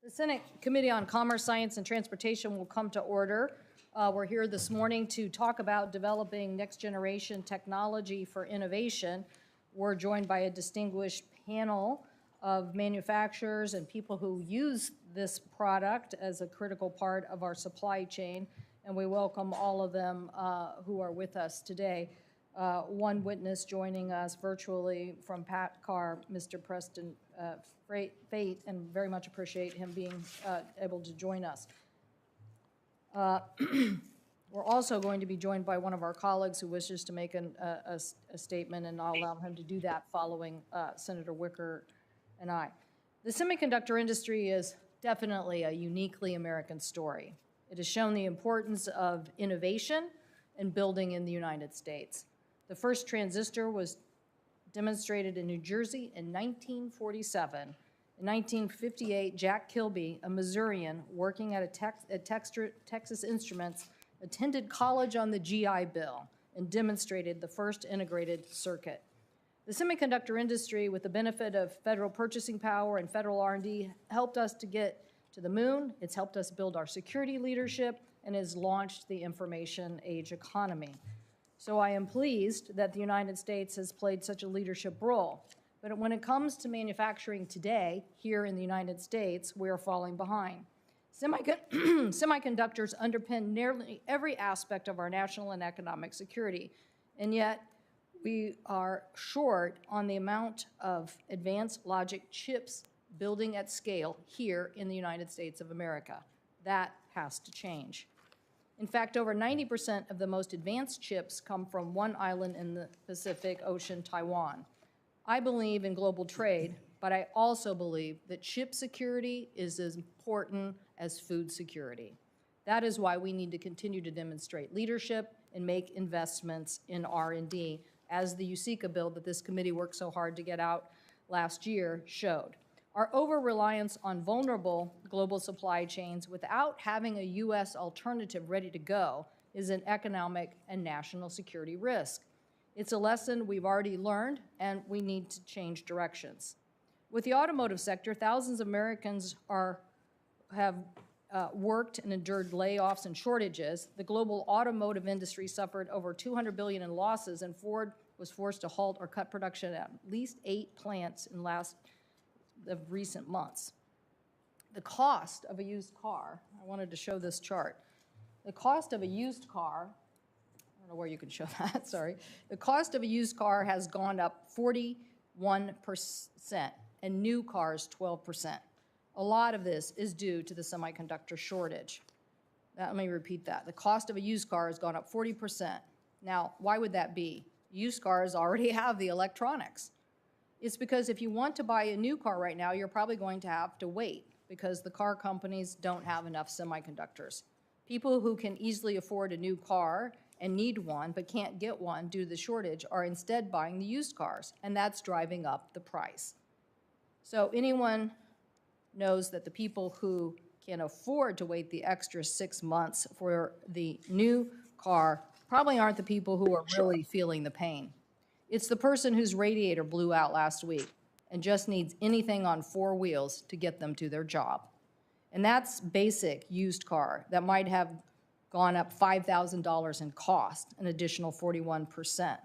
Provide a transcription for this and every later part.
The Senate Committee on Commerce, Science, and Transportation will come to order. We're here this morning to talk about developing next-generation technology for innovation. We're joined by a distinguished panel of manufacturers and people who use this product as a critical part of our supply chain, and we welcome all of them who are with us today. One witness joining us virtually from PACCAR, Mr. Preston Fate, and very much appreciate him being able to join us. We're also going to be joined by one of our colleagues who wishes to make a statement, and I'll allow him to do that following Senator Wicker and I. The semiconductor industry is definitely a uniquely American story. It has shown the importance of innovation and building in the United States. The first transistor was demonstrated in New Jersey in 1947. In 1958, Jack Kilby, a Missourian working at Texas Instruments, attended college on the GI Bill and demonstrated the first integrated circuit. The semiconductor industry, with the benefit of federal purchasing power and federal R&D, helped us to get to the moon. It's helped us build our security leadership and has launched the information age economy. So I am pleased that the United States has played such a leadership role. But when it comes to manufacturing today, here in the United States, we are falling behind. Semiconductors underpin nearly every aspect of our national and economic security, and yet we are short on the amount of advanced logic chips building at scale here in the United States of America. That has to change. In fact, over 90% of the most advanced chips come from one island in the Pacific Ocean, Taiwan. I believe in global trade, but I also believe that chip security is as important as food security. That is why we need to continue to demonstrate leadership and make investments in R&D, as the USICA bill that this committee worked so hard to get out last year showed. Our over-reliance on vulnerable global supply chains without having a U.S. alternative ready to go is an economic and national security risk. It's a lesson we've already learned, and we need to change directions. With the automotive sector, thousands of Americans have worked and endured layoffs and shortages. The global automotive industry suffered over $200 billion in losses, and Ford was forced to halt or cut production at least 8 plants in the recent months. The cost of a used car, I wanted to show this chart. The cost of a used car, I don't know where you can show that, sorry. The cost of a used car has gone up 41%, and new cars 12%. A lot of this is due to the semiconductor shortage. Let me repeat that. The cost of a used car has gone up 40%. Now, why would that be? Used cars already have the electronics. It's because if you want to buy a new car right now, you're probably going to have to wait because the car companies don't have enough semiconductors. People who can easily afford a new car and need one but can't get one due to the shortage are instead buying the used cars, and that's driving up the price. So anyone knows that the people who can afford to wait the extra 6 months for the new car probably aren't the people who are really feeling the pain. It's the person whose radiator blew out last week and just needs anything on 4 wheels to get them to their job. And that's basic used car that might have gone up $5,000 in cost, an additional 41%.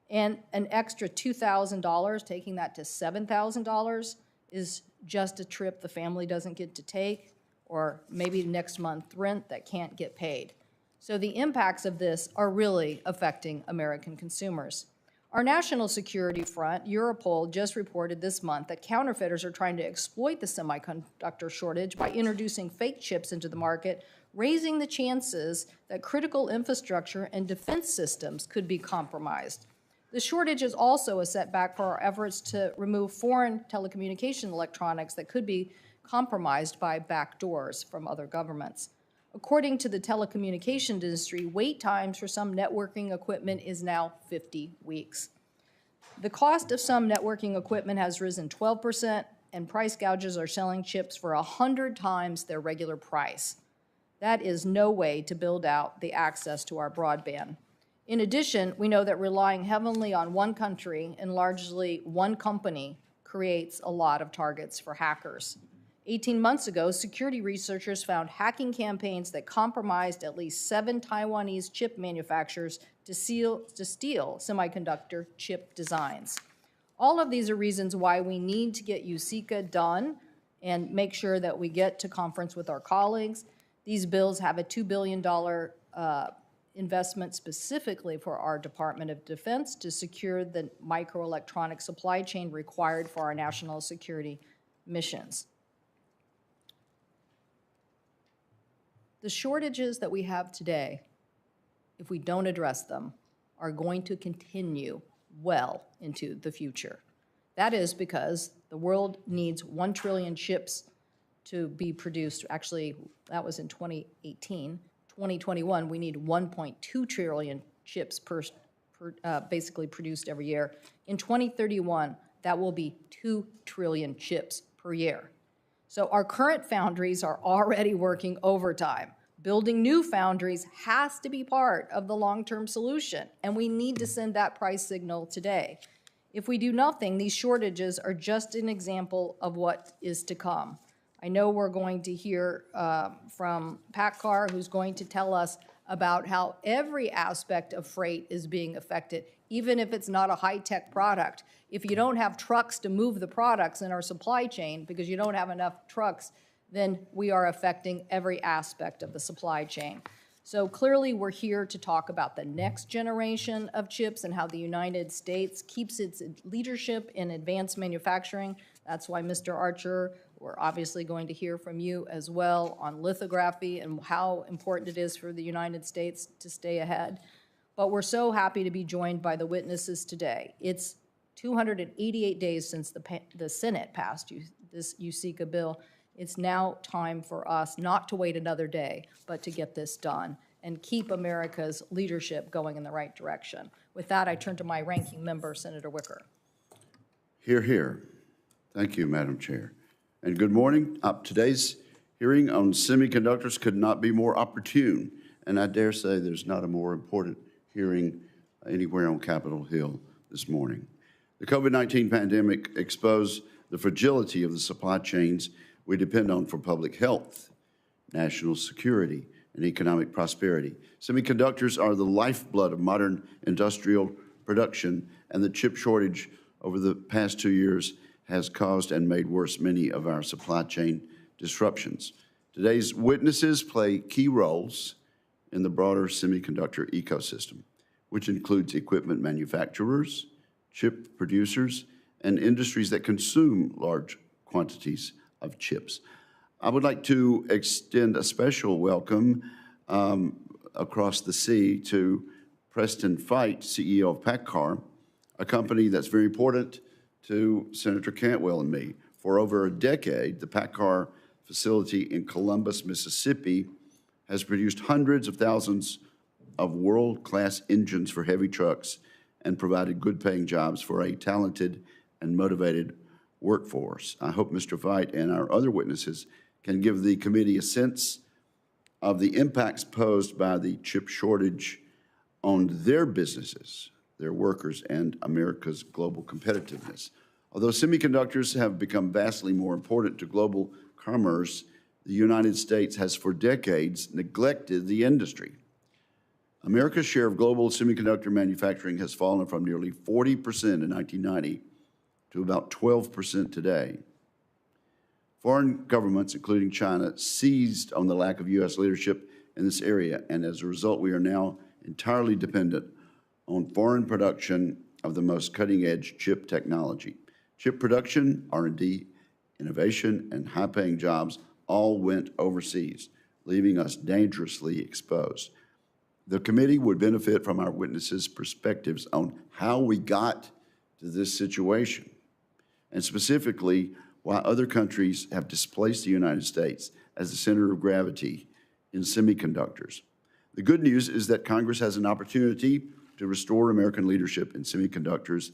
And an extra $2,000, taking that to $7,000, is just a trip the family doesn't get to take, or maybe next month's rent that can't get paid. So the impacts of this are really affecting American consumers. Our national security front, Europol, just reported this month that counterfeiters are trying to exploit the semiconductor shortage by introducing fake chips into the market, raising the chances that critical infrastructure and defense systems could be compromised. The shortage is also a setback for our efforts to remove foreign telecommunication electronics that could be compromised by backdoors from other governments. According to the telecommunications industry, wait times for some networking equipment is now 50 weeks. The cost of some networking equipment has risen 12%, and price gouges are selling chips for 100 times their regular price. That is no way to build out the access to our broadband. In addition, we know that relying heavily on one country and largely one company creates a lot of targets for hackers. 18 months ago, security researchers found hacking campaigns that compromised at least 7 Taiwanese chip manufacturers to steal semiconductor chip designs. All of these are reasons why we need to get USICA done and make sure that we get to conference with our colleagues. These bills have a $2 billion investment specifically for our Department of Defense to secure the microelectronic supply chain required for our national security missions. The shortages that we have today, if we don't address them, are going to continue well into the future. That is because the world needs 1 trillion chips to be produced. Actually, that was in 2018. 2021, we need 1.2 trillion chips basically produced every year. In 2031, that will be 2 trillion chips per year. So our current foundries are already working overtime. Building new foundries has to be part of the long-term solution, and we need to send that price signal today. If we do nothing, these shortages are just an example of what is to come. I know we're going to hear from PACCAR, who's going to tell us about how every aspect of freight is being affected, even if it's not a high-tech product. If you don't have trucks to move the products in our supply chain because you don't have enough trucks, then we are affecting every aspect of the supply chain. So clearly we're here to talk about the next generation of chips and how the United States keeps its leadership in advanced manufacturing. That's why, Mr. Archer, we're obviously going to hear from you as well on lithography and how important it is for the United States to stay ahead. But we're so happy to be joined by the witnesses today. It's 288 days since the Senate passed this USICA bill. It's now time for us not to wait another day, but to get this done and keep America's leadership going in the right direction. With that, I turn to my ranking member, Senator Wicker. Hear, hear. Thank you, Madam Chair. And good morning. Today's hearing on semiconductors could not be more opportune, and I dare say there's not a more important hearing anywhere on Capitol Hill this morning. The COVID-19 pandemic exposed the fragility of the supply chains we depend on for public health, national security, and economic prosperity. Semiconductors are the lifeblood of modern industrial production, and the chip shortage over the past 2 years has caused and made worse many of our supply chain disruptions. Today's witnesses play key roles in the broader semiconductor ecosystem, which includes equipment manufacturers, chip producers, and industries that consume large quantities of chips. I would like to extend a special welcome across the sea to Preston Feight, CEO of PACCAR, a company that's very important to Senator Cantwell and me. For over a decade, the PACCAR facility in Columbus, Mississippi, has produced hundreds of thousands of world-class engines for heavy trucks and provided good-paying jobs for a talented and motivated workforce. I hope Mr. Feight and our other witnesses can give the committee a sense of the impacts posed by the chip shortage on their businesses, their workers, and America's global competitiveness. Although semiconductors have become vastly more important to global commerce, the United States has for decades neglected the industry. America's share of global semiconductor manufacturing has fallen from nearly 40% in 1990 to about 12% today. Foreign governments, including China, seized on the lack of U.S. leadership in this area, and as a result, we are now entirely dependent on foreign production of the most cutting-edge chip technology. Chip production, R&D, innovation, and high-paying jobs all went overseas, leaving us dangerously exposed. The committee would benefit from our witnesses' perspectives on how we got to this situation, and specifically why other countries have displaced the United States as the center of gravity in semiconductors. The good news is that Congress has an opportunity to restore American leadership in semiconductors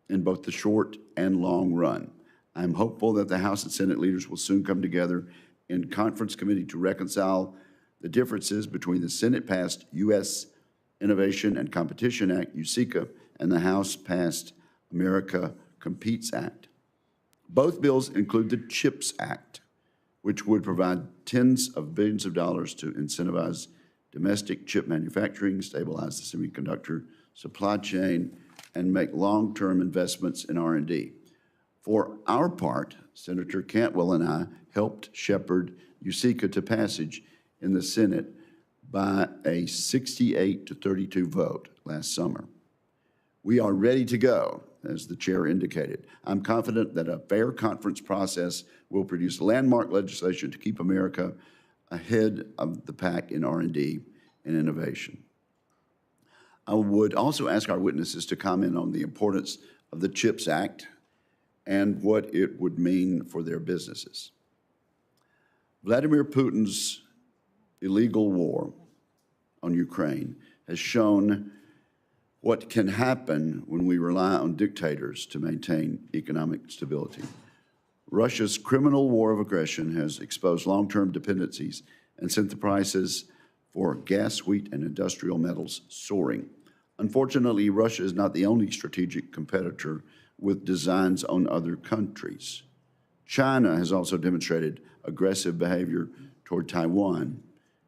in both the short and long run. I'm hopeful that the House and Senate leaders will soon come together in conference committee to reconcile the differences between the Senate-passed U.S. Innovation and Competition Act, USICA, and the House-passed America Competes Act. Both bills include the CHIPS Act, which would provide tens of billions of dollars to incentivize domestic chip manufacturing, stabilize the semiconductor supply chain, and make long-term investments in R&D. For our part, Senator Cantwell and I helped shepherd USICA to passage in the Senate by a 68-32 vote last summer. We are ready to go, as the chair indicated. I'm confident that a fair conference process will produce landmark legislation to keep America ahead of the pack in R&D and innovation. I would also ask our witnesses to comment on the importance of the CHIPS Act and what it would mean for their businesses. Vladimir Putin's illegal war on Ukraine has shown what can happen when we rely on dictators to maintain economic stability. Russia's criminal war of aggression has exposed long-term dependencies and sent the prices for gas, wheat, and industrial metals soaring. Unfortunately, Russia is not the only strategic competitor with designs on other countries. China has also demonstrated aggressive behavior toward Taiwan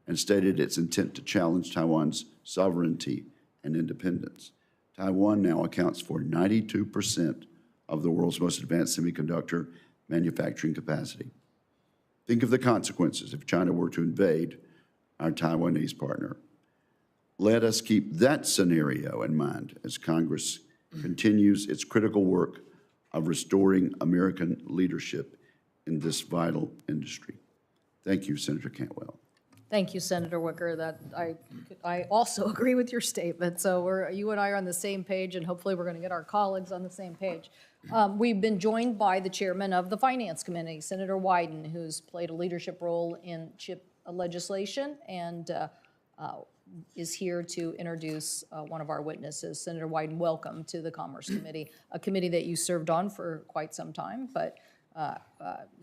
and stated its intent to challenge Taiwan's sovereignty and independence. Taiwan now accounts for 92% of the world's most advanced semiconductor manufacturing capacity. Think of the consequences if China were to invade our Taiwanese partner. Let us keep that scenario in mind as Congress continues its critical work of restoring American leadership in this vital industry. Thank you, Senator Cantwell. Thank you, Senator Wicker. That I also agree with your statement. So you and I are on the same page, and hopefully we're going to get our colleagues on the same page. We've been joined by the chairman of the Finance Committee, Senator Wyden, who's played a leadership role in chip legislation and is here to introduce one of our witnesses. Senator Wyden, welcome to the Commerce Committee, a committee that you served on for quite some time, but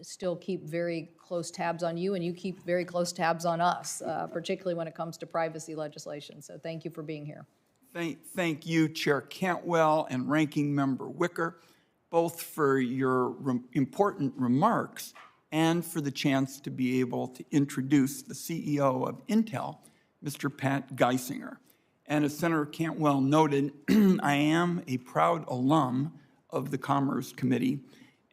still keep very close tabs on you, and you keep very close tabs on us, particularly when it comes to privacy legislation. So thank you for being here. Thank you, Chair Cantwell and Ranking Member Wicker, both for your important remarks and for the chance to be able to introduce the CEO of Intel, Mr. Pat Gelsinger. And as Senator Cantwell noted, I am a proud alum of the Commerce Committee.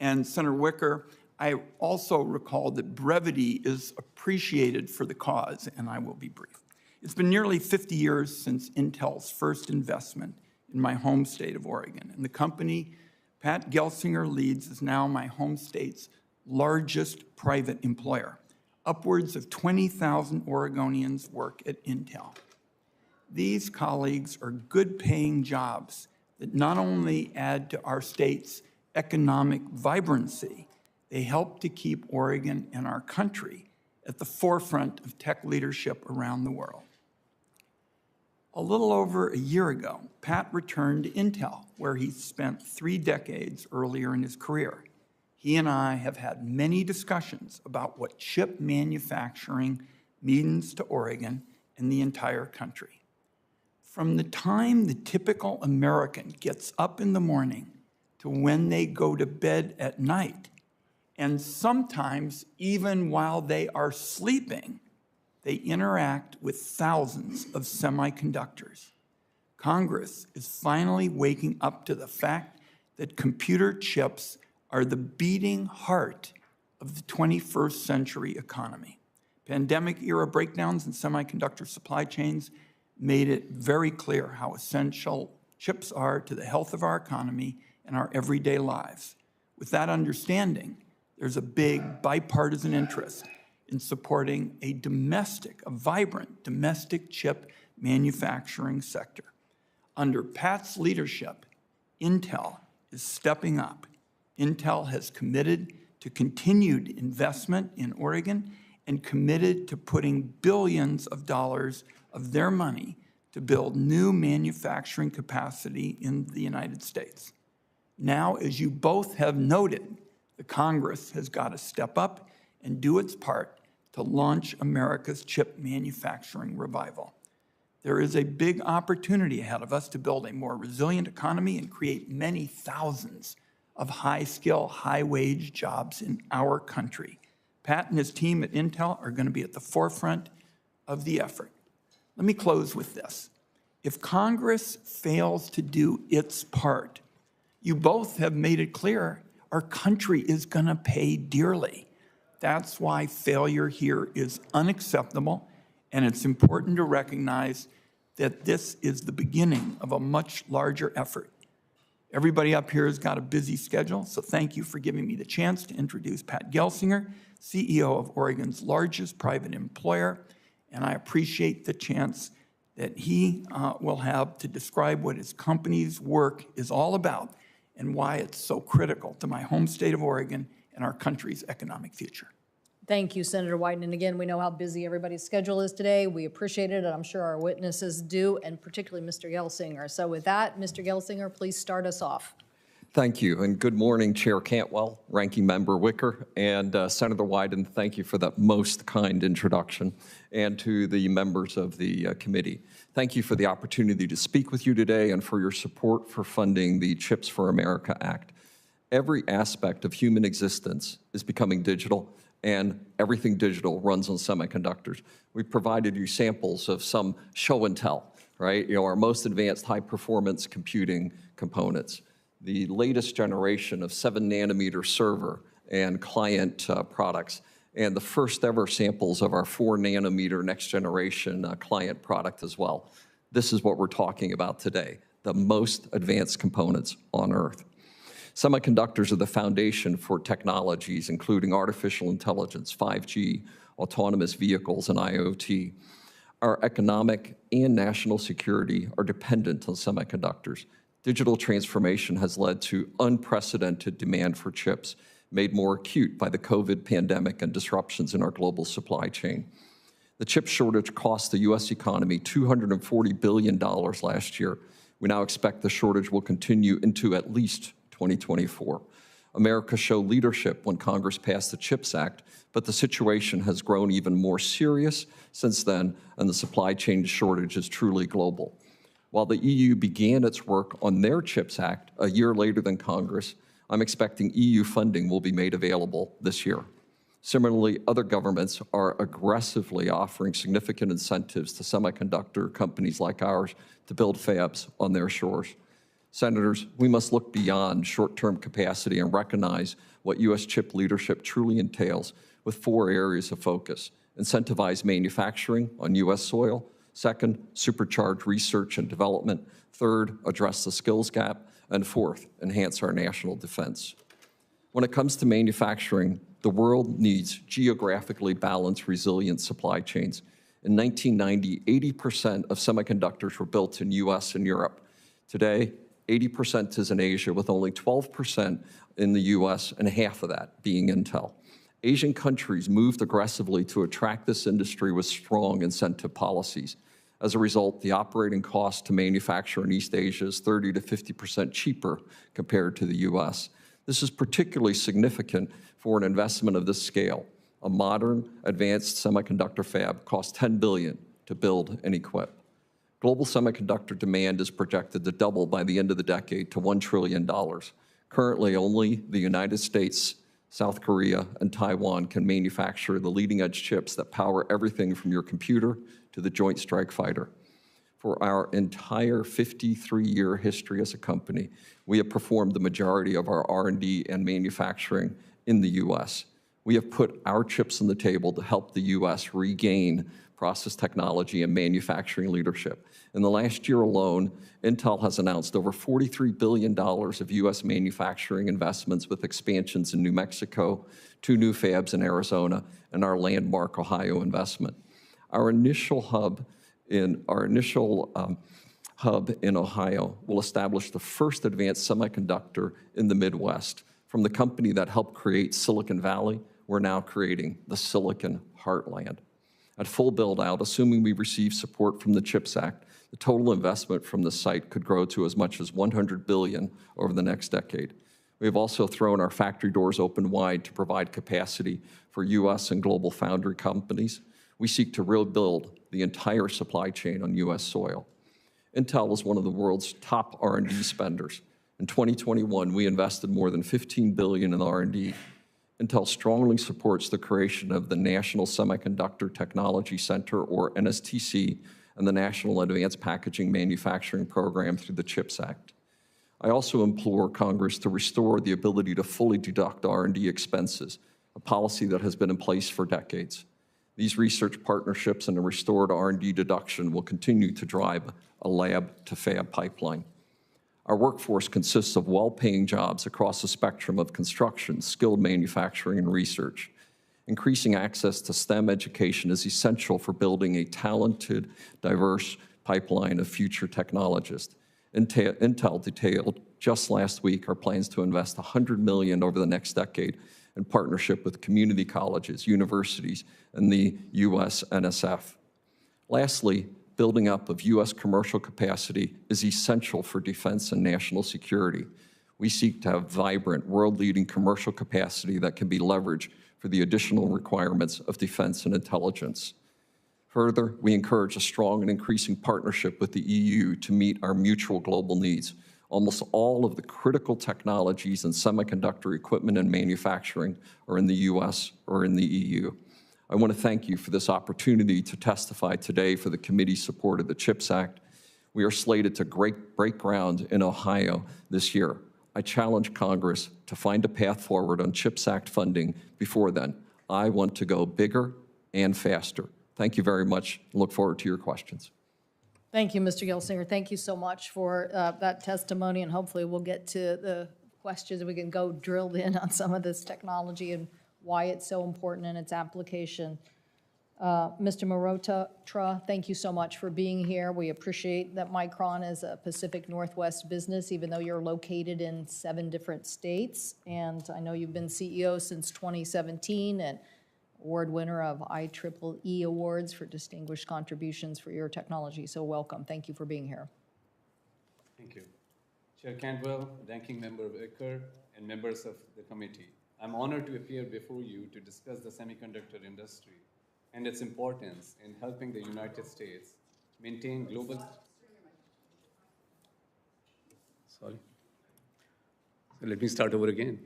And Senator Wicker, I also recall that brevity is appreciated for the cause, and I will be brief. It's been nearly 50 years since Intel's first investment in my home state of Oregon, and the company Pat Gelsinger leads is now my home state's largest private employer. Upwards of 20,000 Oregonians work at Intel. These colleagues are good-paying jobs that not only add to our state's economic vibrancy, they help to keep Oregon and our country at the forefront of tech leadership around the world. A little over a year ago, Pat returned to Intel, where he spent 3 decades earlier in his career. He and I have had many discussions about what chip manufacturing means to Oregon and the entire country. From the time the typical American gets up in the morning to when they go to bed at night, and sometimes even while they are sleeping, they interact with thousands of semiconductors. Congress is finally waking up to the fact that computer chips are the beating heart of the 21st century economy. Pandemic-era breakdowns in semiconductor supply chains made it very clear how essential chips are to the health of our economy and our everyday lives. With that understanding, there's a big bipartisan interest in supporting a vibrant domestic chip manufacturing sector. Under Pat's leadership, Intel is stepping up. Intel has committed to continued investment in Oregon and committed to putting billions of dollars of their money to build new manufacturing capacity in the United States. Now, as you both have noted, the Congress has got to step up and do its part to launch America's chip manufacturing revival. There is a big opportunity ahead of us to build a more resilient economy and create many thousands of high-skill, high-wage jobs in our country. Pat and his team at Intel are going to be at the forefront of the effort. Let me close with this. If Congress fails to do its part, you both have made it clear our country is going to pay dearly. That's why failure here is unacceptable, and it's important to recognize that this is the beginning of a much larger effort. Everybody up here has got a busy schedule, so thank you for giving me the chance to introduce Pat Gelsinger, CEO of Oregon's largest private employer, and I appreciate the chance that he will have to describe what his company's work is all about and why it's so critical to my home state of Oregon and our country's economic future. Thank you, Senator Wyden. And again, we know how busy everybody's schedule is today. We appreciate it, and I'm sure our witnesses do, and particularly Mr. Gelsinger. So with that, Mr. Gelsinger, please start us off. Thank you, and good morning, Chair Cantwell, Ranking Member Wicker, and Senator Wyden. Thank you for that most kind introduction, and to the members of the committee. Thank you for the opportunity to speak with you today and for your support for funding the CHIPS for America Act. Every aspect of human existence is becoming digital, and everything digital runs on semiconductors. We provided you samples of some show and tell, right? Our most advanced high-performance computing components. The latest generation of 7-nanometer server and client products, and the first ever samples of our 4-nanometer next generation client product as well. This is what we're talking about today, the most advanced components on Earth. Semiconductors are the foundation for technologies, including artificial intelligence, 5G, autonomous vehicles, and IoT. Our economic and national security are dependent on semiconductors. Digital transformation has led to unprecedented demand for chips, made more acute by the COVID pandemic and disruptions in our global supply chain. The chip shortage cost the U.S. economy $240 billion last year. We now expect the shortage will continue into at least 2024. America showed leadership when Congress passed the CHIPS Act, but the situation has grown even more serious since then, and the supply chain shortage is truly global. While the EU began its work on their CHIPS Act a year later than Congress, I'm expecting EU funding will be made available this year. Similarly, other governments are aggressively offering significant incentives to semiconductor companies like ours to build fabs on their shores. Senators, we must look beyond short-term capacity and recognize what U.S. chip leadership truly entails with 4 areas of focus. Incentivize manufacturing on U.S. soil. Second, supercharge research and development. Third, address the skills gap. And fourth, enhance our national defense. When it comes to manufacturing, the world needs geographically balanced, resilient supply chains. In 1990, 80% of semiconductors were built in U.S. and Europe. Today, 80% is in Asia, with only 12% in the U.S. and half of that being Intel. Asian countries moved aggressively to attract this industry with strong incentive policies. As a result, the operating cost to manufacture in East Asia is 30 to 50% cheaper compared to the U.S. This is particularly significant for an investment of this scale. A modern, advanced semiconductor fab costs $10 billion to build and equip. Global semiconductor demand is projected to double by the end of the decade to $1 trillion. Currently, only the United States, South Korea, and Taiwan can manufacture the leading-edge chips that power everything from your computer to the Joint Strike Fighter. For our entire 53-year history as a company, we have performed the majority of our R&D and manufacturing in the U.S. We have put our chips on the table to help the U.S. regain process technology and manufacturing leadership. In the last year alone, Intel has announced over $43 billion of U.S. manufacturing investments with expansions in New Mexico, 2 new fabs in Arizona, and our landmark Ohio investment. Our initial hub in Ohio will establish the first advanced semiconductor in the Midwest. From the company that helped create Silicon Valley, we're now creating the Silicon Heartland. At full build-out, assuming we receive support from the CHIPS Act, the total investment from the site could grow to as much as $100 billion over the next decade. We have also thrown our factory doors open wide to provide capacity for U.S. and global foundry companies. We seek to rebuild the entire supply chain on U.S. soil. Intel is one of the world's top R&D spenders. In 2021, we invested more than $15 billion in R&D. Intel strongly supports the creation of the National Semiconductor Technology Center, or NSTC, and the National Advanced Packaging Manufacturing Program through the CHIPS Act. I also implore Congress to restore the ability to fully deduct R&D expenses, a policy that has been in place for decades. These research partnerships and a restored R&D deduction will continue to drive a lab-to-fab pipeline. Our workforce consists of well-paying jobs across the spectrum of construction, skilled manufacturing, and research. Increasing access to STEM education is essential for building a talented, diverse pipeline of future technologists. Intel detailed just last week our plans to invest $100 million over the next decade in partnership with community colleges, universities, and the U.S. NSF. Lastly, building up of U.S. commercial capacity is essential for defense and national security. We seek to have vibrant, world-leading commercial capacity that can be leveraged for the additional requirements of defense and intelligence. Further, we encourage a strong and increasing partnership with the EU to meet our mutual global needs. Almost all of the critical technologies in semiconductor equipment and manufacturing are in the U.S. or in the EU. I want to thank you for this opportunity to testify today for the committee's support of the CHIPS Act. We are slated to break ground in Ohio this year. I challenge Congress to find a path forward on CHIPS Act funding before then. I want to go bigger and faster. Thank you very much. Look forward to your questions. Thank you, Mr. Gelsinger. Thank you so much for that testimony, and hopefully we'll get to the questions. We can go drilled in on some of this technology and why it's so important in its application. Mr. Marotra, thank you so much for being here. We appreciate that Micron is a Pacific Northwest business, even though you're located in 7 different states. And I know you've been CEO since 2017 and award winner of IEEE awards for distinguished contributions for your technology. So welcome. Thank you for being here. Thank you. Chair Cantwell, Ranking Member Wicker, and members of the committee. I'm honored to appear before you to discuss the semiconductor industry and its importance in helping the United States maintain global... Sorry. So let me start over again.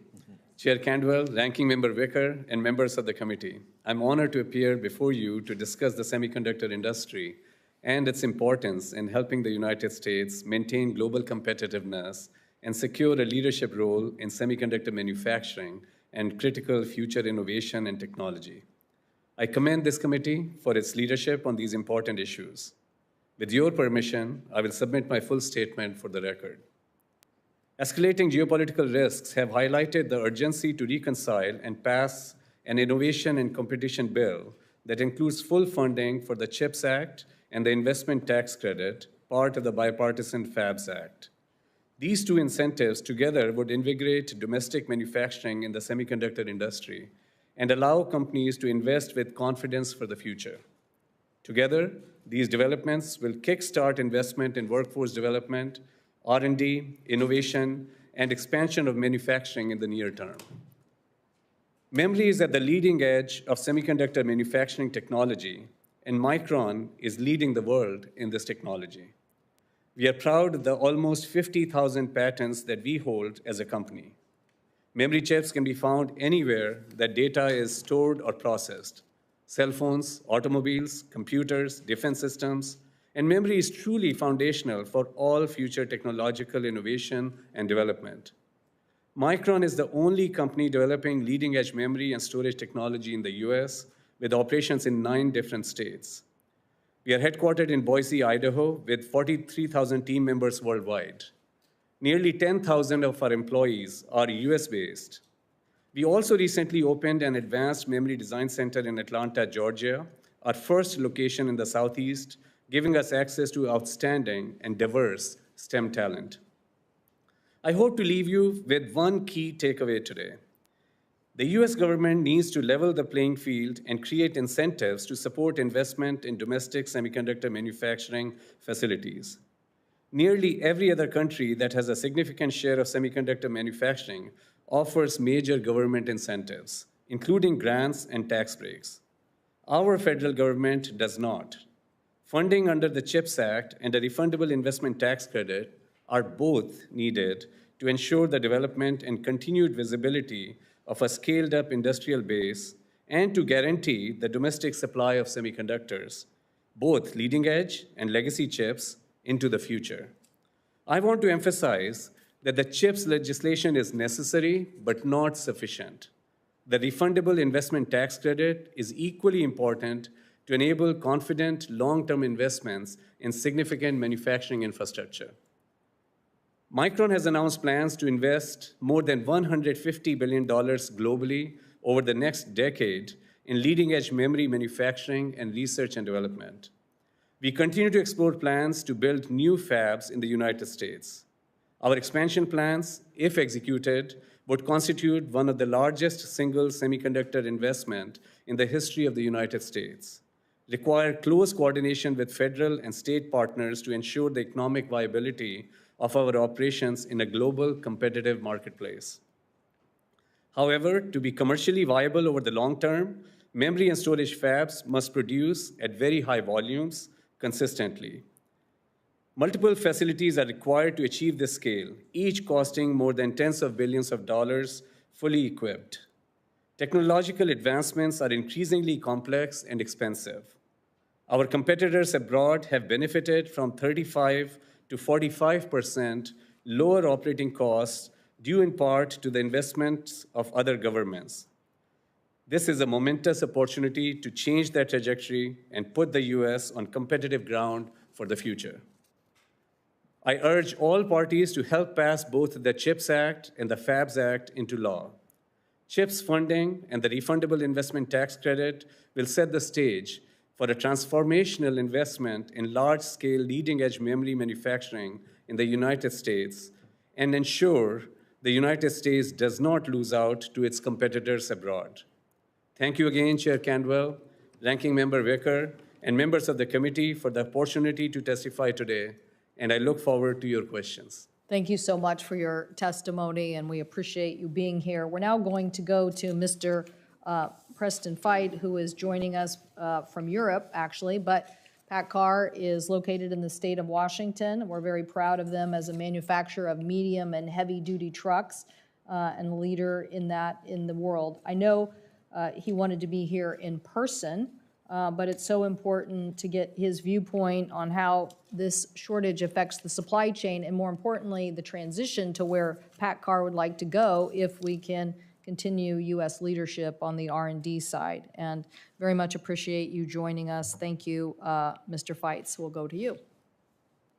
Chair Cantwell, Ranking Member Wicker, and members of the committee, I'm honored to appear before you to discuss the semiconductor industry and its importance in helping the United States maintain global competitiveness and secure a leadership role in semiconductor manufacturing and critical future innovation and technology. I commend this committee for its leadership on these important issues. With your permission, I will submit my full statement for the record. Escalating geopolitical risks have highlighted the urgency to reconcile and pass an innovation and competition bill that includes full funding for the CHIPS Act and the Investment Tax Credit, part of the Bipartisan FABS Act. These 2 incentives together would invigorate domestic manufacturing in the semiconductor industry and allow companies to invest with confidence for the future. Together, these developments will kickstart investment in workforce development, R&D, innovation, and expansion of manufacturing in the near term. Memory is at the leading edge of semiconductor manufacturing technology, and Micron is leading the world in this technology. We are proud of the almost 50,000 patents that we hold as a company. Memory chips can be found anywhere that data is stored or processed: cell phones, automobiles, computers, defense systems, and memory is truly foundational for all future technological innovation and development. Micron is the only company developing leading-edge memory and storage technology in the US, with operations in 9 different states. We are headquartered in Boise, Idaho, with 43,000 team members worldwide. Nearly 10,000 of our employees are US-based. We also recently opened an advanced memory design center in Atlanta, Georgia, our first location in the Southeast, giving us access to outstanding and diverse STEM talent. I hope to leave you with one key takeaway today. The US government needs to level the playing field and create incentives to support investment in domestic semiconductor manufacturing facilities. Nearly every other country that has a significant share of semiconductor manufacturing offers major government incentives, including grants and tax breaks. Our federal government does not. Funding under the CHIPS Act and a refundable investment tax credit are both needed to ensure the development and continued visibility of a scaled-up industrial base and to guarantee the domestic supply of semiconductors, both leading-edge and legacy chips, into the future. I want to emphasize that the CHIPS legislation is necessary but not sufficient. The refundable investment tax credit is equally important to enable confident long-term investments in significant manufacturing infrastructure. Micron has announced plans to invest more than $150 billion globally over the next decade in leading-edge memory manufacturing and research and development. We continue to explore plans to build new fabs in the United States. Our expansion plans, if executed, would constitute one of the largest single semiconductor investment in the history of the United States, require close coordination with federal and state partners to ensure the economic viability of our operations in a global competitive marketplace. However, to be commercially viable over the long term, memory and storage fabs must produce at very high volumes consistently. Multiple facilities are required to achieve this scale, each costing more than tens of billions of dollars, fully equipped. Technological advancements are increasingly complex and expensive. Our competitors abroad have benefited from 35 to 45% lower operating costs due in part to the investments of other governments. This is a momentous opportunity to change that trajectory and put the US on competitive ground for the future. I urge all parties to help pass both the CHIPS Act and the FABS Act into law. CHIPS funding and the refundable investment tax credit will set the stage for a transformational investment in large-scale leading-edge memory manufacturing in the United States and ensure the United States does not lose out to its competitors abroad. Thank you again, Chair Cantwell, Ranking Member Wicker, and members of the committee for the opportunity to testify today, and I look forward to your questions. Thank you so much for your testimony, and we appreciate you being here. We're now going to go to Mr. Preston Feit, who is joining us from Europe, actually, but PACCAR is located in the state of Washington. We're very proud of them as a manufacturer of medium and heavy-duty trucks and a leader in that in the world. I know he wanted to be here in person, but it's so important to get his viewpoint on how this shortage affects the supply chain and, more importantly, the transition to where PACCAR would like to go if we can continue U.S. leadership on the R&D side. And very much appreciate you joining us. Thank you, Mr. Feitz. We'll go to you.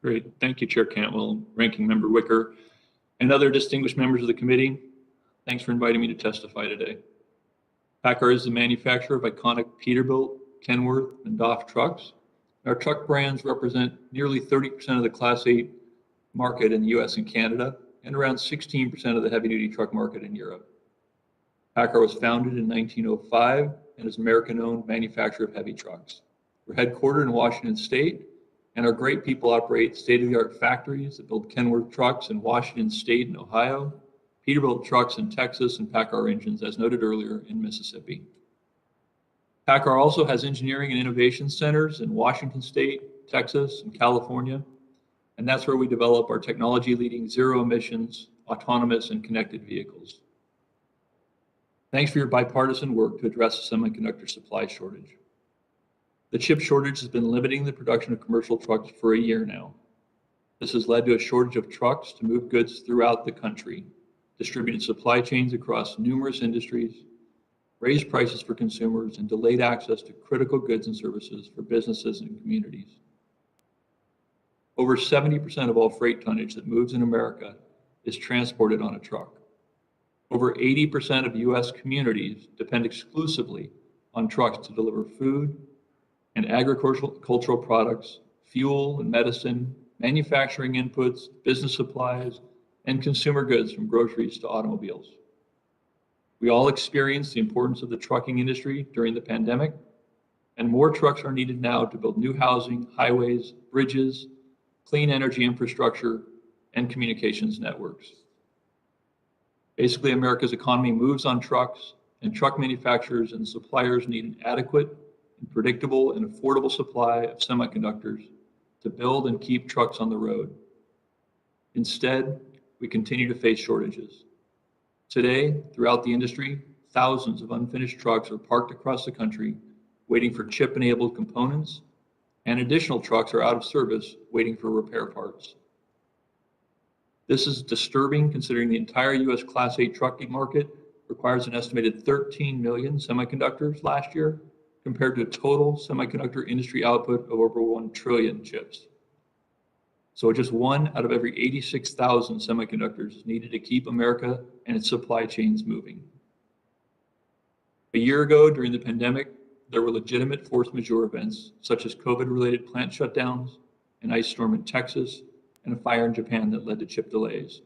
Great. Thank you, Chair Cantwell, Ranking Member Wicker, and other distinguished members of the committee. Thanks for inviting me to testify today. PACCAR is the manufacturer of iconic Peterbilt, Kenworth, and DAF trucks. Our truck brands represent nearly 30% of the Class 8 market in the US and Canada, and around 16% of the heavy-duty truck market in Europe. PACCAR was founded in 1905 and is an American-owned manufacturer of heavy trucks. We're headquartered in Washington State, and our great people operate state-of-the-art factories that build Kenworth trucks in Washington State and Ohio, Peterbilt trucks in Texas, and PACCAR engines, as noted earlier, in Mississippi. PACCAR also has engineering and innovation centers in Washington State, Texas, and California, and that's where we develop our technology-leading zero-emissions, autonomous, and connected vehicles. Thanks for your bipartisan work to address the semiconductor supply shortage. The chip shortage has been limiting the production of commercial trucks for a year now. This has led to a shortage of trucks to move goods throughout the country, distributed supply chains across numerous industries, raised prices for consumers, and delayed access to critical goods and services for businesses and communities. Over 70% of all freight tonnage that moves in America is transported on a truck. Over 80% of US communities depend exclusively on trucks to deliver food and agricultural products, fuel and medicine, manufacturing inputs, business supplies, and consumer goods from groceries to automobiles. We all experienced the importance of the trucking industry during the pandemic, and more trucks are needed now to build new housing, highways, bridges, clean energy infrastructure, and communications networks. Basically, America's economy moves on trucks, and truck manufacturers and suppliers need an adequate and predictable and affordable supply of semiconductors to build and keep trucks on the road. Instead, we continue to face shortages. Today, throughout the industry, thousands of unfinished trucks are parked across the country waiting for chip-enabled components, and additional trucks are out of service waiting for repair parts. This is disturbing considering the entire US Class 8 trucking market requires an estimated 13 million semiconductors last year, compared to a total semiconductor industry output of over 1 trillion chips. So just 1 out of every 86,000 semiconductors is needed to keep America and its supply chains moving. A year ago, during the pandemic, there were legitimate force majeure events, such as COVID-related plant shutdowns, an ice storm in Texas, and a fire in Japan that led to chip delays.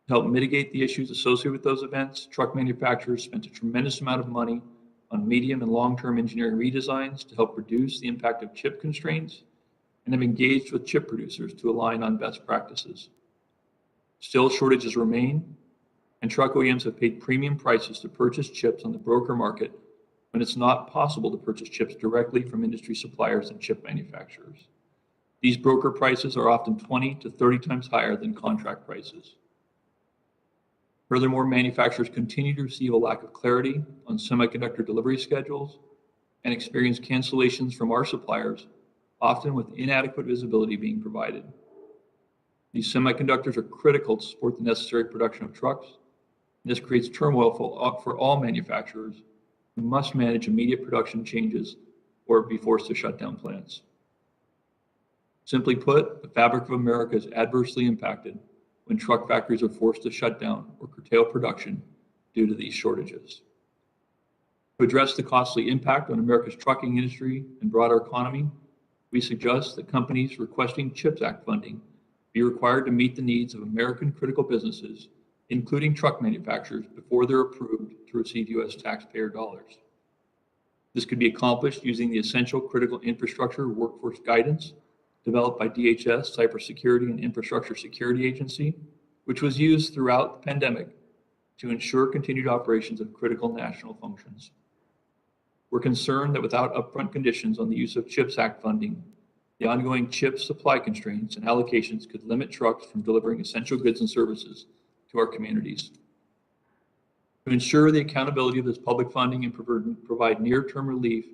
To help mitigate the issues associated with those events, truck manufacturers spent a tremendous amount of money on medium and long-term engineering redesigns to help reduce the impact of chip constraints, and have engaged with chip producers to align on best practices. Still, shortages remain, and truck OEMs have paid premium prices to purchase chips on the broker market when it's not possible to purchase chips directly from industry suppliers and chip manufacturers. These broker prices are often 20 to 30 times higher than contract prices. Furthermore, manufacturers continue to receive a lack of clarity on semiconductor delivery schedules and experience cancellations from our suppliers, often with inadequate visibility being provided. These semiconductors are critical to support the necessary production of trucks, and this creates turmoil for all manufacturers who must manage immediate production changes or be forced to shut down plants. Simply put, the fabric of America is adversely impacted when truck factories are forced to shut down or curtail production due to these shortages. To address the costly impact on America's trucking industry and broader economy, we suggest that companies requesting CHIPS Act funding be required to meet the needs of American critical businesses, including truck manufacturers, before they're approved to receive U.S. taxpayer dollars. This could be accomplished using the Essential Critical Infrastructure Workforce Guidance developed by DHS, Cybersecurity and Infrastructure Security Agency, which was used throughout the pandemic to ensure continued operations of critical national functions. We're concerned that without upfront conditions on the use of CHIPS Act funding, the ongoing chip supply constraints and allocations could limit trucks from delivering essential goods and services to our communities. To ensure the accountability of this public funding and provide near-term relief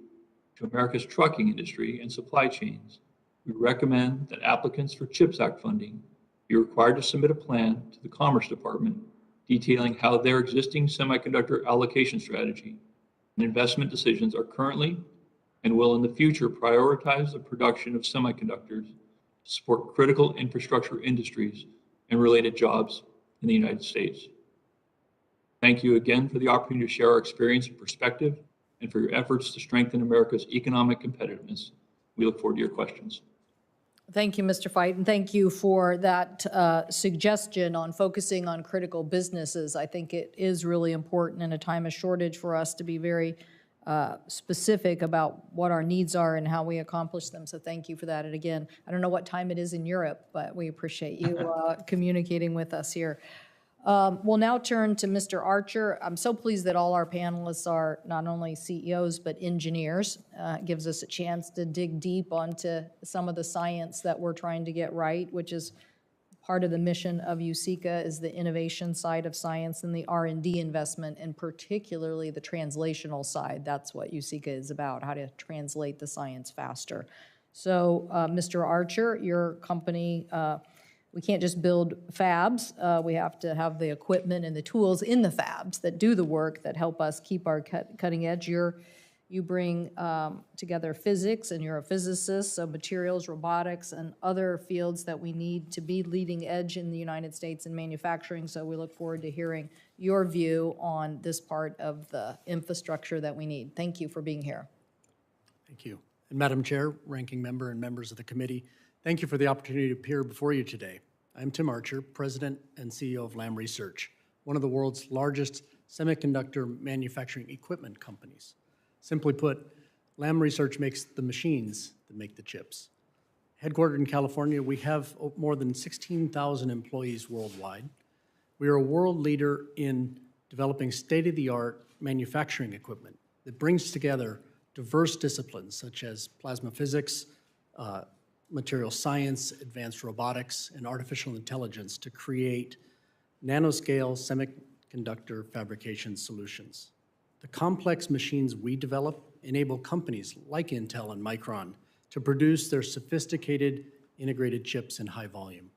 to America's trucking industry and supply chains, we recommend that applicants for CHIPS Act funding be required to submit a plan to the Commerce Department detailing how their existing semiconductor allocation strategy and investment decisions are currently and will in the future prioritize the production of semiconductors to support critical infrastructure industries and related jobs in the United States. Thank you again for the opportunity to share our experience and perspective, and for your efforts to strengthen America's economic competitiveness. We look forward to your questions. Thank you, Mr. Fite, and thank you for that suggestion on focusing on critical businesses. I think it is really important in a time of shortage for us to be very specific about what our needs are and how we accomplish them. So thank you for that. And again, I don't know what time it is in Europe, but we appreciate you communicating with us here. We'll now turn to Mr. Archer. I'm so pleased that all our panelists are not only CEOs, but engineers. It gives us a chance to dig deep onto some of the science that we're trying to get right, which is part of the mission of USICA, is the innovation side of science and the R&D investment, and particularly the translational side. That's what USICA is about, how to translate the science faster. So, Mr. Archer, your company, we can't just build fabs. We have to have the equipment and the tools in the fabs that do the work that help us keep our cutting edge. You bring together physics, and you're a physicist, so materials, robotics, and other fields that we need to be leading edge in the United States in manufacturing. So we look forward to hearing your view on this part of the infrastructure that we need. Thank you for being here. Thank you. And Madam Chair, Ranking Member, and members of the committee, thank you for the opportunity to appear before you today. I'm Tim Archer, President and CEO of Lam Research, one of the world's largest semiconductor manufacturing equipment companies. Simply put, Lam Research makes the machines that make the chips. Headquartered in California, we have more than 16,000 employees worldwide. We are a world leader in developing state-of-the-art manufacturing equipment that brings together diverse disciplines such as plasma physics, material science, advanced robotics, and artificial intelligence to create nanoscale semiconductor fabrication solutions. The complex machines we develop enable companies like Intel and Micron to produce their sophisticated integrated chips in high volume.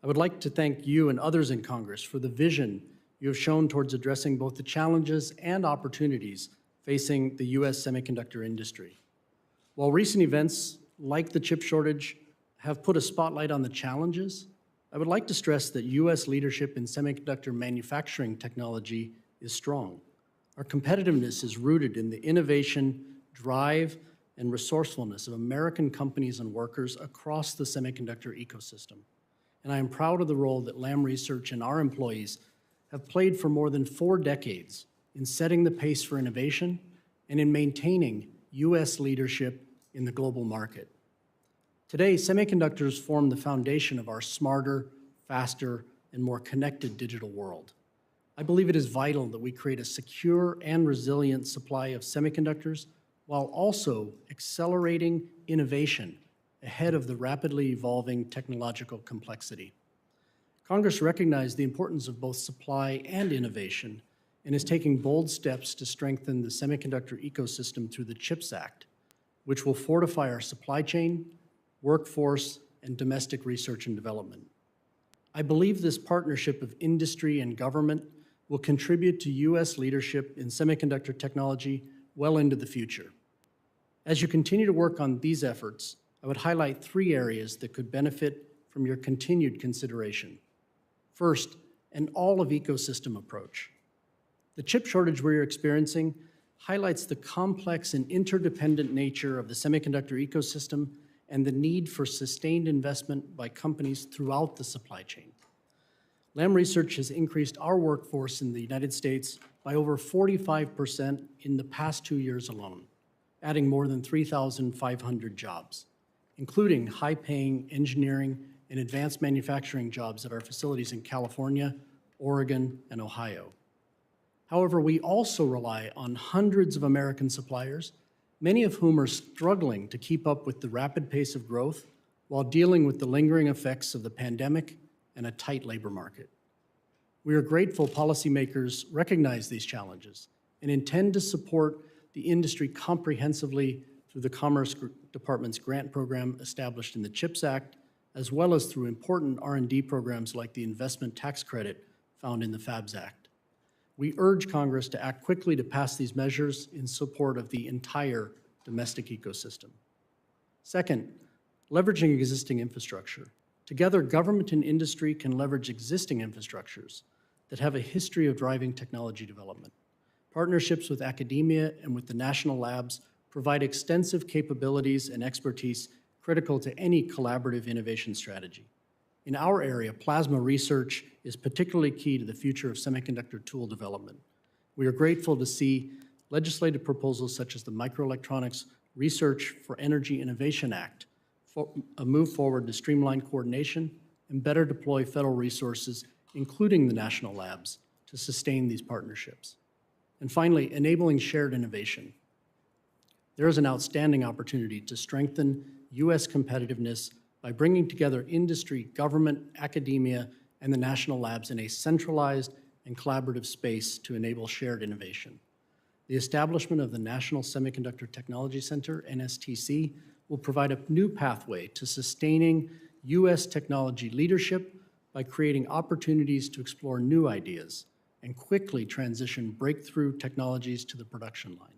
I would like to thank you and others in Congress for the vision you have shown towards addressing both the challenges and opportunities facing the U.S. semiconductor industry. While recent events like the chip shortage have put a spotlight on the challenges, I would like to stress that U.S. leadership in semiconductor manufacturing technology is strong. Our competitiveness is rooted in the innovation, drive, and resourcefulness of American companies and workers across the semiconductor ecosystem. And I am proud of the role that Lam Research and our employees have played for more than 4 decades in setting the pace for innovation and in maintaining U.S. leadership in the global market. Today, semiconductors form the foundation of our smarter, faster, and more connected digital world. I believe it is vital that we create a secure and resilient supply of semiconductors while also accelerating innovation ahead of the rapidly evolving technological complexity. Congress recognized the importance of both supply and innovation and is taking bold steps to strengthen the semiconductor ecosystem through the CHIPS Act, which will fortify our supply chain, workforce, and domestic research and development. I believe this partnership of industry and government will contribute to U.S. leadership in semiconductor technology well into the future. As you continue to work on these efforts, I would highlight 3 areas that could benefit from your continued consideration. First, an all-of-ecosystem approach. The chip shortage we're experiencing highlights the complex and interdependent nature of the semiconductor ecosystem and the need for sustained investment by companies throughout the supply chain. Lam Research has increased our workforce in the United States by over 45% in the past 2 years alone, adding more than 3,500 jobs, including high-paying engineering and advanced manufacturing jobs at our facilities in California, Oregon, and Ohio. However, we also rely on hundreds of American suppliers, many of whom are struggling to keep up with the rapid pace of growth while dealing with the lingering effects of the pandemic and a tight labor market. We are grateful policymakers recognize these challenges and intend to support the industry comprehensively through the Commerce Department's grant program established in the CHIPS Act, as well as through important R&D programs like the Investment Tax Credit found in the FABS Act. We urge Congress to act quickly to pass these measures in support of the entire domestic ecosystem. Second, leveraging existing infrastructure. Together, government and industry can leverage existing infrastructures that have a history of driving technology development. Partnerships with academia and with the national labs provide extensive capabilities and expertise critical to any collaborative innovation strategy. In our area, plasma research is particularly key to the future of semiconductor tool development. We are grateful to see legislative proposals such as the Microelectronics Research for Energy Innovation Act a move forward to streamline coordination and better deploy federal resources, including the national labs, to sustain these partnerships. And finally, enabling shared innovation. There is an outstanding opportunity to strengthen U.S. competitiveness by bringing together industry, government, academia, and the national labs in a centralized and collaborative space to enable shared innovation. The establishment of the National Semiconductor Technology Center, NSTC, will provide a new pathway to sustaining U.S. technology leadership by creating opportunities to explore new ideas and quickly transition breakthrough technologies to the production line.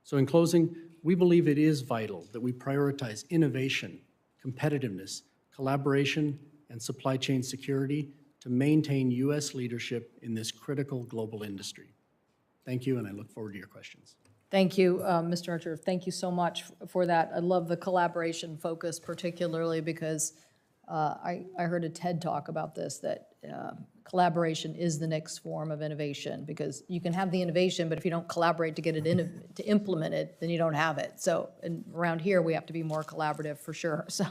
So in closing, we believe it is vital that we prioritize innovation, competitiveness, collaboration, and supply chain security to maintain U.S. leadership in this critical global industry. Thank you, and I look forward to your questions. Thank you, Mr. Archer. Thank you so much for that. I love the collaboration focus, particularly because I heard a TED talk about this, that collaboration is the next form of innovation, because you can have the innovation, but if you don't collaborate to get it to implement it, then you don't have it. So and around here, we have to be more collaborative for sure. So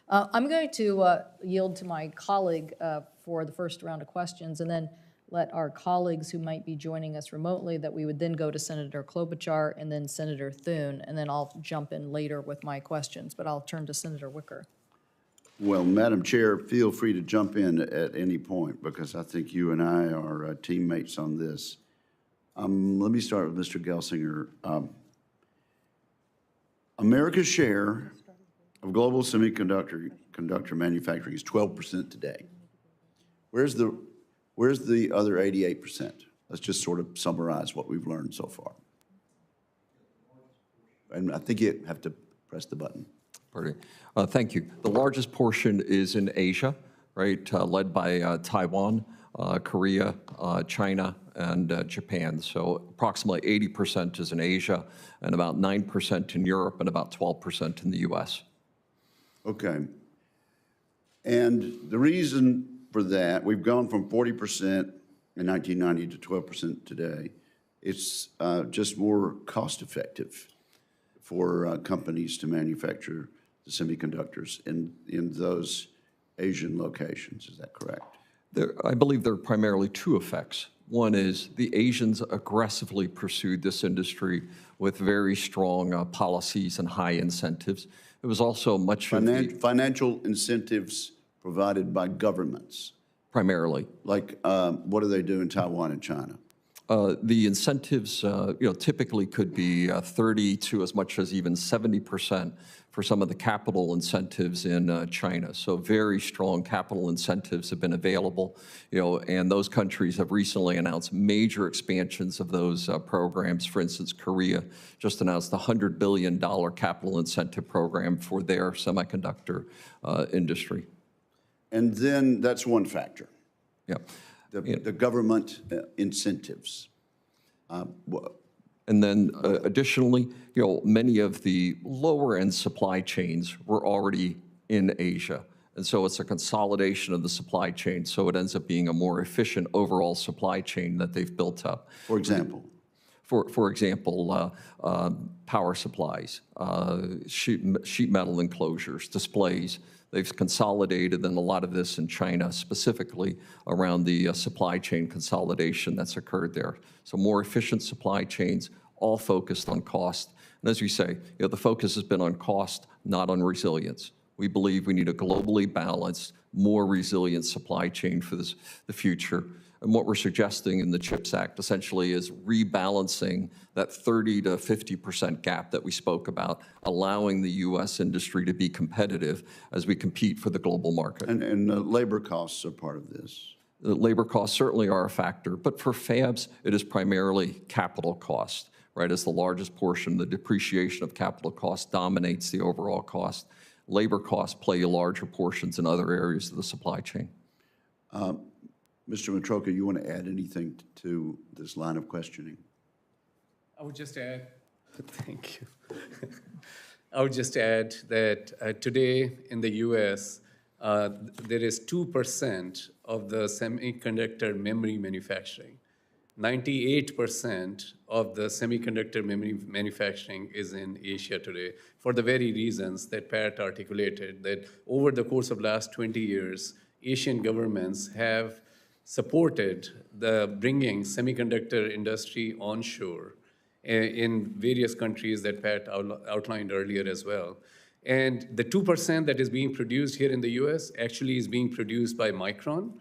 I'm going to yield to my colleague for the first round of questions, and then let our colleagues who might be joining us remotely, that we would then go to Senator Klobuchar and then Senator Thune, and then I'll jump in later with my questions, but I'll turn to Senator Wicker. Well, Madam Chair, feel free to jump in at any point because I think you and I are teammates on this. Let me start with Mr. Gelsinger. America's share of global semiconductor manufacturing is 12% today. Where's the other 88%? Let's just sort of summarize what we've learned so far. And I think you have to press the button. Pardon me. Thank you. The largest portion is in Asia, right, led by Taiwan, Korea, China, and Japan. So approximately 80% is in Asia, and about 9% in Europe, and about 12% in the US. Okay. And the reason for that, we've gone from 40% in 1990 to 12% today. It's just more cost effective for companies to manufacture the semiconductors in those Asian locations. Is that correct? I believe there are primarily two effects. One is the Asians aggressively pursued this industry with very strong policies and high incentives. It was also much of the... Financial incentives provided by governments. Primarily. Like, what do they do in Taiwan and China? The incentives, typically could be 30 to as much as even 70% for some of the capital incentives in China. So very strong capital incentives have been available, and those countries have recently announced major expansions of those programs. For instance, Korea just announced a $100 billion capital incentive program for their semiconductor industry. And then that's one factor. Yeah. The government incentives. And then additionally, many of the lower end supply chains were already in Asia. And so it's a consolidation of the supply chain. So it ends up being a more efficient overall supply chain that they've built up. For example? For example, power supplies, sheet metal enclosures, displays. They've consolidated, and a lot of this in China specifically around the supply chain consolidation that's occurred there. So more efficient supply chains, all focused on cost. And as we say, the focus has been on cost, not on resilience. We believe we need a globally balanced, more resilient supply chain for the future. And what we're suggesting in the CHIPS Act essentially is rebalancing that 30 to 50% gap that we spoke about, allowing the U.S. industry to be competitive as we compete for the global market. And labor costs are part of this. The labor costs certainly are a factor, but for fabs, it is primarily capital cost, right? As the largest portion, the depreciation of capital cost dominates the overall cost. Labor costs play larger portions in other areas of the supply chain. Mr. Matroka, you want to add anything to this line of questioning? I would just add, thank you. I would just add that today in the US, there is 2% of the semiconductor memory manufacturing. 98% of the semiconductor memory manufacturing is in Asia today for the very reasons that Pat articulated, that over the course of last 20 years, Asian governments have supported the bringing semiconductor industry onshore in various countries that Pat outlined earlier as well. And the 2% that is being produced here in the US actually is being produced by Micron,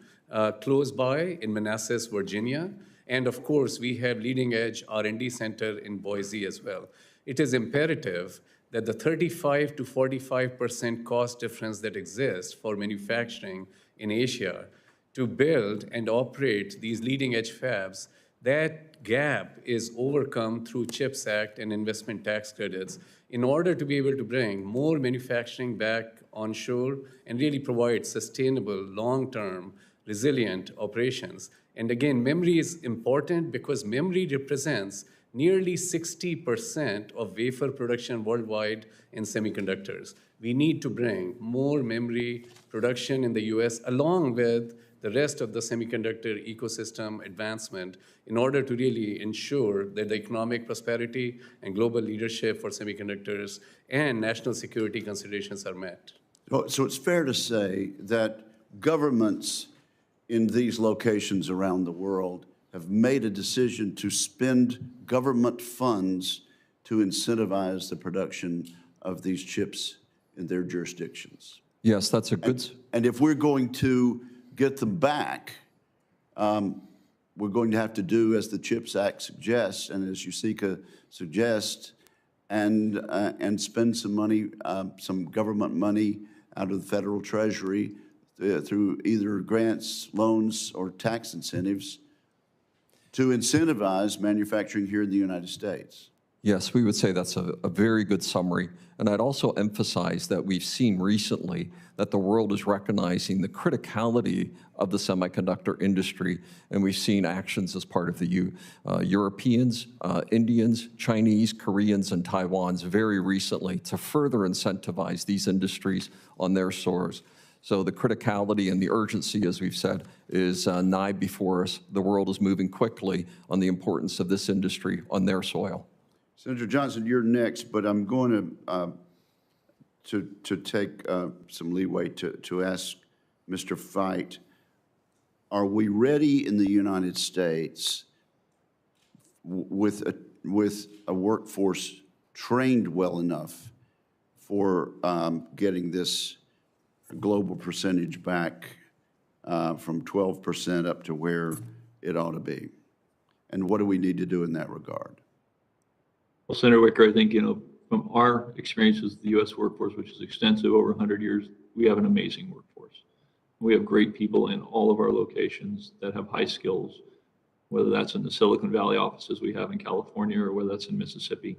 close by in Manassas, Virginia. And of course, we have leading edge R&D center in Boise as well. It is imperative that the 35 to 45% cost difference that exists for manufacturing in Asia to build and operate these leading edge fabs, that gap is overcome through CHIPS Act and investment tax credits in order to be able to bring more manufacturing back onshore and really provide sustainable, long-term, resilient operations. And again, memory is important because memory represents nearly 60% of wafer production worldwide in semiconductors. We need to bring more memory production in the US along with the rest of the semiconductor ecosystem advancement in order to really ensure that the economic prosperity and global leadership for semiconductors and national security considerations are met. So it's fair to say that governments in these locations around the world have made a decision to spend government funds to incentivize the production of these chips in their jurisdictions. Yes, that's a good, And if we're going to get them back, we're going to have to do as the CHIPS Act suggests and as USICA suggests, and spend some money, some government money out of the federal treasury through either grants, loans, or tax incentives to incentivize manufacturing here in the United States. yes, we would say that's a very good summary. And I'd also emphasize that we've seen recently that the world is recognizing the criticality of the semiconductor industry, and we've seen actions as part of the Europeans, Indians, Chinese, Koreans, and Taiwans very recently to further incentivize these industries on their shores. So the criticality and the urgency, as we've said, is nigh before us. The world is moving quickly on the importance of this industry on their soil. Senator Johnson, you're next, but I'm going to take some leeway to ask Mr. Feit, are we ready in the United States with a workforce trained well enough for getting this global percentage back from 12% up to where it ought to be? And what do we need to do in that regard? Well, Senator Wicker, I think, from our experiences with the U.S. workforce, which is extensive, over 100 years, we have an amazing workforce. We have great people in all of our locations that have high skills, whether that's in the Silicon Valley offices we have in California or whether that's in Mississippi.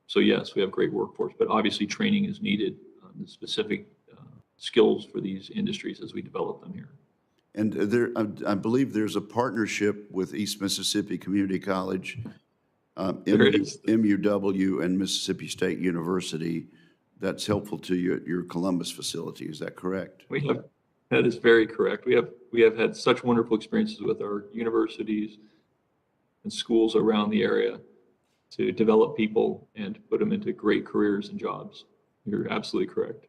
So yes, we have great workforce, but obviously training is needed on the specific skills for these industries as we develop them here. And I believe there's a partnership with East Mississippi Community College, MUW, and Mississippi State University that's helpful to your Columbus facility. Is that correct? That is very correct. We have had such wonderful experiences with our universities and schools around the area to develop people and put them into great careers and jobs. You're absolutely correct.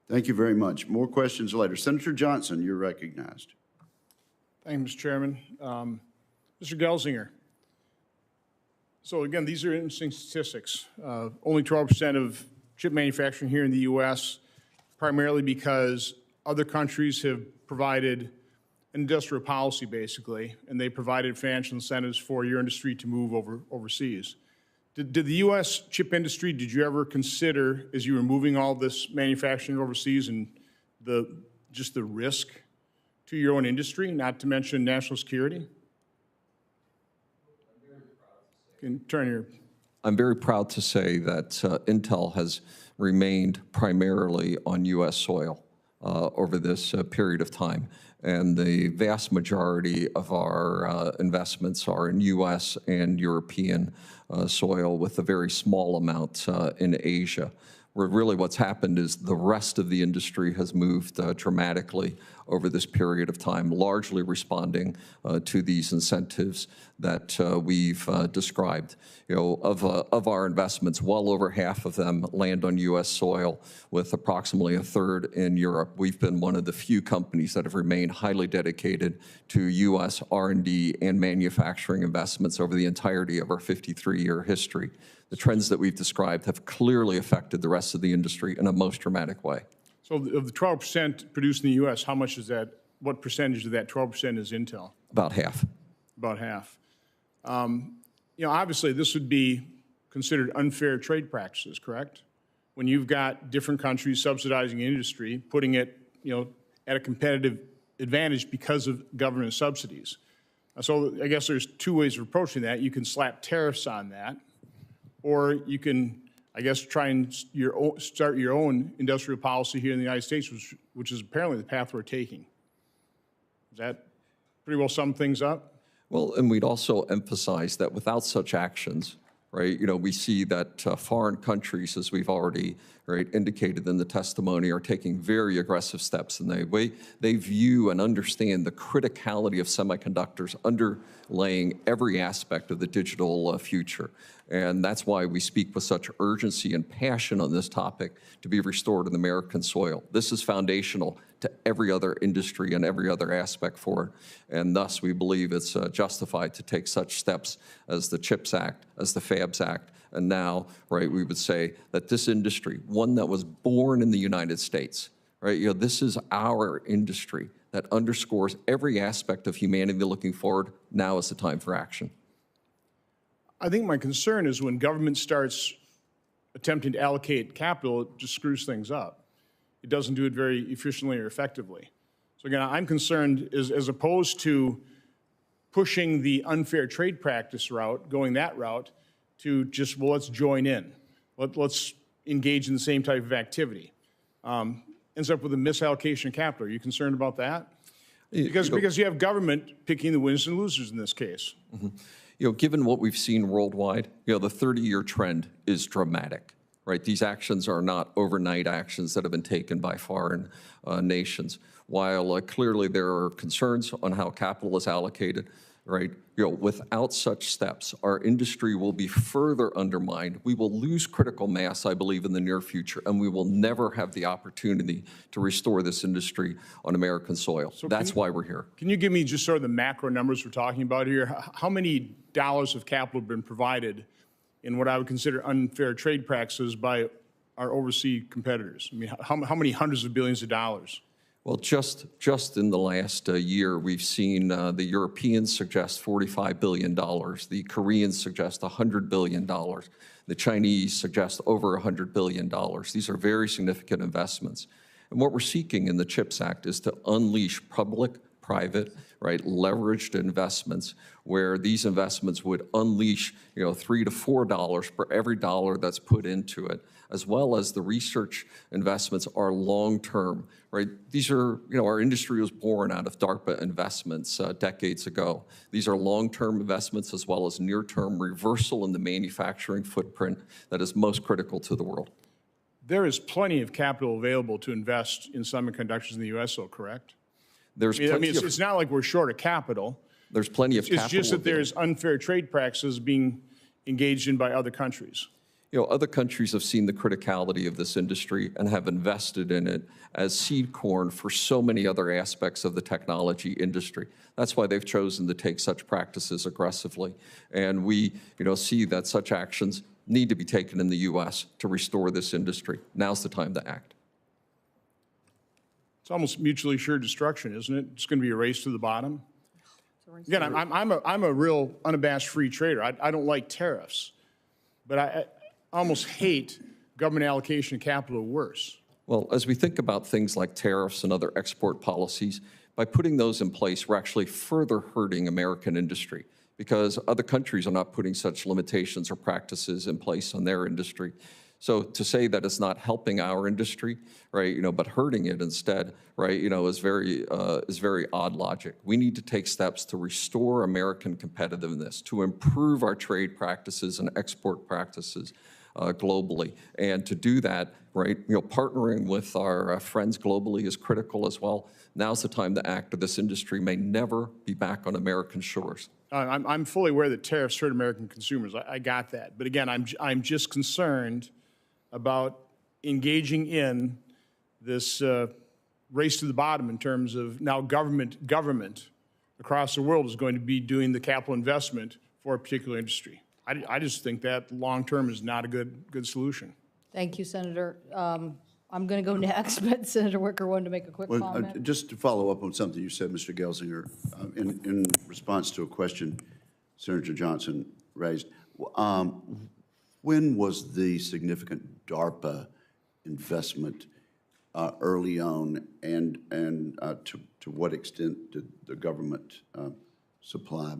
Thank you very much. More questions later. Senator Johnson, you're recognized. Thank you, Mr. Chairman. Mr. Gelsinger. So again, these are interesting statistics. Only 12% of chip manufacturing here in the U.S., primarily because other countries have provided industrial policy, basically, and they provided financial incentives for your industry to move overseas. Did the U.S. chip industry, did you ever consider, as you were moving all this manufacturing overseas and just the risk to your own industry, not to mention national security? I'm very proud to say that Intel has remained primarily on U.S. soil over this period of time. And the vast majority of our investments are in U.S. and European soil, with a very small amount in Asia. Where really what's happened is the rest of the industry has moved dramatically over this period of time, largely responding to these incentives that we've described. Of our investments, well over half of them land on U.S. soil, with approximately a third in Europe. We've been one of the few companies that have remained highly dedicated to U.S. R&D and manufacturing investments over the entirety of our 53-year history. The trends that we've described have clearly affected the rest of the industry in a most dramatic way. So of the 12% produced in the U.S., how much is that, what percentage of that 12% is Intel? About half. About half. Obviously, this would be considered unfair trade practices, correct? When you've got different countries subsidizing industry, putting it, at a competitive advantage because of government subsidies. So I guess there's two ways of approaching that. You can slap tariffs on that, or you can, I guess, try and start your own industrial policy here in the United States, which is apparently the path we're taking. Does that pretty well sum things up? Well, and we'd also emphasize that without such actions, right, we see that foreign countries, as we've already indicated in the testimony, are taking very aggressive steps, and they view and understand the criticality of semiconductors underlaying every aspect of the digital future. And that's why we speak with such urgency and passion on this topic to be restored in American soil. This is foundational to every other industry and every other aspect for it. And thus, we believe it's justified to take such steps as the CHIPS Act, as the FABS Act, and now, we would say that this industry, one that was born in the United States, right? This is our industry that underscores every aspect of humanity looking forward. Now is the time for action. I think my concern is when government starts attempting to allocate capital, it just screws things up. It doesn't do it very efficiently or effectively. So again, I'm concerned as opposed to pushing the unfair trade practice route, going that route, to just, well, let's join in. Let's engage in the same type of activity. Ends up with a misallocation of capital. Are you concerned about that? Because you have government picking the winners and losers in this case. Given what we've seen worldwide, the 30-year trend is dramatic, right? These actions are not overnight actions that have been taken by foreign nations. While clearly there are concerns on how capital is allocated, right? Without such steps, our industry will be further undermined. We will lose critical mass, I believe, in the near future, and we will never have the opportunity to restore this industry on American soil. So that's why we're here. Can you give me just sort of the macro numbers we're talking about here? How many dollars of capital have been provided in what I would consider unfair trade practices by our overseas competitors? I mean, how many hundreds of billions of dollars? Well, just in the last year, we've seen the Europeans suggest $45 billion, the Koreans suggest $100 billion, the Chinese suggest over $100 billion. These are very significant investments. And what we're seeking in the CHIPS Act is to unleash public, private, right, leveraged investments where these investments would unleash, $3 to $4 per every dollar that's put into it, as well as the research investments are long-term, right? These are, our industry was born out of DARPA investments decades ago. These are long-term investments as well as near-term reversal in the manufacturing footprint that is most critical to the world. There is plenty of capital available to invest in semiconductors in the U.S., though, correct? It's not like we're short of capital. There's plenty of capital. It's just that there's unfair trade practices being engaged in by other countries. Other countries have seen the criticality of this industry and have invested in it as seed corn for so many other aspects of the technology industry. That's why they've chosen to take such practices aggressively. And we, see that such actions need to be taken in the U.S. to restore this industry. Now's the time to act. It's almost mutually assured destruction, isn't it? It's going to be a race to the bottom. Again, I'm a real unabashed free trader. I don't like tariffs, but I almost hate government allocation of capital worse. Well, as we think about things like tariffs and other export policies, by putting those in place, we're actually further hurting American industry because other countries are not putting such limitations or practices in place on their industry. So to say that it's not helping our industry, right, but hurting it instead, right, is very odd logic. We need to take steps to restore American competitiveness, to improve our trade practices and export practices globally. And to do that, right, partnering with our friends globally is critical as well. Now's the time to act, or this industry may never be back on American shores. I'm fully aware that tariffs hurt American consumers. I got that. But again, I'm just concerned about engaging in this race to the bottom in terms of now government across the world is going to be doing the capital investment for a particular industry. I just think that long-term is not a good solution. Thank you, Senator. I'm going to go next, but Senator Wicker wanted to make a quick comment. Just to follow up on something you said, Mr. Gelsinger, in response to a question Senator Johnson raised, when was the significant DARPA investment early on, and to what extent did the government supply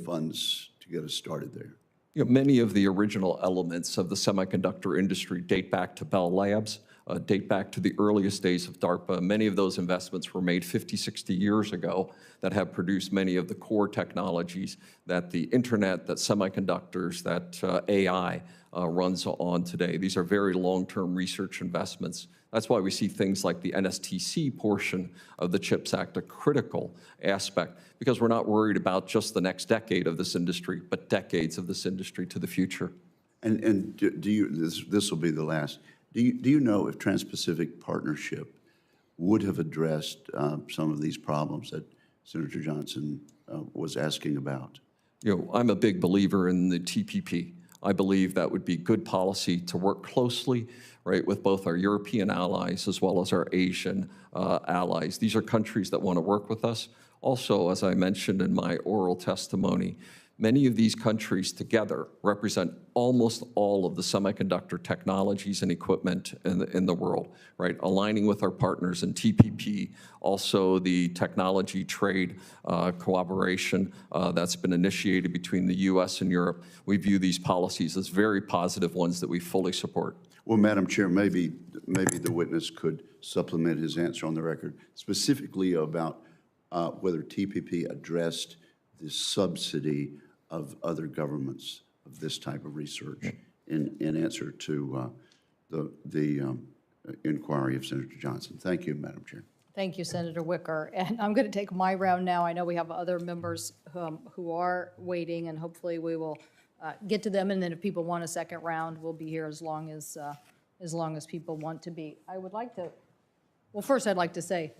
funds to get us started there? Many of the original elements of the semiconductor industry date back to Bell Labs, date back to the earliest days of DARPA. Many of those investments were made 50, 60 years ago that have produced many of the core technologies that the internet, that semiconductors, that AI runs on today. These are very long-term research investments. That's why we see things like the NSTC portion of the CHIPS Act a critical aspect, because we're not worried about just the next decade of this industry, but decades of this industry to the future. And do you, this will be the last, do you know if Trans-Pacific Partnership would have addressed some of these problems that Senator Johnson was asking about? I'm a big believer in the TPP. I believe that would be good policy to work closely, right, with both our European allies as well as our Asian allies. These are countries that want to work with us. Also, as I mentioned in my oral testimony, many of these countries together represent almost all of the semiconductor technologies and equipment in the world, right? Aligning with our partners in TPP, also the technology trade cooperation that's been initiated between the US and Europe. We view these policies as very positive ones that we fully support. Well, Madam Chair, maybe the witness could supplement his answer on the record, specifically about whether TPP addressed the subsidy of other governments of this type of research in answer to the inquiry of Senator Johnson. Thank you, Madam Chair. Thank you, Senator Wicker. And I'm going to take my round now. I know we have other members who are waiting, and hopefully we will get to them. And then if people want a second round, we'll be here as long as people want to be. I would like to, well, first I'd like to say,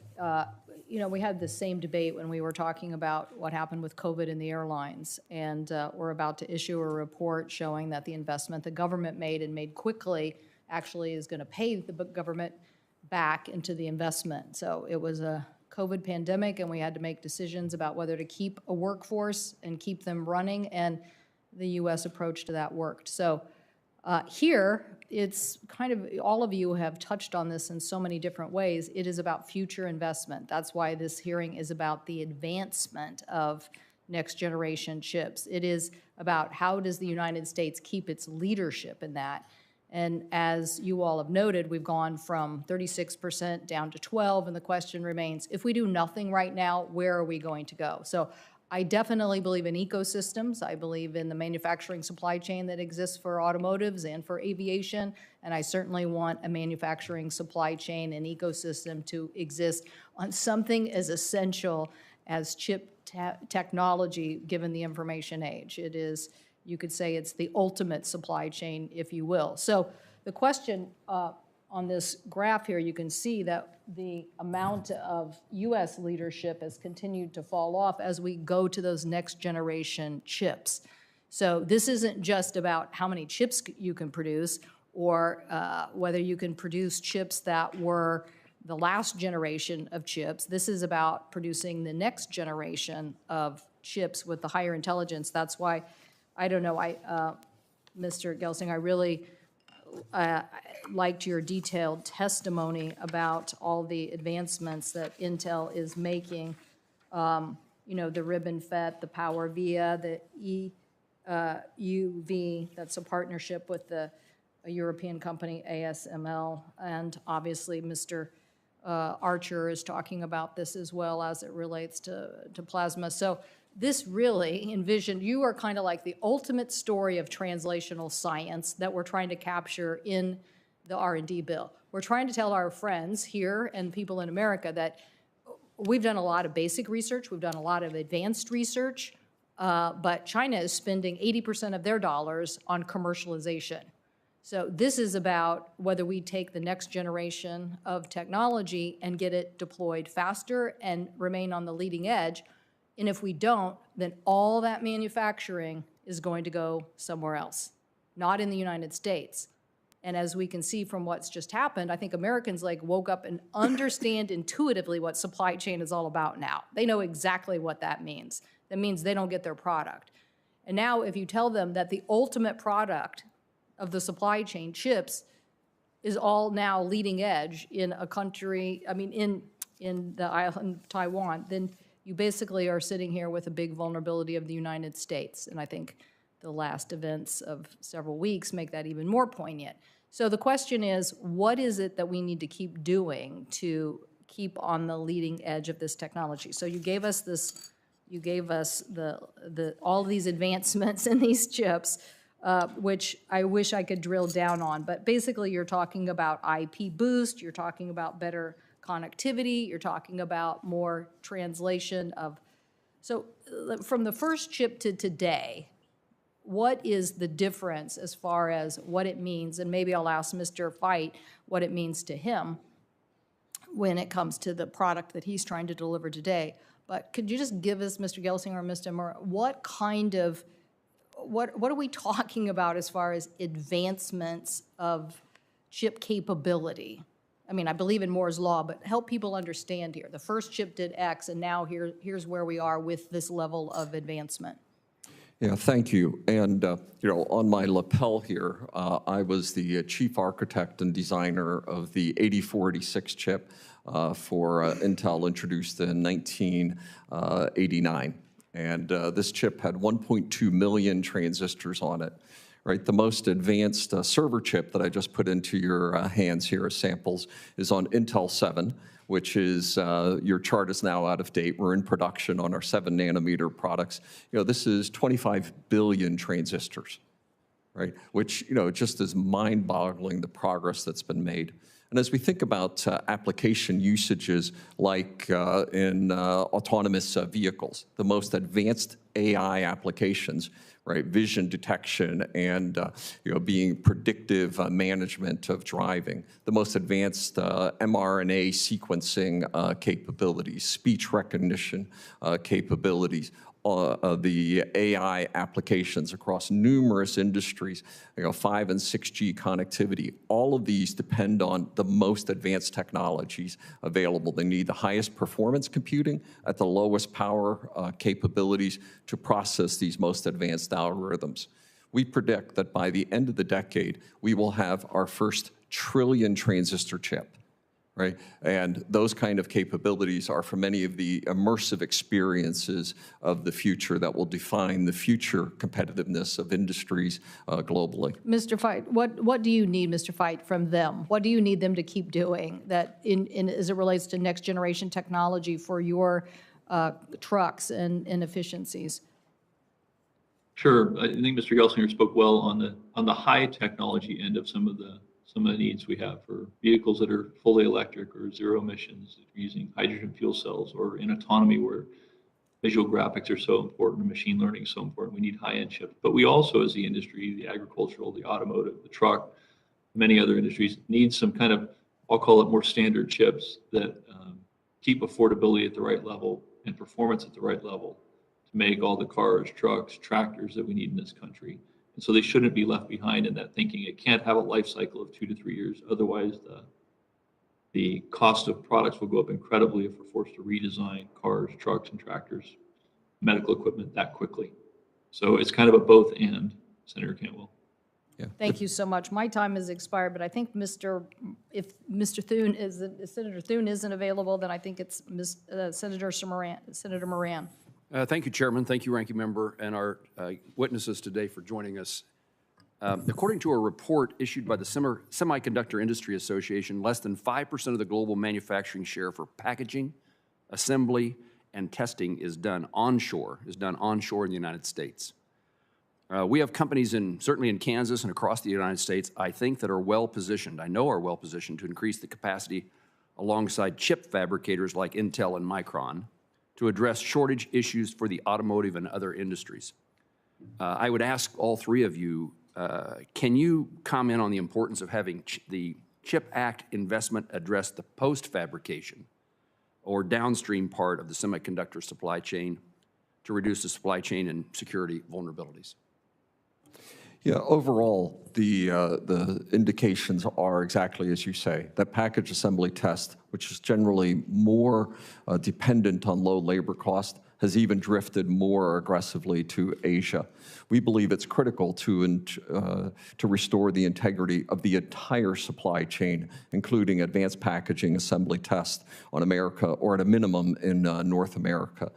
you know, we had the same debate when we were talking about what happened with COVID in the airlines, and we're about to issue a report showing that the investment the government made and made quickly actually is going to pay the government back into the investment. So it was a COVID pandemic, and we had to make decisions about whether to keep a workforce and keep them running, and the U.S. approach to that worked. So here, it's kind of, all of you have touched on this in so many different ways. It is about future investment. That's why this hearing is about the advancement of next generation chips. It is about how does the United States keep its leadership in that. And as you all have noted, we've gone from 36% down to 12%, and the question remains, if we do nothing right now, where are we going to go? So I definitely believe in ecosystems. I believe in the manufacturing supply chain that exists for automotives and for aviation, and I certainly want a manufacturing supply chain and ecosystem to exist on something as essential as chip technology, given the information age. It is, you could say it's the ultimate supply chain, if you will. So the question on this graph here, you can see that the amount of U.S. leadership has continued to fall off as we go to those next generation chips. So this isn't just about how many chips you can produce or whether you can produce chips that were the last generation of chips. This is about producing the next generation of chips with the higher intelligence. That's why, I don't know, Mr. Gelsinger, I really liked your detailed testimony about all the advancements that Intel is making. You know, the ribbon FET, the Power Via, the EUV, that's a partnership with a European company, ASML, and obviously Mr. Archer is talking about this as well as it relates to plasma. So this really envisioned, you are kind of like the ultimate story of translational science that we're trying to capture in the R&D bill. We're trying to tell our friends here and people in America that we've done a lot of basic research, we've done a lot of advanced research, but China is spending 80% of their dollars on commercialization. So this is about whether we take the next generation of technology and get it deployed faster and remain on the leading edge. And if we don't, then all that manufacturing is going to go somewhere else, not in the United States. And as we can see from what's just happened, I think Americans like woke up and understand intuitively what supply chain is all about now. They know exactly what that means. That means they don't get their product. And now if you tell them that the ultimate product of the supply chain, chips, is all now leading edge in a country, I mean, in the island Taiwan, then you basically are sitting here with a big vulnerability of the United States. And I think the last events of several weeks make that even more poignant. So the question is, what is it that we need to keep doing to keep on the leading edge of this technology? So you gave us this, you gave us all these advancements in these chips, which I wish I could drill down on. But basically, you're talking about IP boost, you're talking about better connectivity, you're talking about more translation of, so from the first chip to today, what is the difference as far as what it means, and maybe I'll ask Mr. Feit what it means to him when it comes to the product that he's trying to deliver today. But could you just give us, Mr. Gelsinger or Mr. Moore, what kind of, what are we talking about as far as advancements of chip capability? I mean, I believe in Moore's Law, but help people understand here. The first chip did X, and now here's where we are with this level of advancement. Yeah, thank you. And, on my lapel here, I was the chief architect and designer of the 8486 chip for Intel, introduced in 1989. And this chip had 1.2 million transistors on it. Right, the most advanced server chip that I just put into your hands here as samples is on Intel 7, which is, your chart is now out of date. We're in production on our 7 nanometer products. This is 25 billion transistors, right? Which, just is mind-boggling, the progress that's been made. And as we think about application usages like in autonomous vehicles, the most advanced AI applications, right, vision detection and being predictive management of driving, the most advanced mRNA sequencing capabilities, speech recognition capabilities, the AI applications across numerous industries, 5 and 6G connectivity. All of these depend on the most advanced technologies available. They need the highest performance computing at the lowest power capabilities to process these most advanced algorithms. We predict that by the end of the decade, we will have our first trillion transistor chip. Right? And those kind of capabilities are for many of the immersive experiences of the future that will define the future competitiveness of industries globally. Mr. Feit, what do you need, Mr. Feit, from them? What do you need them to keep doing that as it relates to next generation technology for your trucks and efficiencies? Sure. I think Mr. Gelsinger spoke well on the high technology end of some of the needs we have for vehicles that are fully electric or zero emissions, using hydrogen fuel cells, or in autonomy where visual graphics are so important and machine learning is so important. We need high-end chips. But we also, as the industry, the agricultural, the automotive, the truck, many other industries, need some kind of, I'll call it more standard chips that keep affordability at the right level and performance at the right level to make all the cars, trucks, tractors that we need in this country. And so they shouldn't be left behind in that thinking. It can't have a life cycle of 2 to 3 years. Otherwise, the cost of products will go up incredibly if we're forced to redesign cars, trucks, and tractors, medical equipment that quickly. So it's kind of a both and, Senator Cantwell. Yeah. Thank you so much. My time has expired, but I think if Mr. Thune if Senator Thune isn't available, then I think it's Senator Moran. Thank you, Chairman. Thank you, Ranking Member, and our witnesses today for joining us. According to a report issued by the Semiconductor Industry Association, less than 5% of the global manufacturing share for packaging, assembly, and testing is done onshore in the United States. We have companies certainly in Kansas and across the United States, I think, that are well-positioned, to increase the capacity alongside chip fabricators like Intel and Micron, to address shortage issues for the automotive and other industries. I would ask all three of you, can you comment on the importance of having the CHIP Act investment address the post-fabrication or downstream part of the semiconductor supply chain to reduce the supply chain and security vulnerabilities? Yeah, overall, the indications are exactly as you say, that package assembly test, which is generally more dependent on low labor cost, has even drifted more aggressively to Asia. We believe it's critical to restore the integrity of the entire supply chain, including advanced packaging assembly test on America, or at a minimum in North America.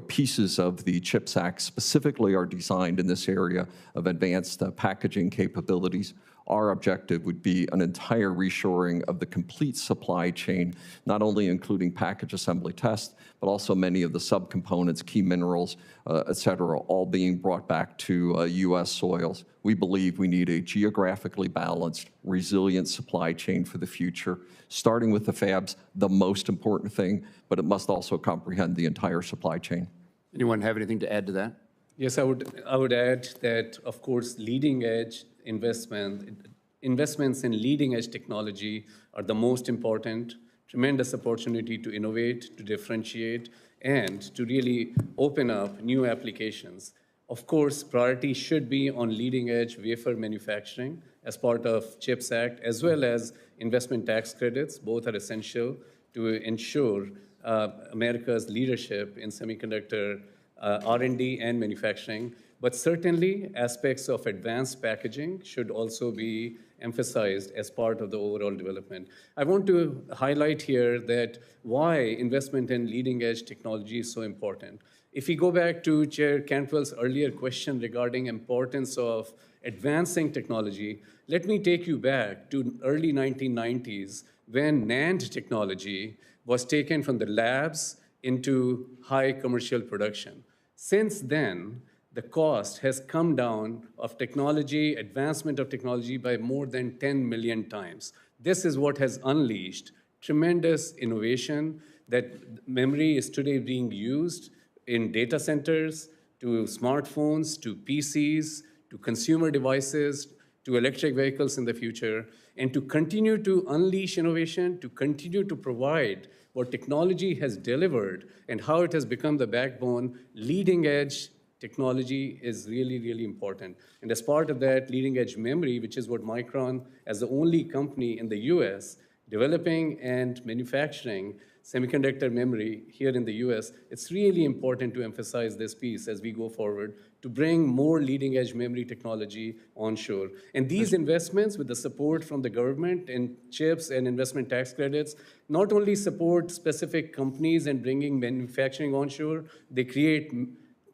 Pieces of the CHIPS Act specifically are designed in this area of advanced packaging capabilities. Our objective would be an entire reshoring of the complete supply chain, not only including package assembly test, but also many of the subcomponents, key minerals, et cetera, all being brought back to U.S. soils. We believe we need a geographically balanced, resilient supply chain for the future, starting with the fabs, the most important thing, but it must also comprehend the entire supply chain. Anyone have anything to add to that? Yes, I would add that, of course, leading edge investments in leading edge technology are the most important. Tremendous opportunity to innovate, to differentiate, and to really open up new applications. Of course, priority should be on leading-edge wafer manufacturing as part of CHIPS Act, as well as investment tax credits. Both are essential to ensure America's leadership in semiconductor R&D and manufacturing. But certainly, aspects of advanced packaging should also be emphasized as part of the overall development. I want to highlight here that why investment in leading-edge technology is so important. If we go back to Chair Cantwell's earlier question regarding importance of advancing technology, let me take you back to early 1990s when NAND technology was taken from the labs into high commercial production. Since then, the cost has come down of technology, advancement of technology by more than 10 million times. This is what has unleashed tremendous innovation that memory is today being used in data centers, to smartphones, to PCs, to consumer devices, to electric vehicles in the future, and to continue to unleash innovation, to continue to provide what technology has delivered and how it has become the backbone. Leading edge technology is really, really important. And as part of that, leading edge memory, which is what Micron, as the only company in the US, developing and manufacturing semiconductor memory here in the US, it's really important to emphasize this piece as we go forward to bring more leading edge memory technology onshore. And these investments, with the support from the government and CHIPS and investment tax credits, not only support specific companies and bringing manufacturing onshore, they create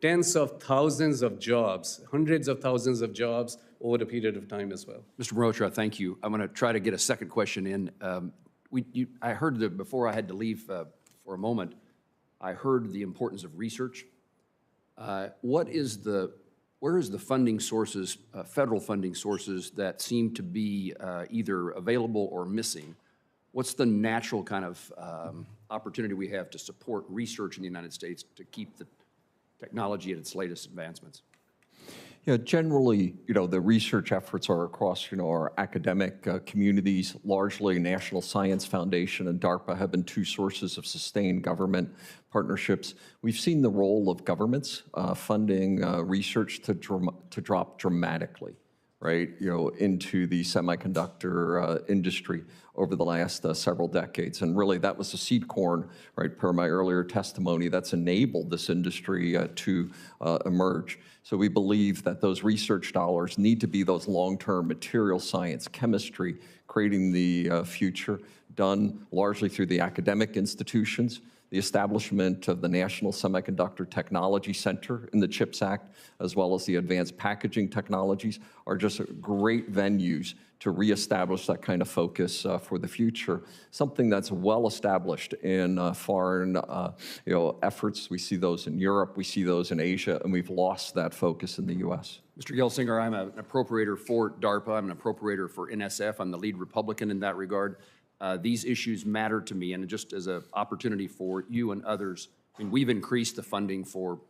tens of thousands of jobs, hundreds of thousands of jobs over a period of time as well. Mr. Mrocha, thank you. I'm going to try to get a second question in. I heard that before I had to leave for a moment, I heard the importance of research. Where is the funding sources, federal funding sources that seem to be either available or missing? What's the natural kind of opportunity we have to support research in the United States to keep the technology at its latest advancements? Yeah, generally, the research efforts are across, our academic communities. Largely, National Science Foundation and DARPA have been two sources of sustained government partnerships. We've seen the role of governments funding research to drop dramatically, right, into the semiconductor industry over the last several decades. And really, that was the seed corn, right, per my earlier testimony, that's enabled this industry to emerge. So we believe that those research dollars need to be those long-term material science, chemistry, creating the future, done largely through the academic institutions. The establishment of the National Semiconductor Technology Center in the CHIPS Act, as well as the advanced packaging technologies, are just great venues to reestablish that kind of focus for the future. Something that's well established in foreign efforts. We see those in Europe, we see those in Asia, and we've lost that focus in the US. Mr. Gelsinger, I'm an appropriator for DARPA. I'm an appropriator for NSF. I'm the lead Republican in that regard. These issues matter to me, and just as an opportunity for you and others, I mean, we've increased the funding for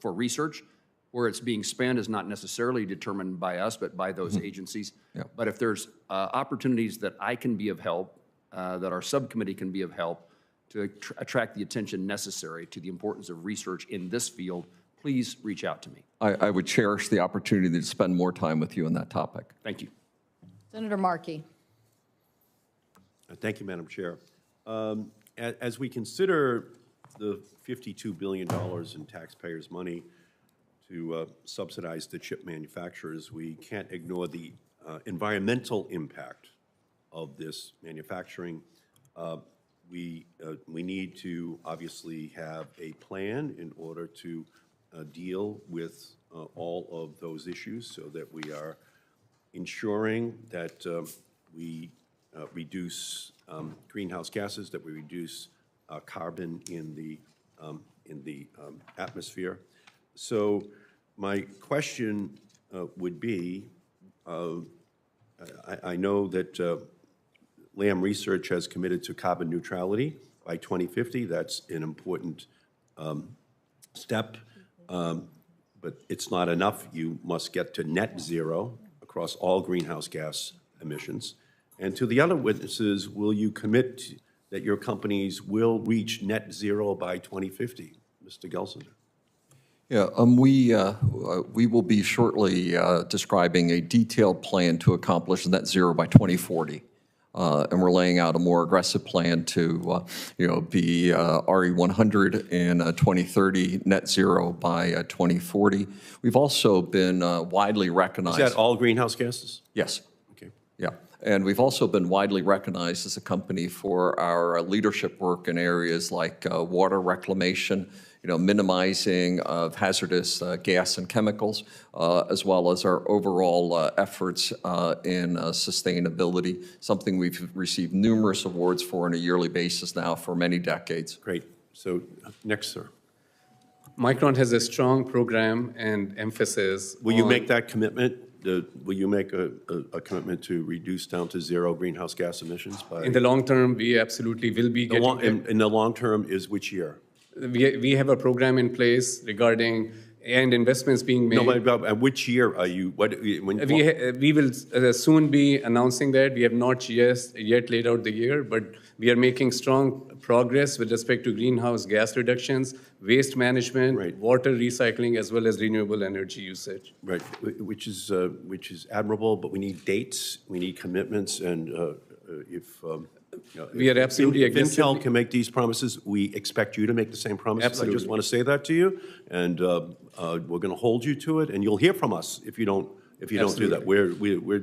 research. Where it's being spent is not necessarily determined by us, but by those agencies. Yep. But if there's opportunities that I can be of help, that our subcommittee can be of help to attract the attention necessary to the importance of research in this field, please reach out to me. I would cherish the opportunity to spend more time with you on that topic. Thank you. Senator Markey. Thank you, Madam Chair. As we consider the $52 billion in taxpayers' money to subsidize the chip manufacturers, we can't ignore the environmental impact of this manufacturing. We need to obviously have a plan in order to deal with all of those issues so that we are ensuring that we reduce greenhouse gases, that we reduce carbon in the atmosphere. So my question would be, I know that Lam Research has committed to carbon neutrality by 2050. That's an important step, but it's not enough. You must get to net zero across all greenhouse gas emissions. And to the other witnesses, will you commit that your companies will reach net zero by 2050? Mr. Gelsinger. Yeah, we will be shortly describing a detailed plan to accomplish net zero by 2040. And we're laying out a more aggressive plan to, be RE100 in 2030, net zero by 2040. We've also been widely recognized. Is that all greenhouse gases? Yes. Okay. Yeah, and we've also been widely recognized as a company for our leadership work in areas like water reclamation, minimizing of hazardous gas and chemicals, as well as our overall efforts in sustainability, something we've received numerous awards for on a yearly basis now for many decades. Great. So next, sir. Micron has a strong program and emphasis. Will you on- make that commitment? Will you make a commitment to reduce down to zero greenhouse gas emissions by? In the long term, we absolutely will be getting there. In the long term is which year? We have a program in place regarding and investments being made. No, but which year are you, We will soon be announcing that. We have not yet laid out the year, but we are making strong progress with respect to greenhouse gas reductions, waste management, Right. water recycling, as well as renewable energy usage. right, which is admirable, but we need dates, we need commitments, and if, We are absolutely if Intel aggressively- can make these promises, we expect you to make the same promises. I Absolutely. just want to say that to you, and we're going to hold you to it, and you'll hear from us if you don't do that.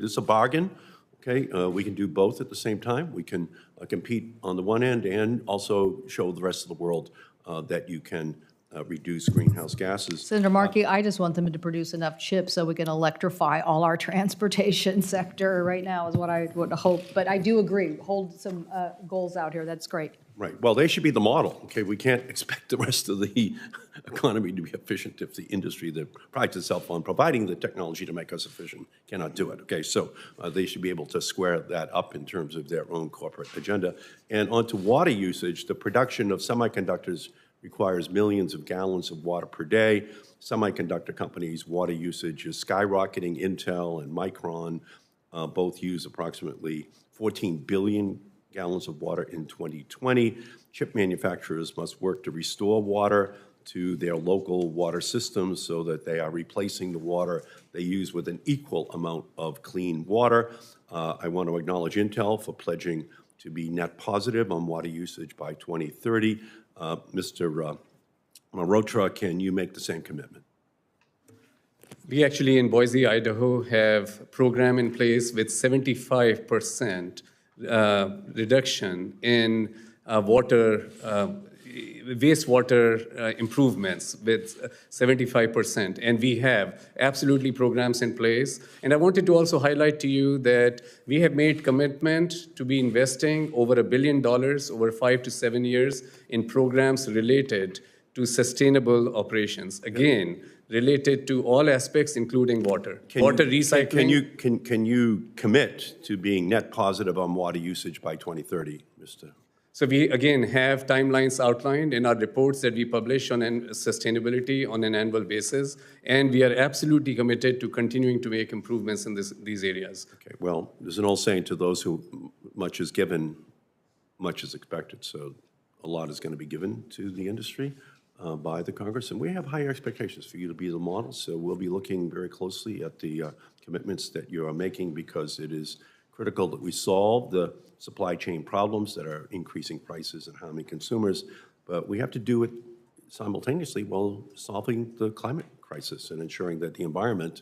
This is a bargain, okay? We can do both at the same time. We can compete on the one end and also show the rest of the world that you can reduce greenhouse gases. Senator Markey, I just want them to produce enough chips so we can electrify all our transportation sector right now is what I would hope. But I do agree, hold some goals out here, that's great. Right. Well, they should be the model, okay? We can't expect the rest of the economy to be efficient if the industry that prides itself on providing the technology to make us efficient cannot do it, okay? So they should be able to square that up in terms of their own corporate agenda. And on to water usage, the production of semiconductors requires millions of gallons of water per day. Semiconductor companies' water usage is skyrocketing. Intel and Micron both use approximately 14 billion gallons of water in 2020. Chip manufacturers must work to restore water to their local water systems so that they are replacing the water they use with an equal amount of clean water. I want to acknowledge Intel for pledging to be net positive on water usage by 2030. Mr. Marotra, can you make the same commitment? We actually in Boise, Idaho, have a program in place with 75% reduction in wastewater improvements with 75%. And we have absolutely programs in place. And I wanted to also highlight to you that we have made commitment to be investing over $1 billion over 5 to 7 years in programs related to sustainable operations. Again, related to all aspects, including water. Water recycling. Can you commit to being net positive on water usage by 2030, Mr.? So we, again, have timelines outlined in our reports that we publish on sustainability on an annual basis, and we are absolutely committed to continuing to make improvements in these areas. Okay, well, there's an old saying, to those who much is given, much is expected. So a lot is going to be given to the industry by the Congress, and we have high expectations for you to be the model. So we'll be looking very closely at the commitments that you are making, because it is critical that we solve the supply chain problems that are increasing prices and harming consumers, but we have to do it simultaneously while solving the climate crisis and ensuring that the environment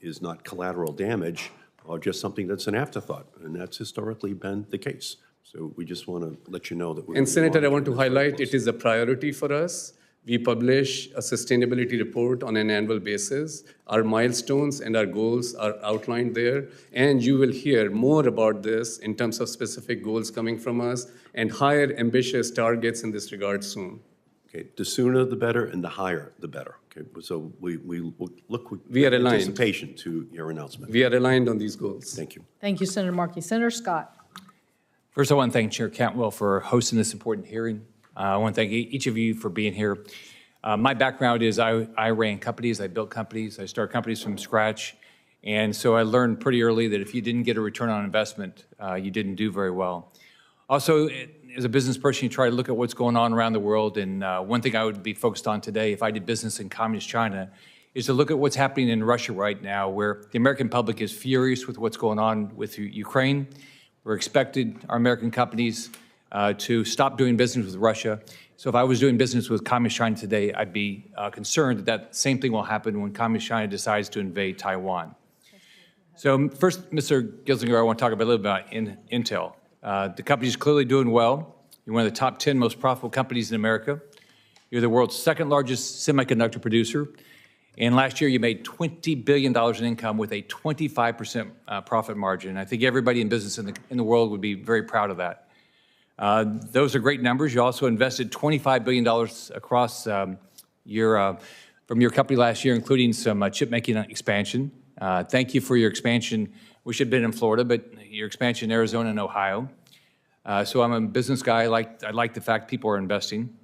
is not collateral damage or just something that's an afterthought, and that's historically been the case. So we just want to let you know that we're— And Senator, I want to highlight it is a priority for us. We publish a sustainability report on an annual basis. Our milestones and our goals are outlined there, and you will hear more about this in terms of specific goals coming from us and higher ambitious targets in this regard soon. Okay, the sooner the better, and the higher the better. Okay, so we look with We are aligned. anticipation to your announcement. We are aligned on these goals. Thank you. Thank you, Senator Markey. Senator Scott. First, I want to thank Chair Cantwell for hosting this important hearing. I want to thank each of you for being here. My background is I ran companies, I built companies, I started companies from scratch. And so I learned pretty early that if you didn't get a return on investment, you didn't do very well. Also, as a business person, you try to look at what's going on around the world. And one thing I would be focused on today, if I did business in communist China, is to look at what's happening in Russia right now, where the American public is furious with what's going on with Ukraine. We're expected, our American companies, to stop doing business with Russia. So if I was doing business with communist China today, I'd be concerned that that same thing will happen when communist China decides to invade Taiwan. So first, Mr. Gilzinger, I want to talk a little bit about Intel. The company is clearly doing well. You're one of the top 10 most profitable companies in America. You're the world's second largest semiconductor producer. And last year, you made $20 billion in income with a 25% profit margin. I think everybody in business in the world would be very proud of that. Those are great numbers. You also invested $25 billion across from your company last year, including some chip-making expansion. Thank you for your expansion. We should have been in Florida, but your expansion in Arizona and Ohio. So I'm a business guy. I like the fact people are investing.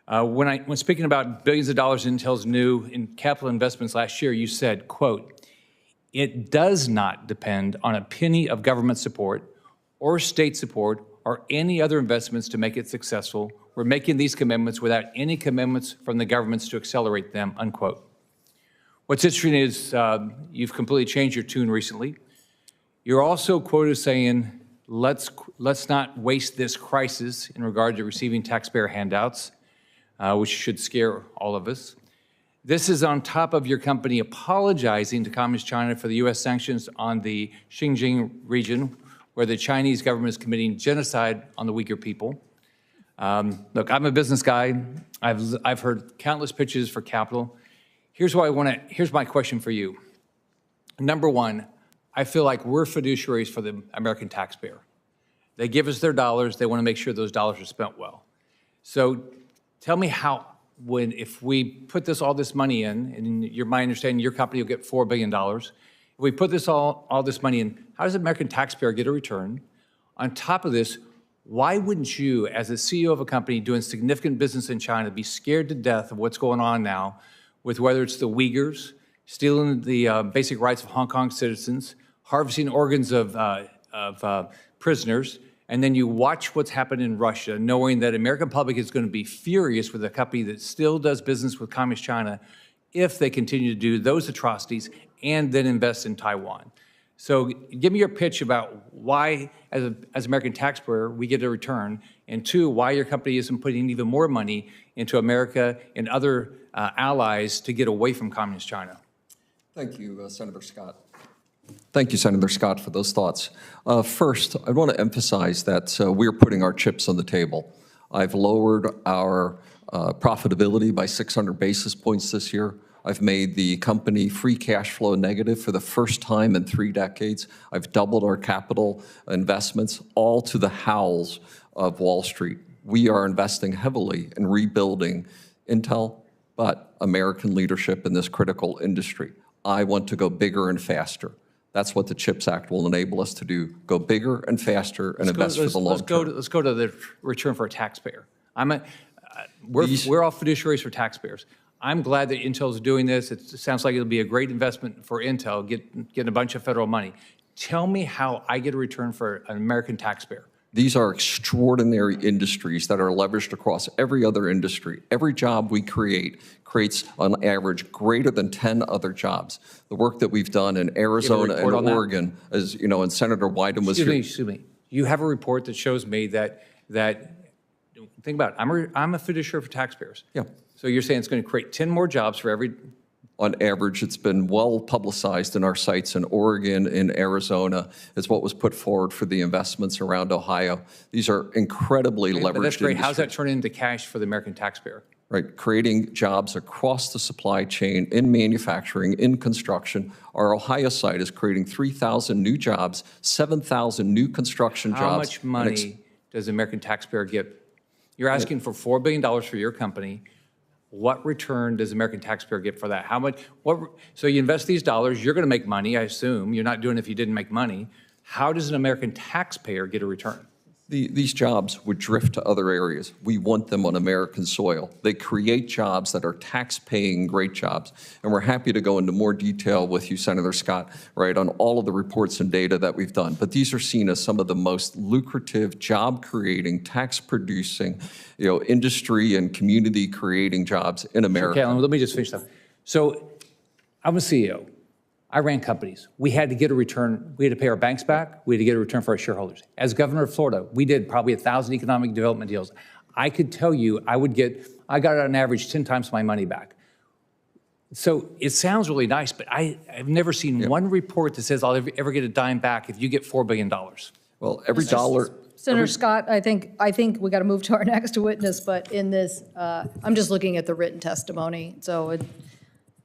When speaking about billions of dollars Intel's new in capital investments last year, you said, quote, "It does not depend on a penny of government support or state support or any other investments to make it successful. We're making these commitments without any commitments from the governments to accelerate them," unquote. What's interesting is you've completely changed your tune recently. You're also quoted as saying, let's not waste this crisis in regard to receiving taxpayer handouts, which should scare all of us. This is on top of your company apologizing to Communist China for the U.S. sanctions on the Xinjiang region, where the Chinese government is committing genocide on the Uyghur people. Look, I'm a business guy. I've heard countless pitches for capital. Here's my question for you. Number one, I feel like we're fiduciaries for the American taxpayer. They give us their dollars. They want to make sure those dollars are spent well. So tell me how, if we put all this money in, and my understanding, your company will get $4 billion. If we put all this money in, how does the American taxpayer get a return? On top of this, why wouldn't you, as a CEO of a company doing significant business in China, be scared to death of what's going on now with whether it's the Uyghurs, stealing the basic rights of Hong Kong citizens, harvesting organs of prisoners, and then you watch what's happened in Russia, knowing that American public is going to be furious with a company that still does business with Communist China if they continue to do those atrocities and then invest in Taiwan. So give me your pitch about why, as American taxpayer, we get a return, and two, why your company isn't putting even more money into America and other allies to get away from Communist China. Thank you, Senator Scott. Thank you, Senator Scott, for those thoughts. First, I want to emphasize that we're putting our chips on the table. I've lowered our profitability by 600 basis points this year. I've made the company free cash flow negative for the first time in 3 decades. I've doubled our capital investments, all to the howls of Wall Street. We are investing heavily in rebuilding Intel, but American leadership in this critical industry. I want to go bigger and faster. That's what the CHIPS Act will enable us to do, go bigger and faster and invest for the long term. Let's go to the return for a taxpayer. We're all fiduciaries for taxpayers. I'm glad that Intel's doing this. It sounds like it'll be a great investment for Intel, getting a bunch of federal money. Tell me how I get a return for an American taxpayer. These are extraordinary industries that are leveraged across every other industry. Every job we create creates, on average, greater than 10 other jobs. The work that we've done in Arizona and Oregon, as you know, and Senator Wyden was here. Excuse me. You have a report that shows me that think about it, I'm a fiduciary for taxpayers. Yeah. So you're saying it's going to create 10 more jobs for every... On average, it's been well publicized in our sites in Oregon, in Arizona, is what was put forward for the investments around Ohio. These are incredibly leveraged But that's great. industries. How's that turn into cash for the American taxpayer? Right, creating jobs across the supply chain, in manufacturing, in construction. Our Ohio site is creating 3,000 new jobs, 7,000 new construction jobs. How much money does the American taxpayer get? You're asking for $4 billion for your company. What return does the American taxpayer get for that? How much? So you invest these dollars, you're going to make money, I assume. You're not doing it if you didn't make money. How does an American taxpayer get a return? These jobs would drift to other areas. We want them on American soil. They create jobs that are tax-paying great jobs. And we're happy to go into more detail with you, Senator Scott, right, on all of the reports and data that we've done. But these are seen as some of the most lucrative, job-creating, tax-producing, industry and community-creating jobs in America. Okay, let me just finish that. So I'm a CEO. I ran companies. We had to get a return. We had to pay our banks back. We had to get a return for our shareholders. As governor of Florida, we did probably 1,000 economic development deals. I could tell you I got on average 10 times my money back. So it sounds really nice, but I've never seen one report that says I'll ever get a dime back if you get $4 billion. Well, every dollar. Senator Scott, I think we got to move to our next witness, but in this, I'm just looking at the written testimony. So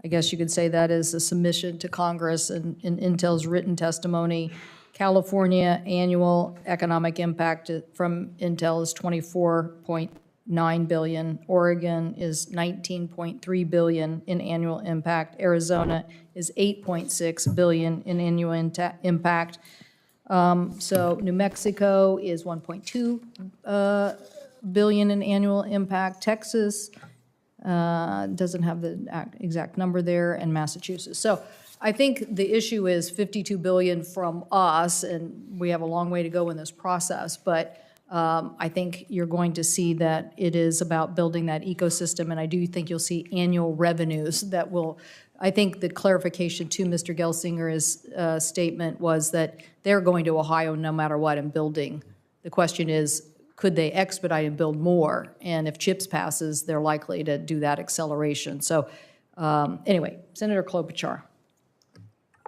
I guess you could say that is a submission to Congress in Intel's written testimony. California annual economic impact from Intel is $24.9 billion. Oregon is $19.3 billion in annual impact. Arizona is $8.6 billion in annual impact. So New Mexico is $1.2 billion in annual impact. Texas doesn't have the exact number there, and Massachusetts. So I think the issue is $52 billion from us, and we have a long way to go in this process, but I think you're going to see that it is about building that ecosystem, and I do think you'll see annual revenues that will, I think the clarification to Mr. Gelsinger's statement was that they're going to Ohio no matter what and building. The question is, could they expedite and build more? And if CHIPS passes, they're likely to do that acceleration. So anyway, Senator Klobuchar.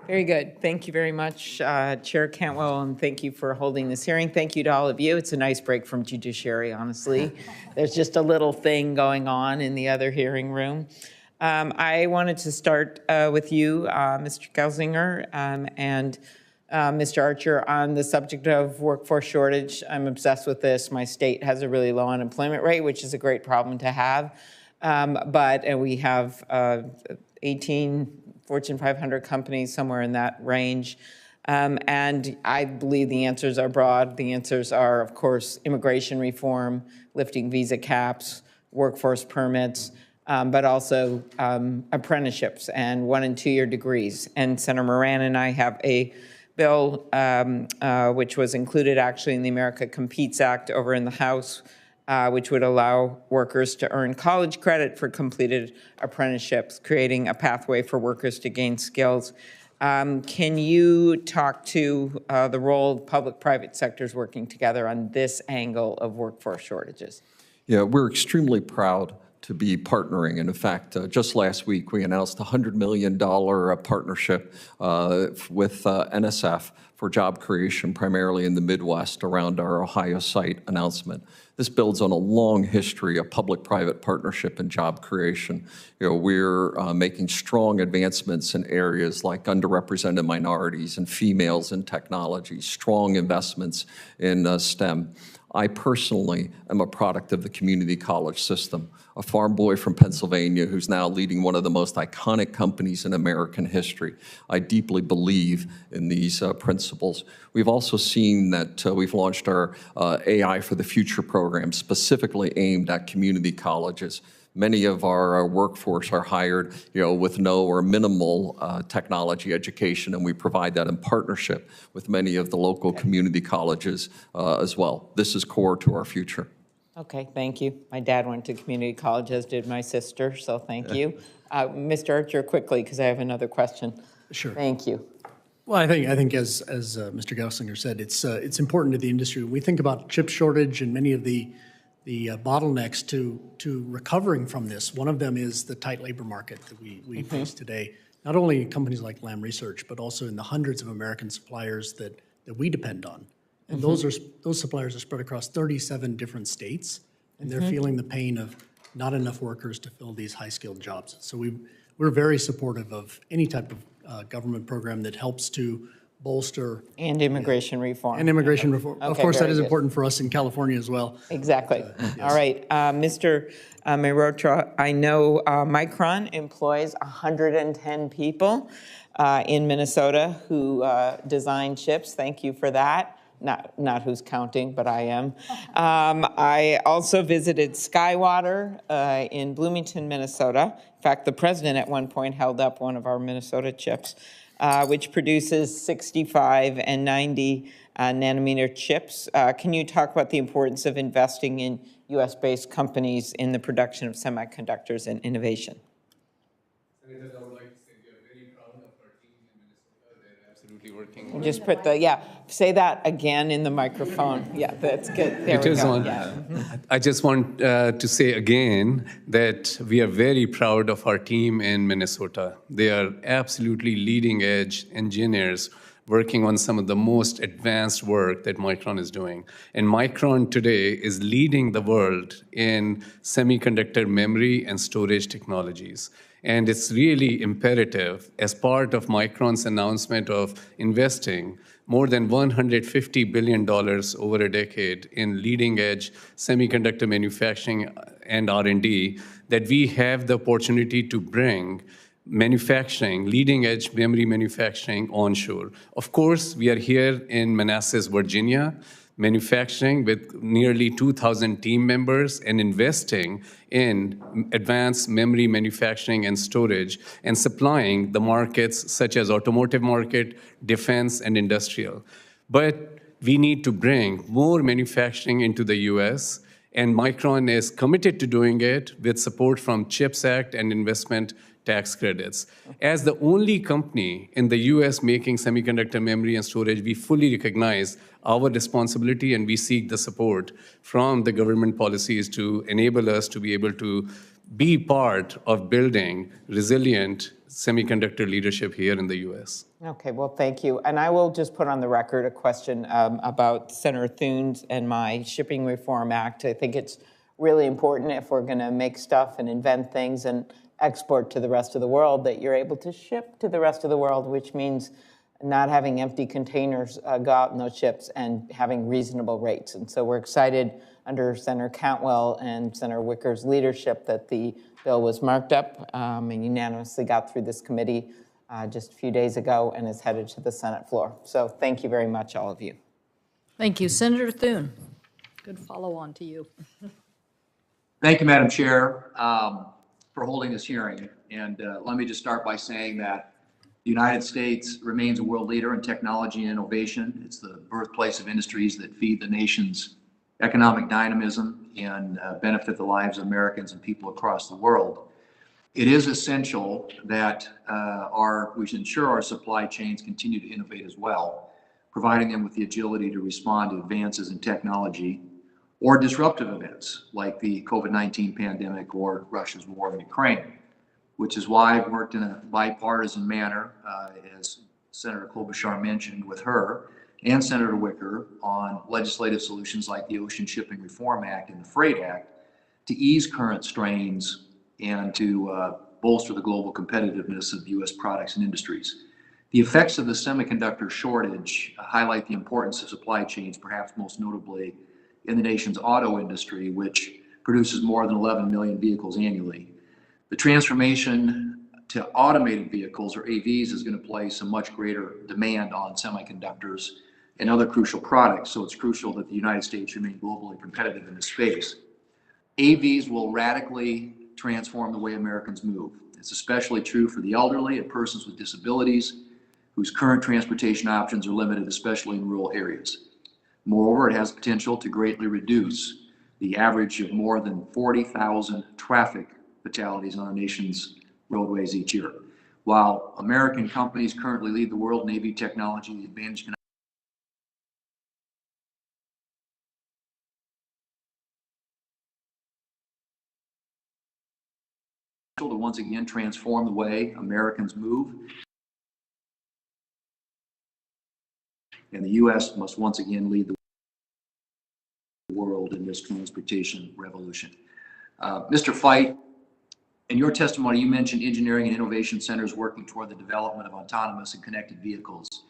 Very good. Thank you very much, Chair Cantwell, and thank you for holding this hearing. Thank you to all of you. It's a nice break from judiciary, honestly. There's just a little thing going on in the other hearing room. I wanted to start with you, Mr. Gelsinger, and Mr. Archer, on the subject of workforce shortage. I'm obsessed with this. My state has a really low unemployment rate, which is a great problem to have. But we have 18 Fortune 500 companies, somewhere in that range. And I believe the answers are broad. The answers are, of course, immigration reform, lifting visa caps, workforce permits, but also apprenticeships and 1- and 2-year degrees. And Senator Moran and I have a bill which was included actually in the America Competes Act over in the House, which would allow workers to earn college credit for completed apprenticeships, creating a pathway for workers to gain skills. Can you talk to the role of public-private sectors working together on this angle of workforce shortages? Yeah, we're extremely proud to be partnering. And in fact, just last week, we announced a $100 million partnership with NSF for job creation, primarily in the Midwest, around our Ohio site announcement. This builds on a long history of public-private partnership and job creation. We're making strong advancements in areas like underrepresented minorities and females in technology, strong investments in STEM. I personally am a product of the community college system, a farm boy from Pennsylvania who's now leading one of the most iconic companies in American history. I deeply believe in these principles. We've also seen that we've launched our AI for the Future program, specifically aimed at community colleges. Many of our workforce are hired, with no or minimal technology education, and we provide that in partnership with many of the local community colleges as well. This is core to our future. Okay, thank you. My dad went to community college, as did my sister, so thank you. Mr. Archer, quickly, because I have another question. Sure. Thank you. Well, I think as Mr. Gelsinger said, it's important to the industry. When we think about chip shortage and many of the bottlenecks to recovering from this, one of them is the tight labor market that we face today, not only in companies like Lam Research, but also in the hundreds of American suppliers that we depend on. And those suppliers are spread across 37 different states, and they're feeling the pain of not enough workers to fill these high-skilled jobs. So we're very supportive of any type of government program that helps to bolster. And immigration reform. And immigration reform. Okay, of course, that is good. Important for us in California as well. Exactly. Yes. All right, Mr. Mirotra, I know Micron employs 110 people in Minnesota who design chips. Thank you for that. not who's counting, but I am. I also visited Skywater in Bloomington, Minnesota. In fact, the president at one point held up one of our Minnesota chips, which produces 65 and 90 nanometer chips. Can you talk about the importance of investing in US-based companies in the production of semiconductors and innovation? Senator, I would like to say we are very proud of our team in Minnesota. They're absolutely working. Just put say that again in the microphone. Yeah, that's good. There we go. Yeah. I just want to say again that we are very proud of our team in Minnesota. They are absolutely leading edge engineers working on some of the most advanced work that Micron is doing. And Micron today is leading the world in semiconductor memory and storage technologies. And it's really imperative, as part of Micron's announcement of investing more than $150 billion over a decade in leading-edge semiconductor manufacturing and R&D, that we have the opportunity to bring manufacturing, leading-edge memory manufacturing onshore. Of course, we are here in Manassas, Virginia, manufacturing with nearly 2,000 team members and investing in advanced memory manufacturing and storage and supplying the markets such as automotive market, defense, and industrial. But we need to bring more manufacturing into the US, and Micron is committed to doing it with support from CHIPS Act and investment tax credits. As the only company in the US making semiconductor memory and storage, we fully recognize our responsibility and we seek the support from the government policies to enable us to be able to be part of building resilient semiconductor leadership here in the US. Okay, well, thank you. And I will just put on the record a question about Senator Thune's and my Shipping Reform Act. I think it's really important if we're going to make stuff and invent things and export to the rest of the world, that you're able to ship to the rest of the world, which means not having empty containers go out in those ships and having reasonable rates. And so we're excited under Senator Cantwell and Senator Wicker's leadership that the bill was marked up and unanimously got through this committee just a few days ago and is headed to the Senate floor. So thank you very much, all of you. Thank you. Senator Thune, good follow-on to you. Thank you, Madam Chair, for holding this hearing. And let me just start by saying that the United States remains a world leader in technology and innovation. It's the birthplace of industries that feed the nation's economic dynamism and benefit the lives of Americans and people across the world. It is essential that we should ensure our supply chains continue to innovate as well, providing them with the agility to respond to advances in technology or disruptive events like the COVID-19 pandemic or Russia's war in Ukraine, which is why I've worked in a bipartisan manner, as Senator Klobuchar mentioned, with her and Senator Wicker on legislative solutions like the Ocean Shipping Reform Act and the Freight Act to ease current strains and to bolster the global competitiveness of U.S. products and industries. The effects of the semiconductor shortage highlight the importance of supply chains, perhaps most notably in the nation's auto industry, which produces more than 11 million vehicles annually. The transformation to automated vehicles, or AVs, is going to place a much greater demand on semiconductors and other crucial products, so it's crucial that the United States remain globally competitive in this space. AVs will radically transform the way Americans move. It's especially true for the elderly and persons with disabilities whose current transportation options are limited, especially in rural areas. Moreover, it has potential to greatly reduce the average of more than 40,000 traffic fatalities on our nation's roadways each year. While American companies currently lead the world in AV technology, the advantage can to once again transform the way Americans move. And the U.S. must once again lead the world in this transportation revolution. Mr. Feit, in your testimony, you mentioned engineering and innovation centers working toward the development of autonomous and connected vehicles.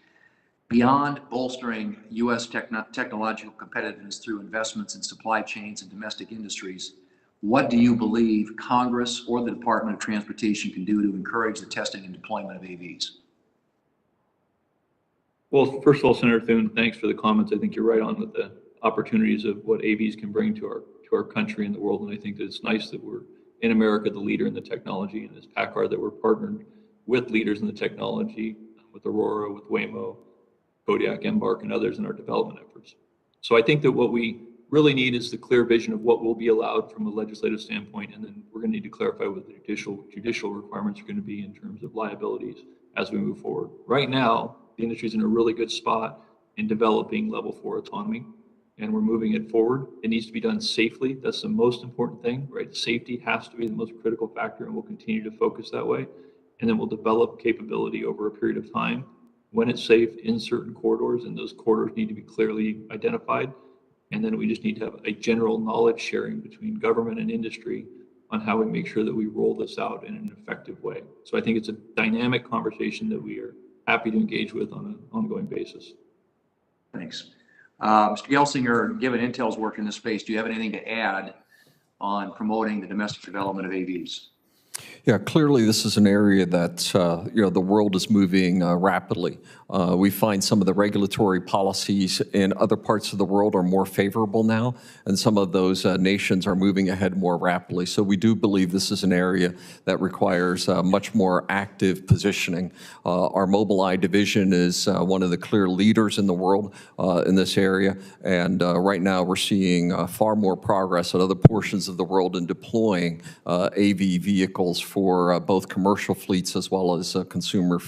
Beyond bolstering U.S. technological competitiveness through investments in supply chains and domestic industries, what do you believe Congress or the Department of Transportation can do to encourage the testing and deployment of AVs? Well, first of all, Senator Thune, thanks for the comments. I think you're right on with the opportunities of what AVs can bring to our country and the world. And I think that it's nice that we're in America, the leader in the technology, and as PACCAR that we're partnered with leaders in the technology, with Aurora, with Waymo, Kodiak, Embark, and others in our development efforts. So I think that what we really need is the clear vision of what will be allowed from a legislative standpoint, and then we're going to need to clarify what the judicial requirements are going to be in terms of liabilities as we move forward. Right now, the industry is in a really good spot in developing level 4 autonomy, and we're moving it forward. It needs to be done safely. That's the most important thing, right? Safety has to be the most critical factor, and we'll continue to focus that way. And then we'll develop capability over a period of time when it's safe in certain corridors, and those corridors need to be clearly identified. And then we just need to have a general knowledge sharing between government and industry on how we make sure that we roll this out in an effective way. So I think it's a dynamic conversation that we are happy to engage with on an ongoing basis. Thanks. Mr. Gelsinger, given Intel's work in this space, do you have anything to add on promoting the domestic development of AVs? Yeah, clearly this is an area that the world is moving rapidly. We find some of the regulatory policies in other parts of the world are more favorable now, and some of those nations are moving ahead more rapidly. So we do believe this is an area that requires much more active positioning. Our Mobileye division is one of the clear leaders in the world in this area, and right now we're seeing far more progress in other portions of the world in deploying AV vehicles for both commercial fleets as well as consumer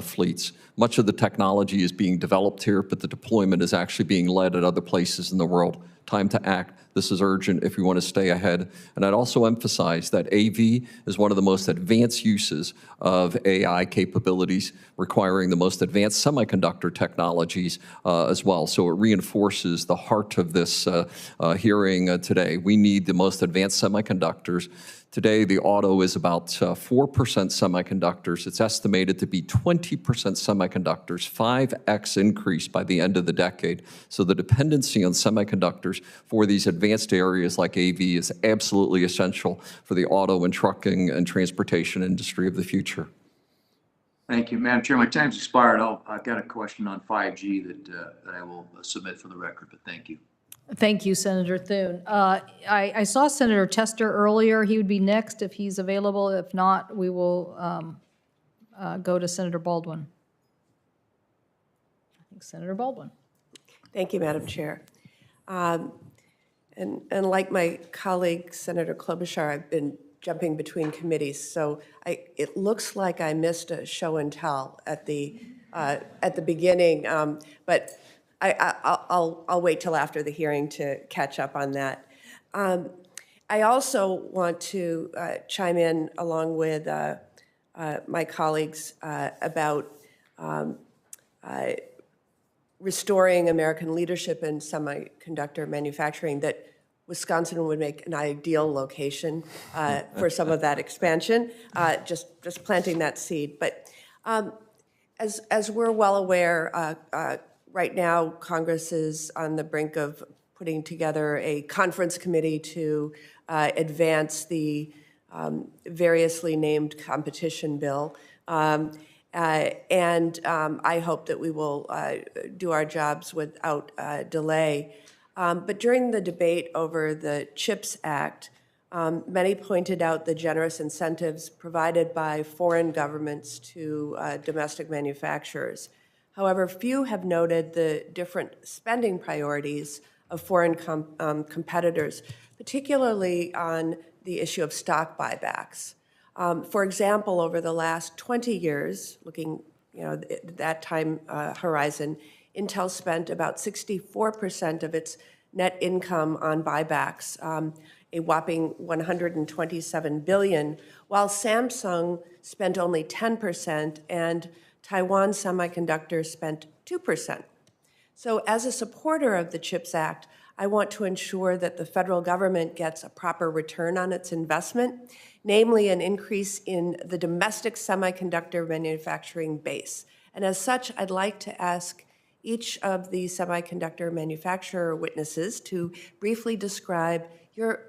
fleets. Much of the technology is being developed here, but the deployment is actually being led at other places in the world. Time to act. This is urgent if we want to stay ahead. And I'd also emphasize that AV is one of the most advanced uses of AI capabilities, requiring the most advanced semiconductor technologies as well. So it reinforces the heart of this hearing today. We need the most advanced semiconductors. Today, the auto is about 4% semiconductors. It's estimated to be 20% semiconductors, 5x increase by the end of the decade. So the dependency on semiconductors for these advanced areas like AV is absolutely essential for the auto and trucking and transportation industry of the future. Thank you, Madam Chair. My time's expired. I've got a question on 5G that I will submit for the record, but thank you. Thank you, Senator Thune. I saw Senator Tester earlier. He would be next if he's available. If not, we will go to Senator Baldwin. I think Senator Baldwin. Thank you, Madam Chair. And like my colleague, Senator Klobuchar, I've been jumping between committees, so it looks like I missed a show and tell at the beginning, but I'll wait till after the hearing to catch up on that. I also want to chime in along with my colleagues about restoring American leadership in semiconductor manufacturing, that Wisconsin would make an ideal location for some of that expansion, just planting that seed. But as we're well aware, right now, Congress is on the brink of putting together a conference committee to advance the variously named competition bill. And I hope that we will do our jobs without delay. But during the debate over the CHIPS Act, many pointed out the generous incentives provided by foreign governments to domestic manufacturers. However, few have noted the different spending priorities of foreign competitors, particularly on the issue of stock buybacks. For example, over the last 20 years, looking at that time horizon, Intel spent about 64% of its net income on buybacks, a whopping $127 billion, while Samsung spent only 10% and Taiwan Semiconductor spent 2%. So as a supporter of the CHIPS Act, I want to ensure that the federal government gets a proper return on its investment, namely an increase in the domestic semiconductor manufacturing base. And as such, I'd like to ask each of the semiconductor manufacturer witnesses to briefly describe your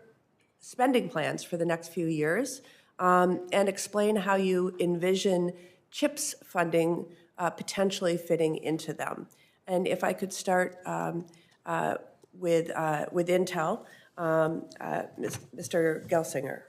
spending plans for the next few years and explain how you envision CHIPS funding potentially fitting into them. And if I could start with Intel, Mr. Gelsinger.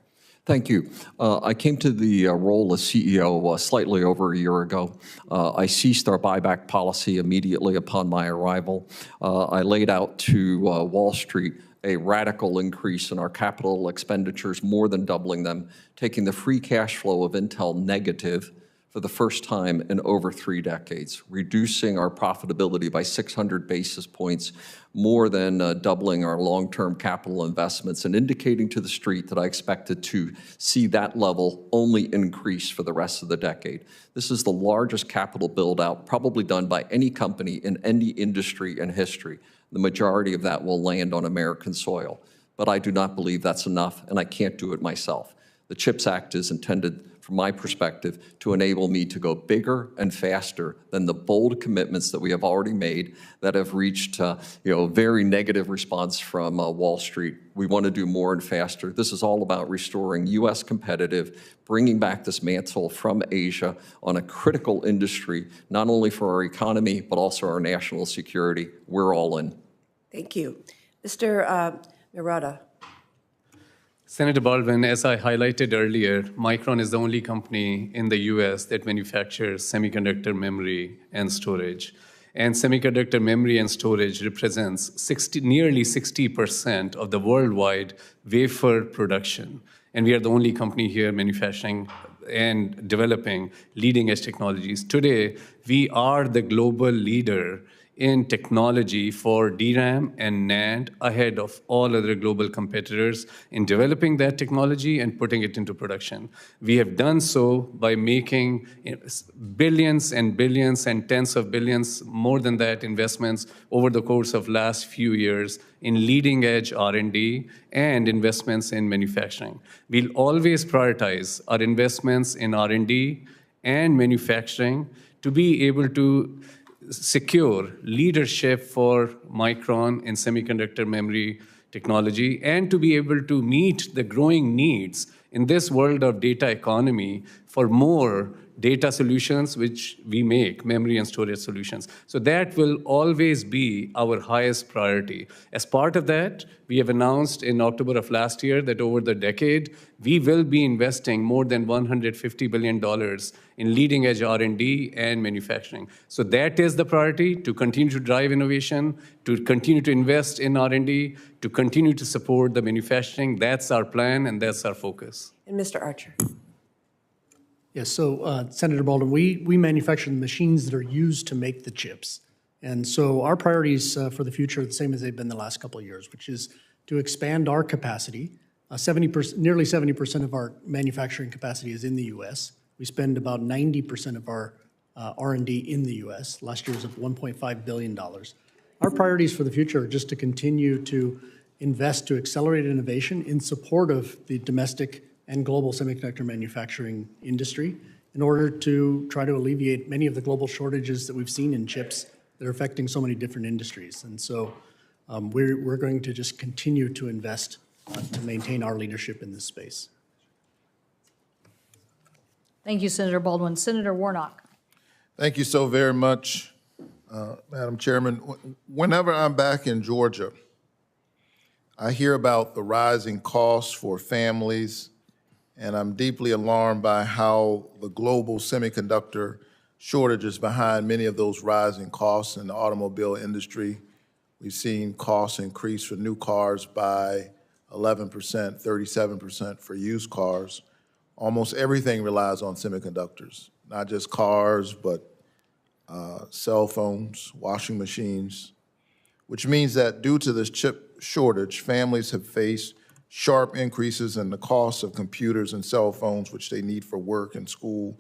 Thank you. I came to the role as CEO slightly over a year ago. I ceased our buyback policy immediately upon my arrival. I laid out to Wall Street a radical increase in our capital expenditures, more than doubling them, taking the free cash flow of Intel negative for the first time in over 3 decades, reducing our profitability by 600 basis points, more than doubling our long-term capital investments, and indicating to the street that I expected to see that level only increase for the rest of the decade. This is the largest capital build-out probably done by any company in any industry in history. The majority of that will land on American soil. But I do not believe that's enough, and I can't do it myself. The CHIPS Act is intended, from my perspective, to enable me to go bigger and faster than the bold commitments that we have already made that have reached very negative response from Wall Street. We want to do more and faster. This is all about restoring U.S. competitive, bringing back this mantle from Asia on a critical industry, not only for our economy, but also our national security. We're all in. Thank you. Mr. Murata. Senator Baldwin, as I highlighted earlier, Micron is the only company in the US that manufactures semiconductor memory and storage. And semiconductor memory and storage represents nearly 60% of the worldwide wafer production. And we are the only company here manufacturing and developing leading-edge technologies. Today, we are the global leader in technology for DRAM and NAND, ahead of all other global competitors in developing that technology and putting it into production. We have done so by making billions and billions and tens of billions, more than that, investments over the course of last few years in leading-edge R&D and investments in manufacturing. We'll always prioritize our investments in R&D and manufacturing to be able to secure leadership for Micron in semiconductor memory technology and to be able to meet the growing needs in this world of data economy for more data solutions, which we make, memory and storage solutions. So that will always be our highest priority. As part of that, we have announced in October of last year that over the decade, we will be investing more than $150 billion in leading-edge R&D and manufacturing. So that is the priority, to continue to drive innovation, to continue to invest in R&D, to continue to support the manufacturing. That's our plan, and that's our focus. And Mr. Archer. Yes, so Senator Baldwin, we manufacture the machines that are used to make the chips. And so our priorities for the future are the same as they've been the last couple of years, which is to expand our capacity. Nearly 70% of our manufacturing capacity is in the U.S. We spend about 90% of our R&D in the U.S. Last year was $1.5 billion. Our priorities for the future are just to continue to invest to accelerate innovation in support of the domestic and global semiconductor manufacturing industry in order to try to alleviate many of the global shortages that we've seen in chips that are affecting so many different industries. And so we're going to just continue to invest to maintain our leadership in this space. Thank you, Senator Baldwin. Senator Warnock. Thank you so very much, Madam Chairman. Whenever I'm back in Georgia, I hear about the rising costs for families, and I'm deeply alarmed by how the global semiconductor shortage is behind many of those rising costs in the automobile industry. We've seen costs increase for new cars by 11%, 37% for used cars. Almost everything relies on semiconductors, not just cars, but cell phones, washing machines, which means that due to this chip shortage, families have faced sharp increases in the cost of computers and cell phones, which they need for work and school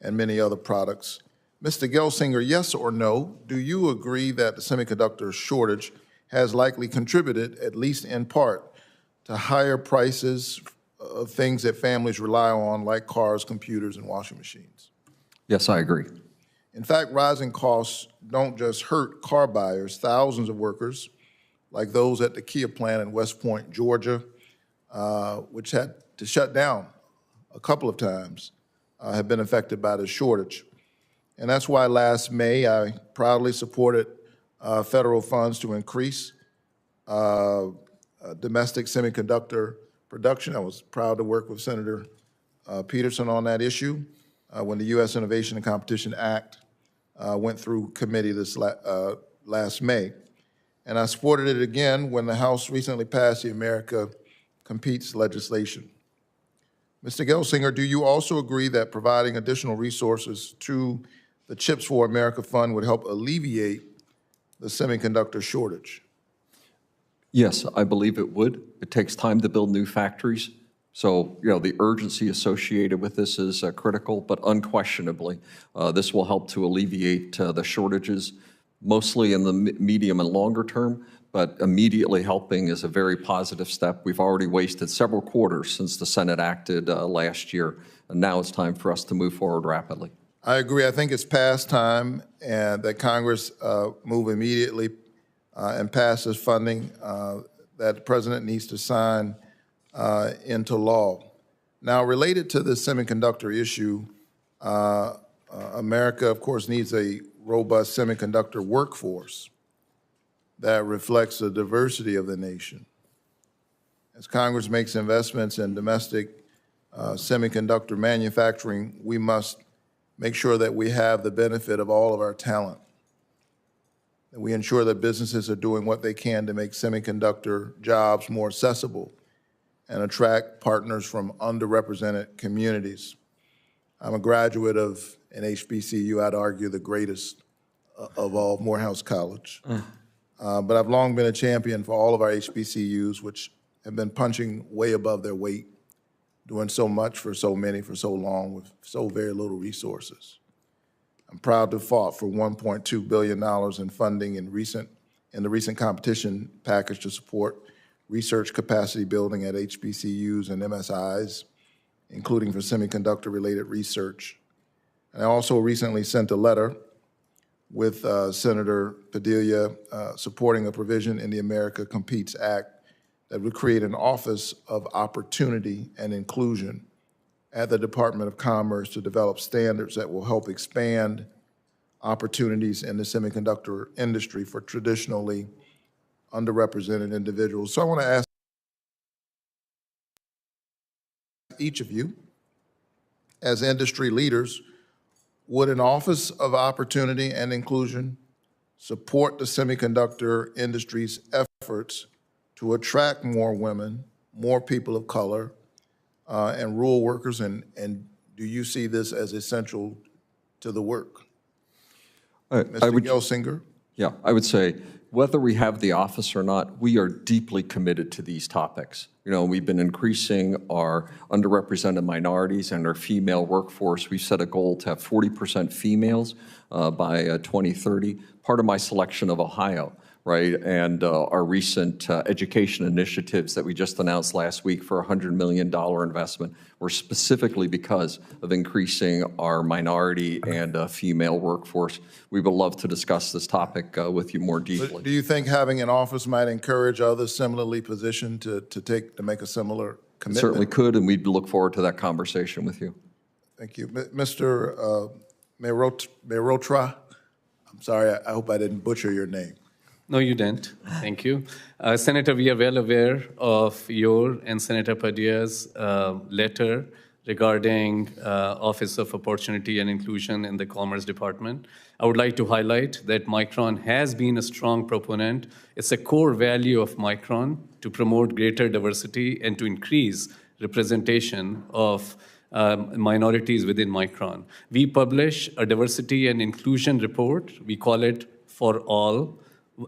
and many other products. Mr. Gelsinger, yes or no, do you agree that the semiconductor shortage has likely contributed, at least in part, to higher prices of things that families rely on, like cars, computers, and washing machines? Yes, I agree. In fact, rising costs don't just hurt car buyers. Thousands of workers, like those at the Kia plant in West Point, Georgia, which had to shut down a couple of times, have been affected by the shortage. And that's why last May, I proudly supported federal funds to increase domestic semiconductor production. I was proud to work with Senator Peterson on that issue when the U.S. Innovation and Competition Act went through committee this last May. And I supported it again when the House recently passed the America Competes legislation. Mr. Gelsinger, do you also agree that providing additional resources to the Chips for America Fund would help alleviate the semiconductor shortage? Yes, I believe it would. It takes time to build new factories. So, the urgency associated with this is critical, but unquestionably, this will help to alleviate the shortages, mostly in the medium and longer term, but immediately helping is a very positive step. We've already wasted several quarters since the Senate acted last year, and now it's time for us to move forward rapidly. I agree. I think it's past time and that Congress move immediately and pass this funding that the President needs to sign into law. Now, related to the semiconductor issue, America, of course, needs a robust semiconductor workforce that reflects the diversity of the nation. As Congress makes investments in domestic semiconductor manufacturing, we must make sure that we have the benefit of all of our talent, that we ensure that businesses are doing what they can to make semiconductor jobs more accessible and attract partners from underrepresented communities. I'm a graduate of an HBCU, I'd argue the greatest of all, Morehouse College. But I've long been a champion for all of our HBCUs, which have been punching way above their weight, doing so much for so many for so long with so very little resources. I'm proud to have fought for $1.2 billion in funding in the recent competition package to support research capacity building at HBCUs and MSIs, including for semiconductor-related research. And I also recently sent a letter with Senator Padilla supporting a provision in the America Competes Act that would create an Office of Opportunity and Inclusion at the Department of Commerce to develop standards that will help expand opportunities in the semiconductor industry for traditionally underrepresented individuals. So I want to ask each of you, as industry leaders, would an Office of Opportunity and Inclusion support the semiconductor industry's efforts to attract more women, more people of color, and rural workers, and do you see this as essential to the work? Mr. Gelsinger? Yeah, I would say whether we have the office or not, we are deeply committed to these topics. We've been increasing our underrepresented minorities and our female workforce. We've set a goal to have 40% females by 2030. Part of my selection of Ohio, right, and our recent education initiatives that we just announced last week for a $100 million investment were specifically because of increasing our minority and female workforce. We would love to discuss this topic with you more deeply. But do you think having an office might encourage others similarly positioned to make a similar commitment? It certainly could, and we'd look forward to that conversation with you. Thank you. Mr. Mehrotra, I'm sorry, I hope I didn't butcher your name. No, you didn't. Thank you. Senator, we are well aware of your and Senator Padilla's letter regarding Office of Opportunity and Inclusion in the Commerce Department. I would like to highlight that Micron has been a strong proponent. It's a core value of Micron to promote greater diversity and to increase representation of minorities within Micron. We publish a diversity and inclusion report. We call it For All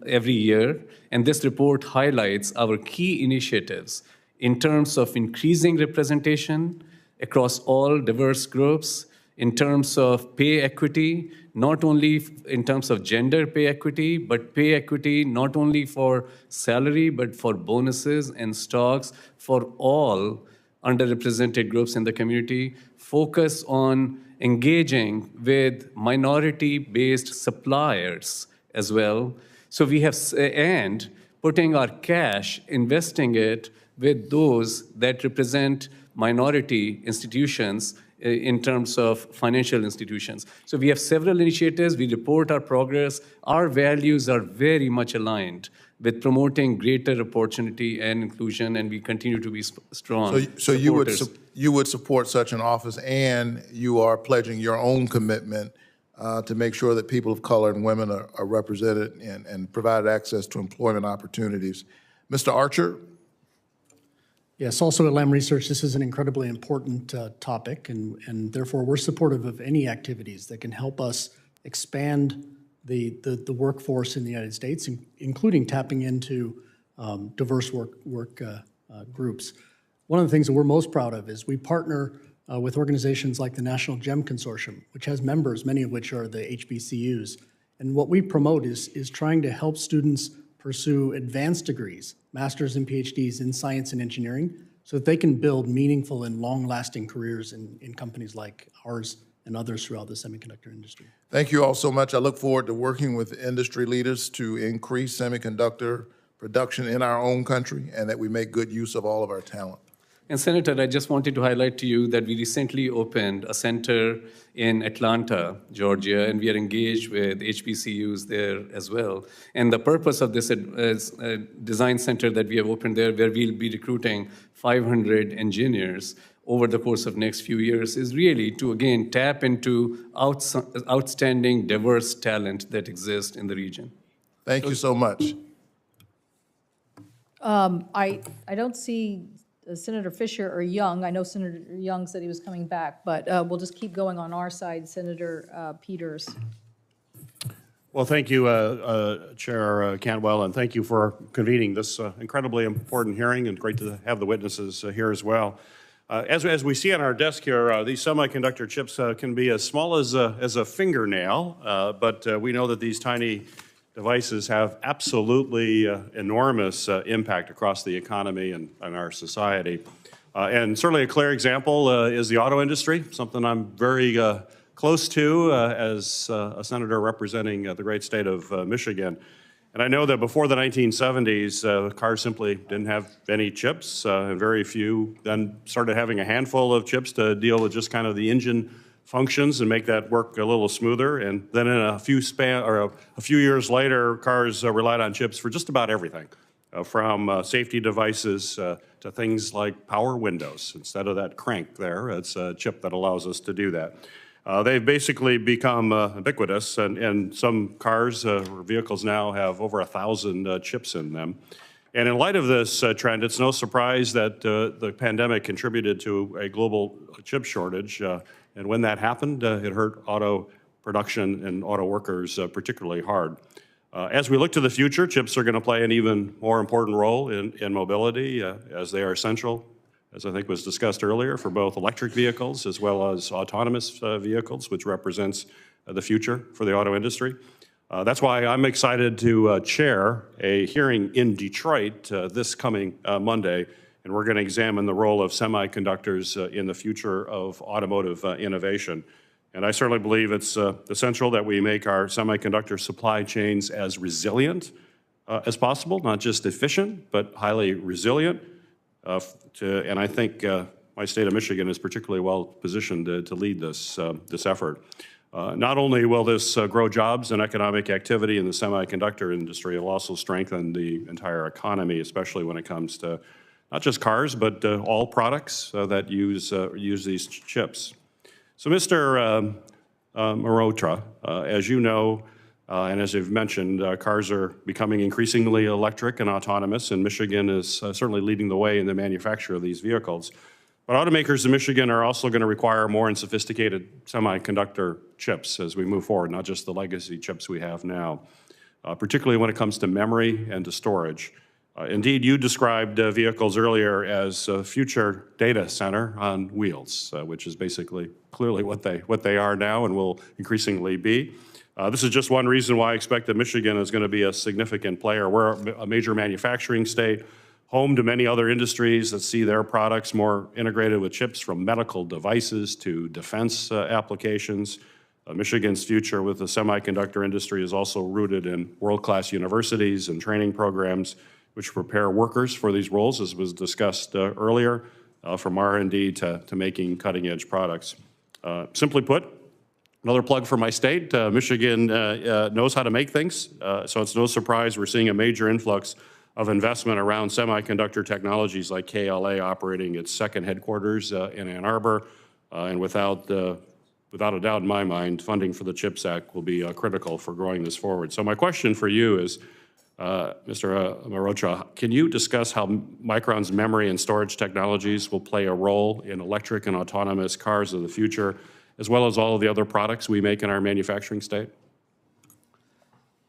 every year, and this report highlights our key initiatives in terms of increasing representation across all diverse groups, in terms of pay equity, not only in terms of gender pay equity, but pay equity not only for salary, but for bonuses and stocks for all underrepresented groups in the community, focus on engaging with minority-based suppliers as well. So we have, and putting our cash, investing it with those that represent minority institutions in terms of financial institutions. So we have several initiatives. We report our progress. Our values are very much aligned with promoting greater opportunity and inclusion, and we continue to be strong So supporters. you would support such an office, and you are pledging your own commitment to make sure that people of color and women are represented and provided access to employment opportunities. Mr. Archer? Yes, also at Lam Research, this is an incredibly important topic, and therefore we're supportive of any activities that can help us expand the workforce in the United States, including tapping into diverse work groups. One of the things that we're most proud of is we partner with organizations like the National GEM Consortium, which has members, many of which are the HBCUs. And what we promote is trying to help students pursue advanced degrees, masters and PhDs in science and engineering, so that they can build meaningful and long-lasting careers in companies like ours and others throughout the semiconductor industry. Thank you all so much. I look forward to working with industry leaders to increase semiconductor production in our own country and that we make good use of all of our talent. And Senator, I just wanted to highlight to you that we recently opened a center in Atlanta, Georgia, and we are engaged with HBCUs there as well. And the purpose of this design center that we have opened there, where we'll be recruiting 500 engineers over the course of next few years, is really to, again, tap into outstanding, diverse talent that exists in the region. Thank you so much. I don't see Senator Fisher or Young. I know Senator Young said he was coming back, but we'll just keep going on our side. Senator Peters. Well, thank you, Chair Cantwell, and thank you for convening this incredibly important hearing, and great to have the witnesses here as well. As we see on our desk here, these semiconductor chips can be as small as a fingernail, but we know that these tiny devices have absolutely enormous impact across the economy and our society. And certainly a clear example is the auto industry, something I'm very close to as a senator representing the great state of Michigan. And I know that before the 1970s, cars simply didn't have any chips, and very few then started having a handful of chips to deal with just kind of the engine functions and make that work a little smoother. And then in a few years later, cars relied on chips for just about everything, from safety devices to things like power windows. Instead of that crank there, it's a chip that allows us to do that. They've basically become ubiquitous, and some cars or vehicles now have over 1,000 chips in them. And in light of this trend, it's no surprise that the pandemic contributed to a global chip shortage. And when that happened, it hurt auto production and auto workers particularly hard. As we look to the future, chips are going to play an even more important role in mobility, as they are essential, as I think was discussed earlier, for both electric vehicles as well as autonomous vehicles, which represents the future for the auto industry. That's why I'm excited to chair a hearing in Detroit this coming Monday, and we're going to examine the role of semiconductors in the future of automotive innovation. And I certainly believe it's essential that we make our semiconductor supply chains as resilient as possible, not just efficient, but highly resilient. And I think my state of Michigan is particularly well positioned to lead this effort. Not only will this grow jobs and economic activity in the semiconductor industry, it will also strengthen the entire economy, especially when it comes to not just cars, but all products that use these chips. So, Mr. Mehrotra, as you know, and as you've mentioned, cars are becoming increasingly electric and autonomous, and Michigan is certainly leading the way in the manufacture of these vehicles. But automakers in Michigan are also going to require more and sophisticated semiconductor chips as we move forward, not just the legacy chips we have now, particularly when it comes to memory and to storage. Indeed, you described vehicles earlier as a future data center on wheels, which is basically clearly what they are now and will increasingly be. This is just one reason why I expect that Michigan is going to be a significant player. We're a major manufacturing state, home to many other industries that see their products more integrated with chips, from medical devices to defense applications. Michigan's future with the semiconductor industry is also rooted in world-class universities and training programs which prepare workers for these roles, as was discussed earlier, from R&D to making cutting-edge products. Simply put, another plug for my state, Michigan knows how to make things, so it's no surprise we're seeing a major influx of investment around semiconductor technologies like KLA operating its second headquarters in Ann Arbor, and without a doubt in my mind, funding for the CHIPS Act will be critical for growing this forward. So my question for you is, Mr. Marocha, can you discuss how Micron's memory and storage technologies will play a role in electric and autonomous cars of the future, as well as all of the other products we make in our manufacturing state?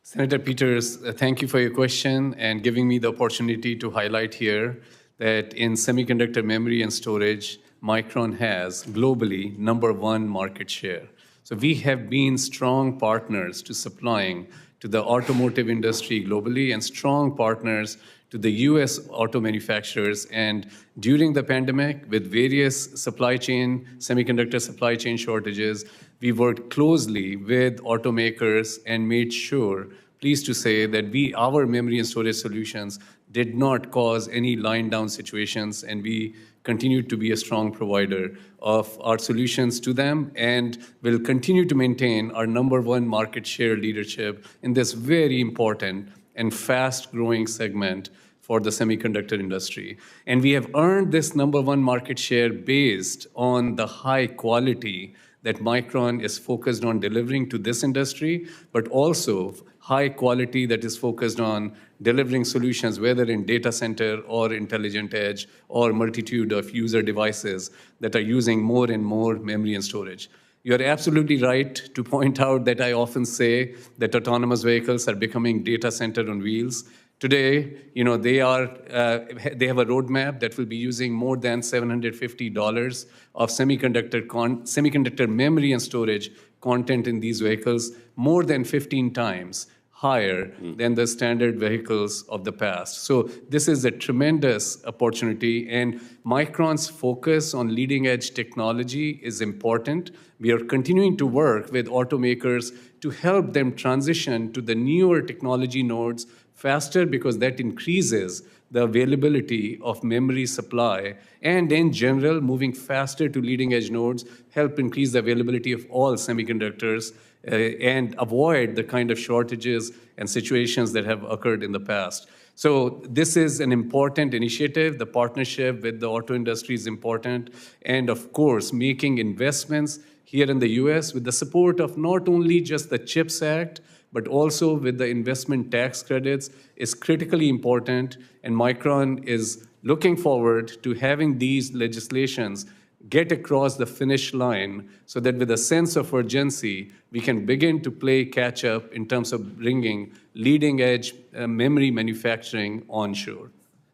Senator Peters, thank you for your question and giving me the opportunity to highlight here that in semiconductor memory and storage, Micron has globally #1 market share. So we have been strong partners to supplying to the automotive industry globally and strong partners to the US auto manufacturers. And during the pandemic, with various semiconductor supply chain shortages, we worked closely with automakers and made sure, pleased to say, that our memory and storage solutions did not cause any line down situations, and we continue to be a strong provider of our solutions to them and will continue to maintain our #1 market share leadership in this very important and fast-growing segment for the semiconductor industry. And we have earned this #1 market share based on the high quality that Micron is focused on delivering to this industry, but also high quality that is focused on delivering solutions, whether in data center or intelligent edge or multitude of user devices that are using more and more memory and storage. You're absolutely right to point out that I often say that autonomous vehicles are becoming data center on wheels. Today, they have a roadmap that will be using more than $750 of semiconductor memory and storage content in these vehicles, more than 15 times higher than the standard vehicles of the past. So this is a tremendous opportunity, and Micron's focus on leading edge technology is important. We are continuing to work with automakers to help them transition to the newer technology nodes faster, because that increases the availability of memory supply, and in general, moving faster to leading edge nodes help increase the availability of all semiconductors and avoid the kind of shortages and situations that have occurred in the past. So this is an important initiative. The partnership with the auto industry is important. And of course, making investments here in the US with the support of not only just the CHIPS Act, but also with the investment tax credits is critically important. And Micron is looking forward to having these legislations get across the finish line so that with a sense of urgency, we can begin to play catch up in terms of bringing leading edge memory manufacturing onshore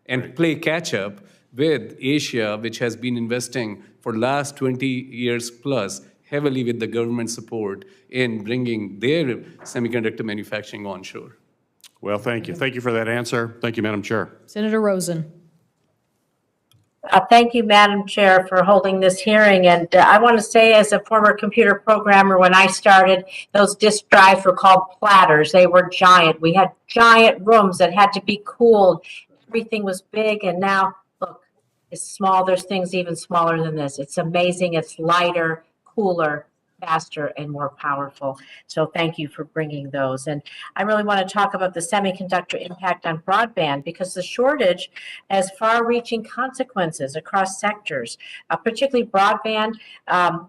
and play catch up with Asia, which has been investing for the last 20 years plus heavily with the government support in bringing their semiconductor manufacturing onshore. Well, thank you. Thank you for that answer. Thank you, Madam Chair. Senator Rosen. Thank you, Madam Chair, for holding this hearing. And I want to say, as a former computer programmer, when I started, those disk drives were called platters. They were giant. We had giant rooms that had to be cooled. Everything was big. And now, look, it's small. There's things even smaller than this. It's amazing. It's lighter, cooler, faster, and more powerful. So thank you for bringing those. And I really want to talk about the semiconductor impact on broadband, because the shortage has far-reaching consequences across sectors, particularly broadband.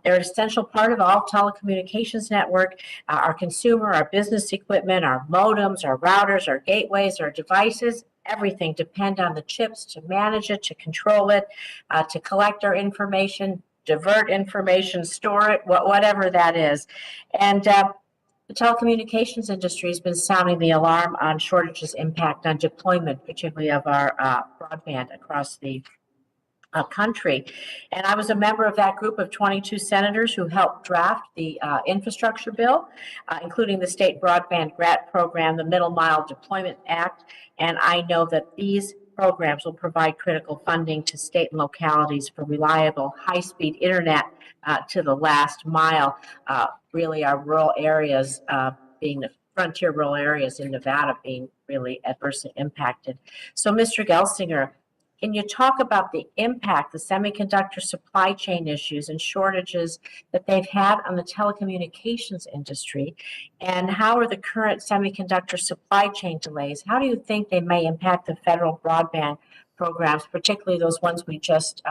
They're an essential part of all telecommunications network. Our consumer, our business equipment, our modems, our routers, our gateways, our devices, everything depend on the chips to manage it, to control it, to collect our information, divert information, store it, whatever that is. And the telecommunications industry has been sounding the alarm on shortages' impact on deployment, particularly of our broadband across the country. And I was a member of that group of 22 senators who helped draft the infrastructure bill, including the state broadband grant program, the Middle Mile Deployment Act. And I know that these programs will provide critical funding to state and localities for reliable, high-speed internet to the last mile. Really, our rural areas, being the frontier rural areas in Nevada, being really adversely impacted. So, Mr. Gelsinger, Can you talk about the impact the semiconductor supply chain issues and shortages that they've had on the telecommunications industry? And how are the current semiconductor supply chain delays? How do you think they may impact the federal broadband programs, particularly those ones we just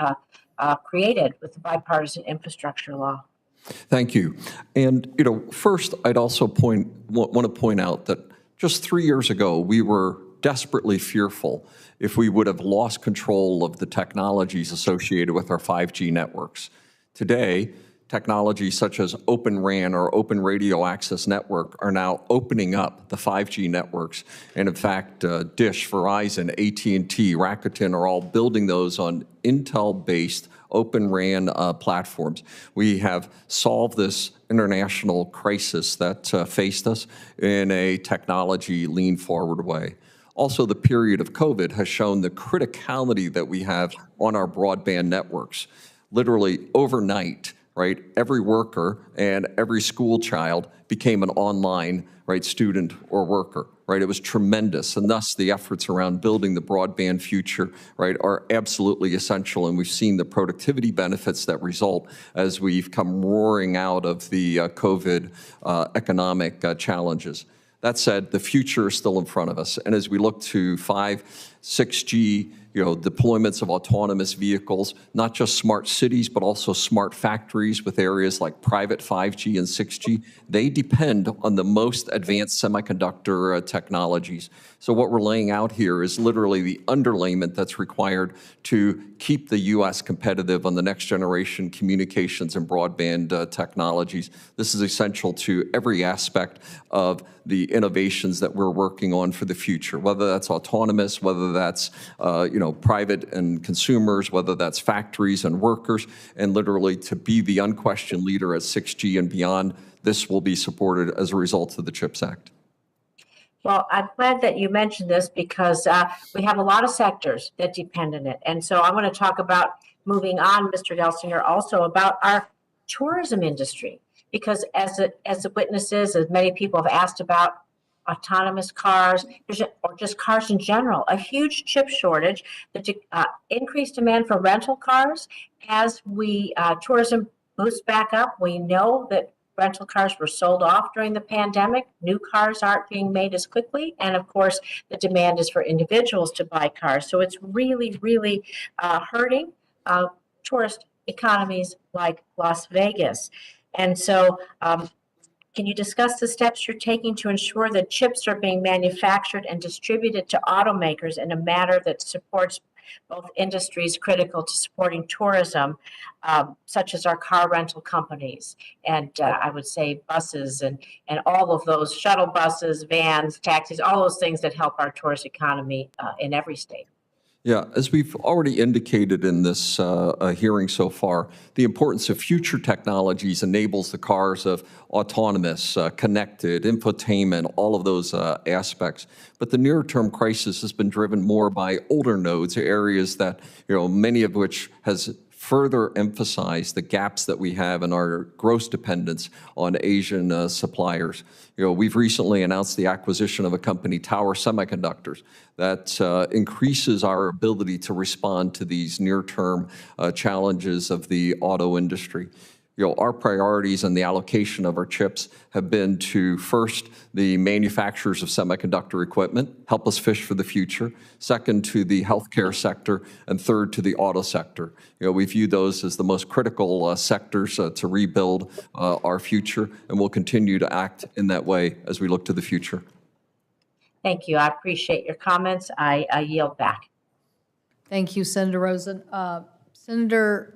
created with the bipartisan infrastructure law? Thank you. And, first, I'd also want to point out that just 3 years ago, we were desperately fearful if we would have lost control of the technologies associated with our 5G networks. Today, technologies such as Open RAN or Open Radio Access Network are now opening up the 5G networks. And in fact, Dish, Verizon, AT&T, Rakuten are all building those on Intel-based Open RAN platforms. We have solved this international crisis that faced us in a technology lean-forward way. Also, the period of COVID has shown the criticality that we have on our broadband networks. Literally overnight, right, every worker and every school child became an online, right, student or worker, right? It was tremendous, and thus the efforts around building the broadband future, right, are absolutely essential, and we've seen the productivity benefits that result as we've come roaring out of the COVID economic challenges. That said, the future is still in front of us, and as we look to 6G, deployments of autonomous vehicles, not just smart cities, but also smart factories with areas like private 5G and 6G, they depend on the most advanced semiconductor technologies. So what we're laying out here is literally the underlayment that's required to keep the U.S. competitive on the next generation communications and broadband technologies. This is essential to every aspect of the innovations that we're working on for the future, whether that's autonomous, whether that's private and consumers, whether that's factories and workers, and literally to be the unquestioned leader at 6G and beyond. This will be supported as a result of the CHIPS Act. Well, I'm glad that you mentioned this because we have a lot of sectors that depend on it. And so I want to talk about, moving on, Mr. Gelsinger, also about our tourism industry. Because as the witnesses, as many people have asked about autonomous cars, or just cars in general, a huge chip shortage, the increased demand for rental cars. As tourism boosts back up, we know that rental cars were sold off during the pandemic. New cars aren't being made as quickly. And of course, the demand is for individuals to buy cars. So it's really, really hurting tourist economies like Las Vegas. And so can you discuss the steps you're taking to ensure that chips are being manufactured and distributed to automakers in a manner that supports both industries critical to supporting tourism, such as our car rental companies, and I would say buses and all of those shuttle buses, vans, taxis, all those things that help our tourist economy in every state? Yeah, as we've already indicated in this hearing so far, the importance of future technologies enables the cars of autonomous, connected, infotainment, all of those aspects. But the near-term crisis has been driven more by older nodes, areas that, many of which has further emphasize the gaps that we have in our gross dependence on Asian suppliers. We've recently announced the acquisition of a company, Tower Semiconductors, that increases our ability to respond to these near-term challenges of the auto industry. Our priorities and the allocation of our chips have been to, first, the manufacturers of semiconductor equipment, help us fish for the future. Second, to the healthcare sector. And third, to the auto sector. We view those as the most critical sectors to rebuild our future, and we'll continue to act in that way as we look to the future. Thank you. I appreciate your comments. I yield back. Thank you, Senator Rosen. Senator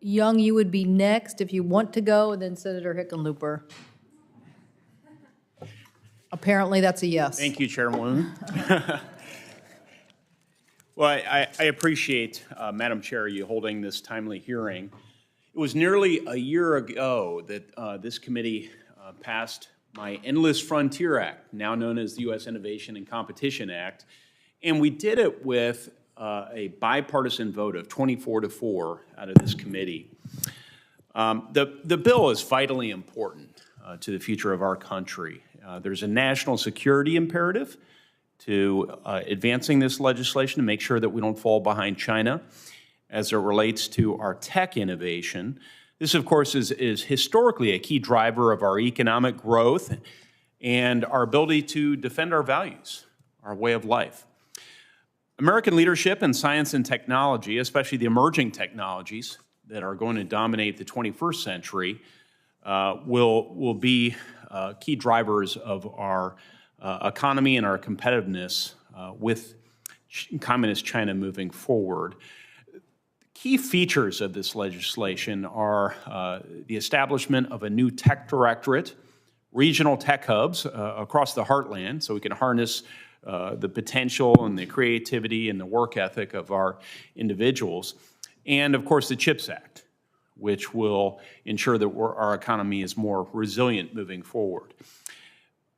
Young, you would be next if you want to go, and then Senator Hickenlooper. Apparently, that's a yes. Thank you, Chairwoman. Well, I appreciate, Madam Chair, you holding this timely hearing. It was nearly a year ago that this committee passed my Endless Frontier Act, now known as the U.S. Innovation and Competition Act, and we did it with a bipartisan vote of 24-4 out of this committee. The bill is vitally important to the future of our country. There's a national security imperative, to advancing this legislation to make sure that we don't fall behind China as it relates to our tech innovation. This, of course, is historically a key driver of our economic growth and our ability to defend our values, our way of life. American leadership in science and technology, especially the emerging technologies that are going to dominate the 21st century, will be key drivers of our economy and our competitiveness with Communist China moving forward. Key features of this legislation are the establishment of a new tech directorate, regional tech hubs across the heartland, so we can harness the potential and the creativity and the work ethic of our individuals, and of course the CHIPS Act, which will ensure that our economy is more resilient moving forward.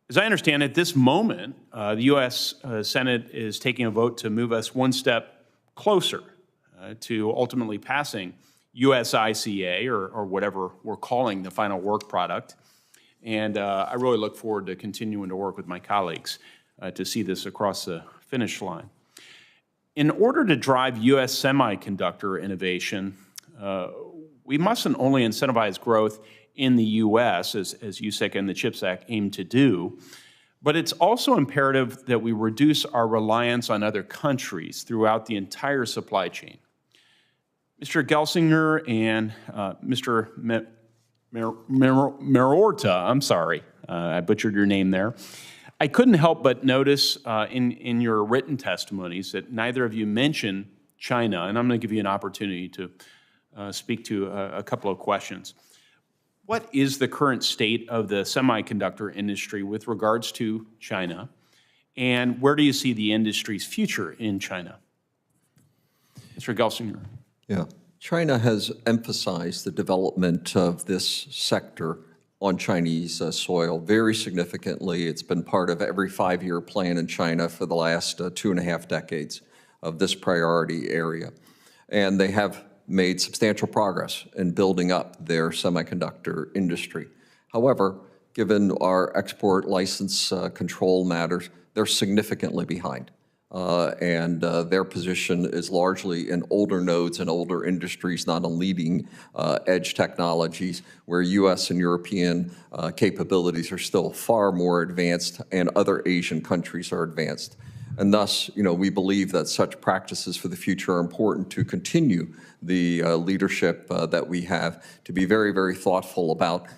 As I understand, at this moment, the U.S. Senate is taking a vote to move us one step closer to ultimately passing USICA, or whatever we're calling the final work product. And I really look forward to continuing to work with my colleagues to see this across the finish line. In order to drive U.S. semiconductor innovation, we mustn't only incentivize growth in the U.S., as USICA and the CHIPS Act aim to do, but it's also imperative that we reduce our reliance on other countries throughout the entire supply chain. Mr. Gelsinger and Mr. Marorta, I'm sorry, I butchered your name there. I couldn't help but notice in your written testimonies that neither of you mentioned China, and I'm going to give you an opportunity to speak to a couple of questions. What is the current state of the semiconductor industry with regards to China, and where do you see the industry's future in China? Mr. Gelsinger. Yeah, China has emphasized the development of this sector on Chinese soil very significantly. It's been part of every 5-year plan in China for the last 2.5 decades of this priority area. And they have made substantial progress in building up their semiconductor industry. However, given our export license control matters, they're significantly behind. And their position is largely in older nodes and older industries, not on leading edge technologies, where U.S. and European capabilities are still far more advanced and other Asian countries are advanced. And thus, we believe that such practices for the future are important to continue the leadership that we have, to be very, very thoughtful about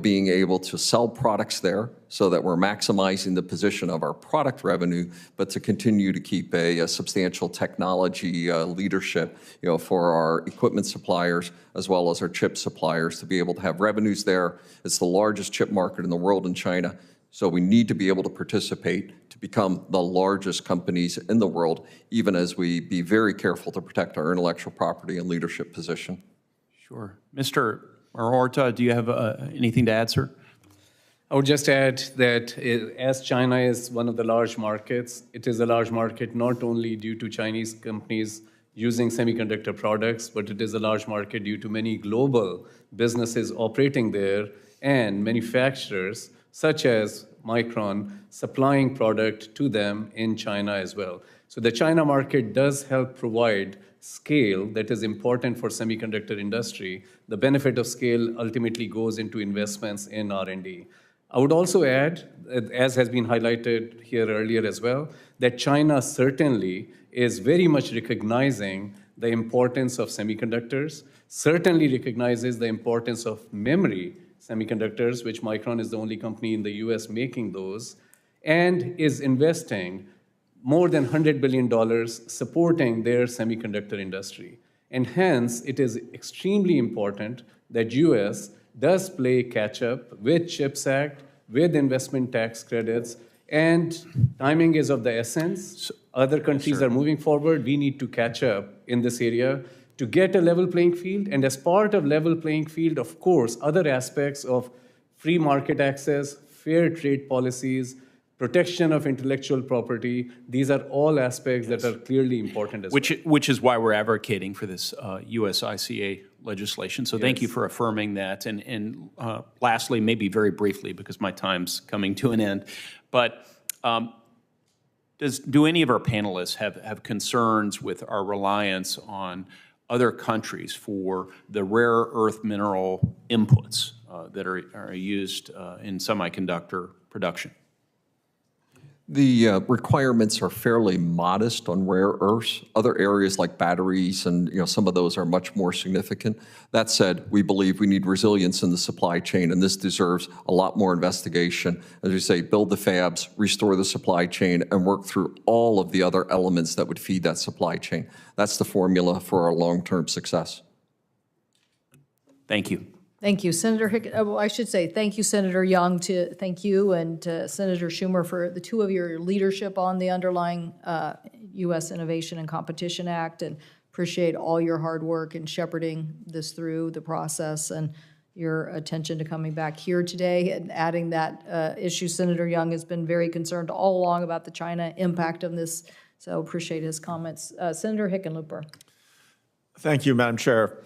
being able to sell products there so that we're maximizing the position of our product revenue, but to continue to keep a substantial technology leadership for our equipment suppliers as well as our chip suppliers to be able to have revenues there. It's the largest chip market in the world in China. So we need to be able to participate to become the largest companies in the world, even as we be very careful to protect our intellectual property and leadership position. Sure. Mr. Marorta, do you have anything to add, sir? I would just add that as China is one of the large markets, it is a large market not only due to Chinese companies using semiconductor products, but it is a large market due to many global businesses operating there and manufacturers such as Micron supplying product to them in China as well. So the China market does help provide scale that is important for semiconductor industry. The benefit of scale ultimately goes into investments in R&D. I would also add, as has been highlighted here earlier as well, that China certainly is very much recognizing the importance of semiconductors, certainly recognizes the importance of memory semiconductors, which Micron is the only company in the US making those, and is investing more than $100 billion supporting their semiconductor industry. And hence, it is extremely important that US does play catch-up with CHIPS Act, with investment tax credits, and timing is of the essence. Other countries are moving forward. We need to catch up in this area to get a level playing field. And as part of level playing field, of course, other aspects of free market access, fair trade policies, protection of intellectual property, these are all aspects that are clearly important as well. Which is why we're advocating for this USICA legislation. So thank you for affirming that. And lastly, maybe very briefly, because my time's coming to an end, but do any of our panelists have concerns with our reliance on other countries for the rare earth mineral inputs that are used in semiconductor production? The requirements are fairly modest on rare earths. Other areas like batteries and some of those are much more significant. That said, we believe we need resilience in the supply chain, and this deserves a lot more investigation. As we say, build the fabs, restore the supply chain, and work through all of the other elements that would feed that supply chain. That's the formula for our long-term success. Thank you. Thank you, Senator well, I should say thank you, Senator Young, thank you and Senator Schumer for the two of your leadership on the underlying U.S. Innovation and Competition Act, and appreciate all your hard work in shepherding this through the process and your attention to coming back here today and adding that issue. Senator Young has been very concerned all along about the China impact of this, so appreciate his comments. Senator Hickenlooper. Thank you, Madam Chair.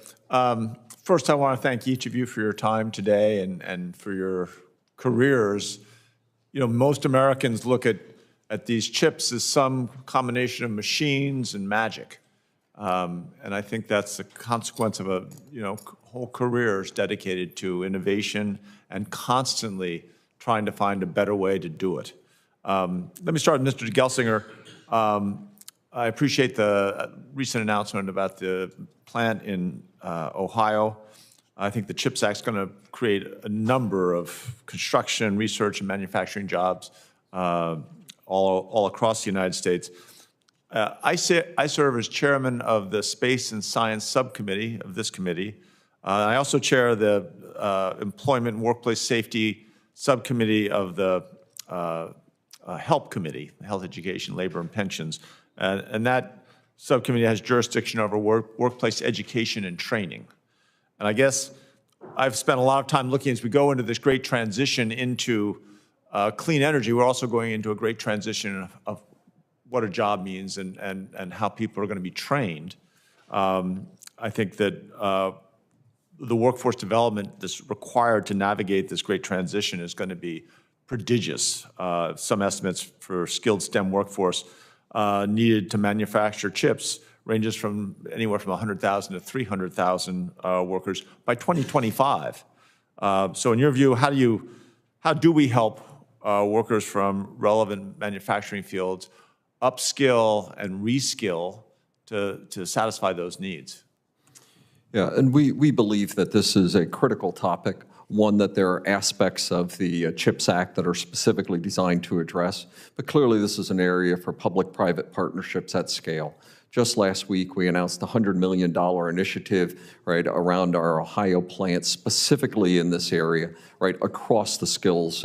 First, I want to thank each of you for your time today and for your careers. Most Americans look at these chips as some combination of machines and magic. And I think that's a consequence of a whole careers dedicated to innovation and constantly trying to find a better way to do it. Let me start with Mr. Gelsinger. I appreciate the recent announcement about the plant in Ohio. I think the CHIPS Act is going to create a number of construction, research, and manufacturing jobs all across the United States. I serve as chairman of the Space and Science Subcommittee of this committee. I also chair the Employment and Workplace Safety Subcommittee of the HELP Committee, Health, Education, Labor, and Pensions. And that subcommittee has jurisdiction over workplace education and training. And I guess I've spent a lot of time looking as we go into this great transition into clean energy. We're also going into a great transition of what a job means and how people are going to be trained. I think that the workforce development that's required to navigate this great transition is going to be prodigious. Some estimates for skilled STEM workforce needed to manufacture chips ranges from anywhere from 100,000 to 300,000 workers by 2025. So in your view, how do we help workers from relevant manufacturing fields upskill and reskill to satisfy those needs? Yeah, and we believe that this is a critical topic, one that there are aspects of the CHIPS Act that are specifically designed to address, but clearly this is an area for public-private partnerships at scale. Just last week, we announced a $100 million initiative, right, around our Ohio plant, specifically in this area, right, across the skills,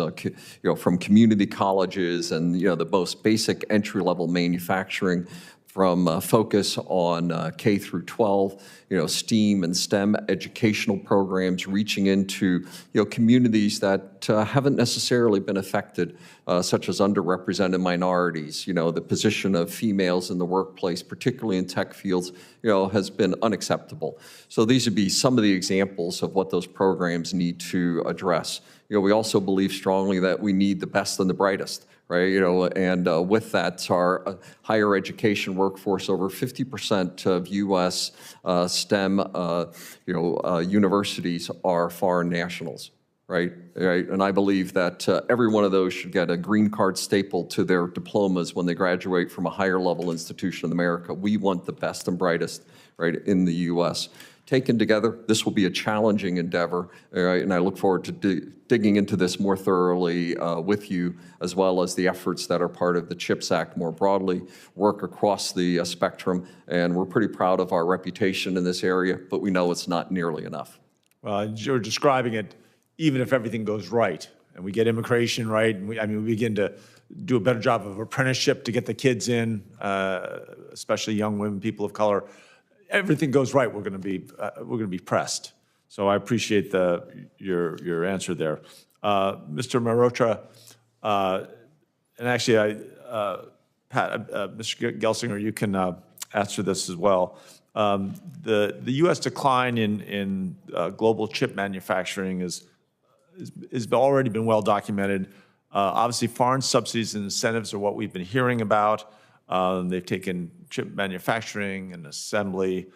from community colleges and, the most basic entry-level manufacturing, from focus on K through 12, STEAM and STEM educational programs, reaching into, communities that haven't necessarily been affected, such as underrepresented minorities. The position of females in the workplace, particularly in tech fields, has been unacceptable. So these would be some of the examples of what those programs need to address. We also believe strongly that we need the best and the brightest. Right, and with that, our higher education workforce, over 50% of U.S. STEM, universities are foreign nationals, right? And I believe that every one of those should get a green card stapled to their diplomas when they graduate from a higher level institution in America. We want the best and brightest, right, in the U.S. Taken together, this will be a challenging endeavor, right? And I look forward to digging into this more thoroughly with you, as well as the efforts that are part of the CHIPS Act more broadly, work across the spectrum. And we're pretty proud of our reputation in this area, but we know it's not nearly enough. Well, you're describing it, even if everything goes right, and we get immigration right, and we begin to do a better job of apprenticeship to get the kids in, especially young women, people of color. Everything goes right, we're going to be pressed. So I appreciate your answer there, Mr. Marotra. And actually, Mr. Gelsinger, you can answer this as well. The U.S. decline in global chip manufacturing has already been well documented. Obviously, foreign subsidies and incentives are what we've been hearing about. They've taken chip manufacturing and assembly,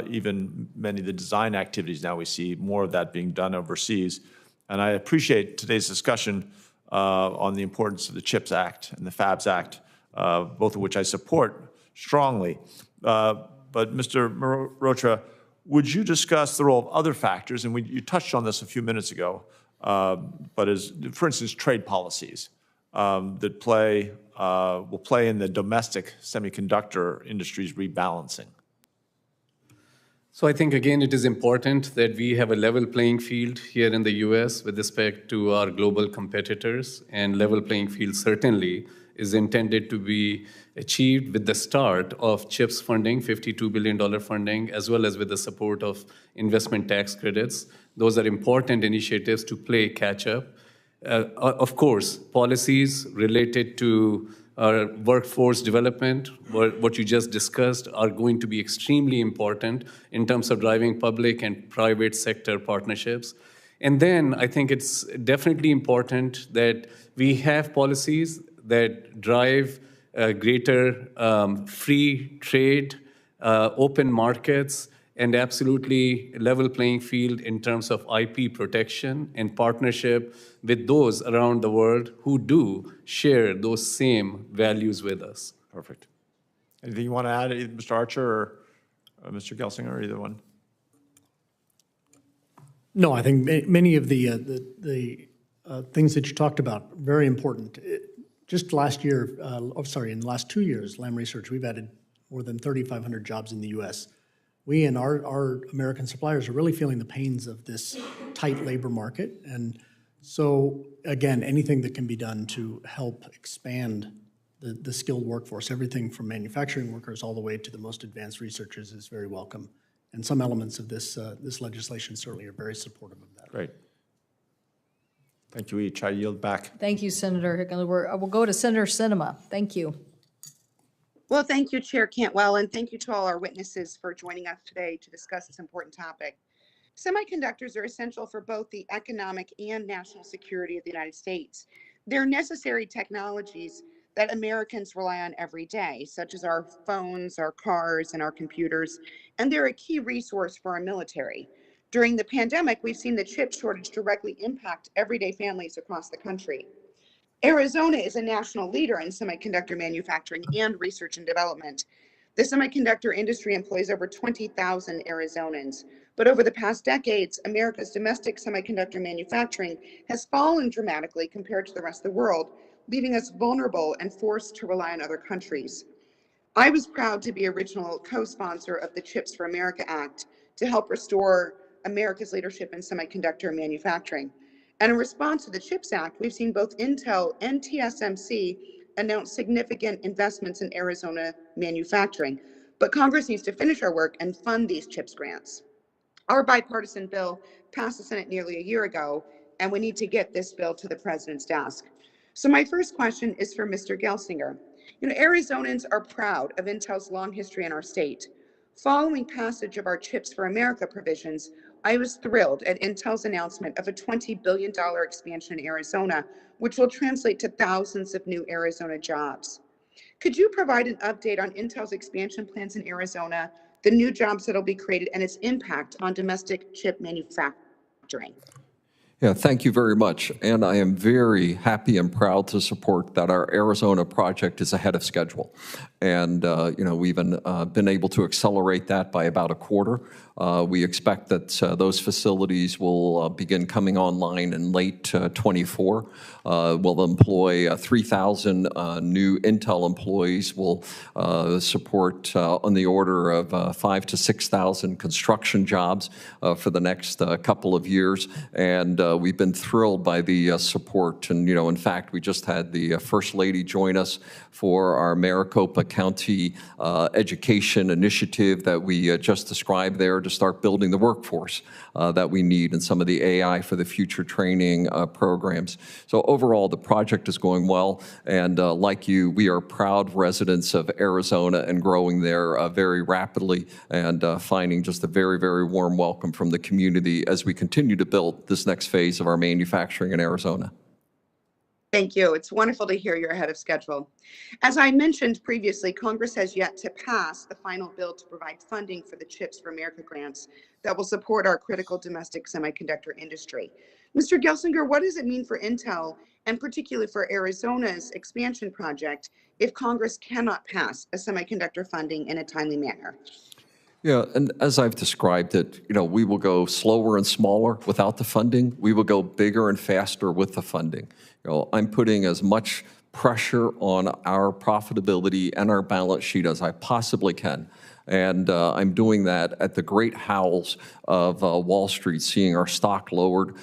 even many of the design activities. Now we see more of that being done overseas. And I appreciate today's discussion on the importance of the CHIPS Act and the FABS Act, both of which I support strongly. But Mr. Mrotra, would you discuss the role of other factors? And you touched on this a few minutes ago, but as, for instance, trade policies that will play in the domestic semiconductor industry's rebalancing. So I think, again, it is important that we have a level playing field here in the US with respect to our global competitors, and level playing field certainly is intended to be achieved with the start of CHIPS funding, $52 billion funding, as well as with the support of investment tax credits. Those are important initiatives to play catch-up. Of course, policies related to our workforce development, what you just discussed, are going to be extremely important in terms of driving public and private sector partnerships. And then I think it's definitely important that we have policies that drive greater free trade, open markets, and absolutely level playing field in terms of IP protection and partnership with those around the world who do share those same values with us. Perfect. Anything you want to add, either Mr. Archer or Mr. Gelsinger, or either one? No, I think many of the things that you talked about, very important. Just last year, in the last 2 years, Lam Research, we've added more than 3,500 jobs in the U.S. We and our American suppliers are really feeling the pains of this tight labor market. And so, again, anything that can be done to help expand the skilled workforce, everything from manufacturing workers all the way to the most advanced researchers, is very welcome. And some elements of this legislation certainly are very supportive of that. Great. Thank you each. I yield back. Thank you, Senator Hickenlooper. We'll go to Senator Sinema. Thank you. Well, thank you, Chair Cantwell, and thank you to all our witnesses for joining us today to discuss this important topic. Semiconductors are essential for both the economic and national security of the United States. They're necessary technologies that Americans rely on every day, such as our phones, our cars, and our computers, and they're a key resource for our military. During the pandemic, we've seen the chip shortage directly impact everyday families across the country. Arizona is a national leader in semiconductor manufacturing and research and development. The semiconductor industry employs over 20,000 Arizonans. But over the past decades, America's domestic semiconductor manufacturing has fallen dramatically compared to the rest of the world, leaving us vulnerable and forced to rely on other countries. I was proud to be original co-sponsor of the Chips for America Act to help restore America's leadership in semiconductor manufacturing. And in response to the CHIPS Act, we've seen both Intel and TSMC announce significant investments in Arizona manufacturing. But Congress needs to finish our work and fund these CHIPS grants. Our bipartisan bill passed the Senate nearly a year ago, and we need to get this bill to the president's desk. So my first question is for Mr. Gelsinger. Arizonans are proud of Intel's long history in our state. Following passage of our Chips for America provisions, I was thrilled at Intel's announcement of a $20 billion expansion in Arizona, which will translate to thousands of new Arizona jobs. Could you provide an update on Intel's expansion plans in Arizona, the new jobs that will be created, and its impact on domestic chip manufacturing? Yeah, thank you very much. And I am very happy and proud to support that our Arizona project is ahead of schedule. And, we've been able to accelerate that by about a quarter. We expect that those facilities will begin coming online in late 24. We'll employ 3,000 new Intel employees. We'll support on the order of 5,000 to 6,000 construction jobs for the next couple of years. And we've been thrilled by the support. And, in fact, we just had the First Lady join us for our Maricopa County education initiative that we just described there to start building the workforce that we need in some of the AI for the future training programs. So overall, the project is going well. And like you, we are proud residents of Arizona and growing there very rapidly and finding just a very, very warm welcome from the community as we continue to build this next phase of our manufacturing in Arizona. Thank you. It's wonderful to hear you're ahead of schedule. As I mentioned previously, Congress has yet to pass the final bill to provide funding for the CHIPS for America grants that will support our critical domestic semiconductor industry. Mr. Gelsinger, what does it mean for Intel, and particularly for Arizona's expansion project, if Congress cannot pass a semiconductor funding in a timely manner? Yeah, and as I've described it, we will go slower and smaller without the funding. We will go bigger and faster with the funding. I'm putting as much pressure on our profitability and our balance sheet as I possibly can. And I'm doing that at the great howls of Wall Street, seeing our stock lowered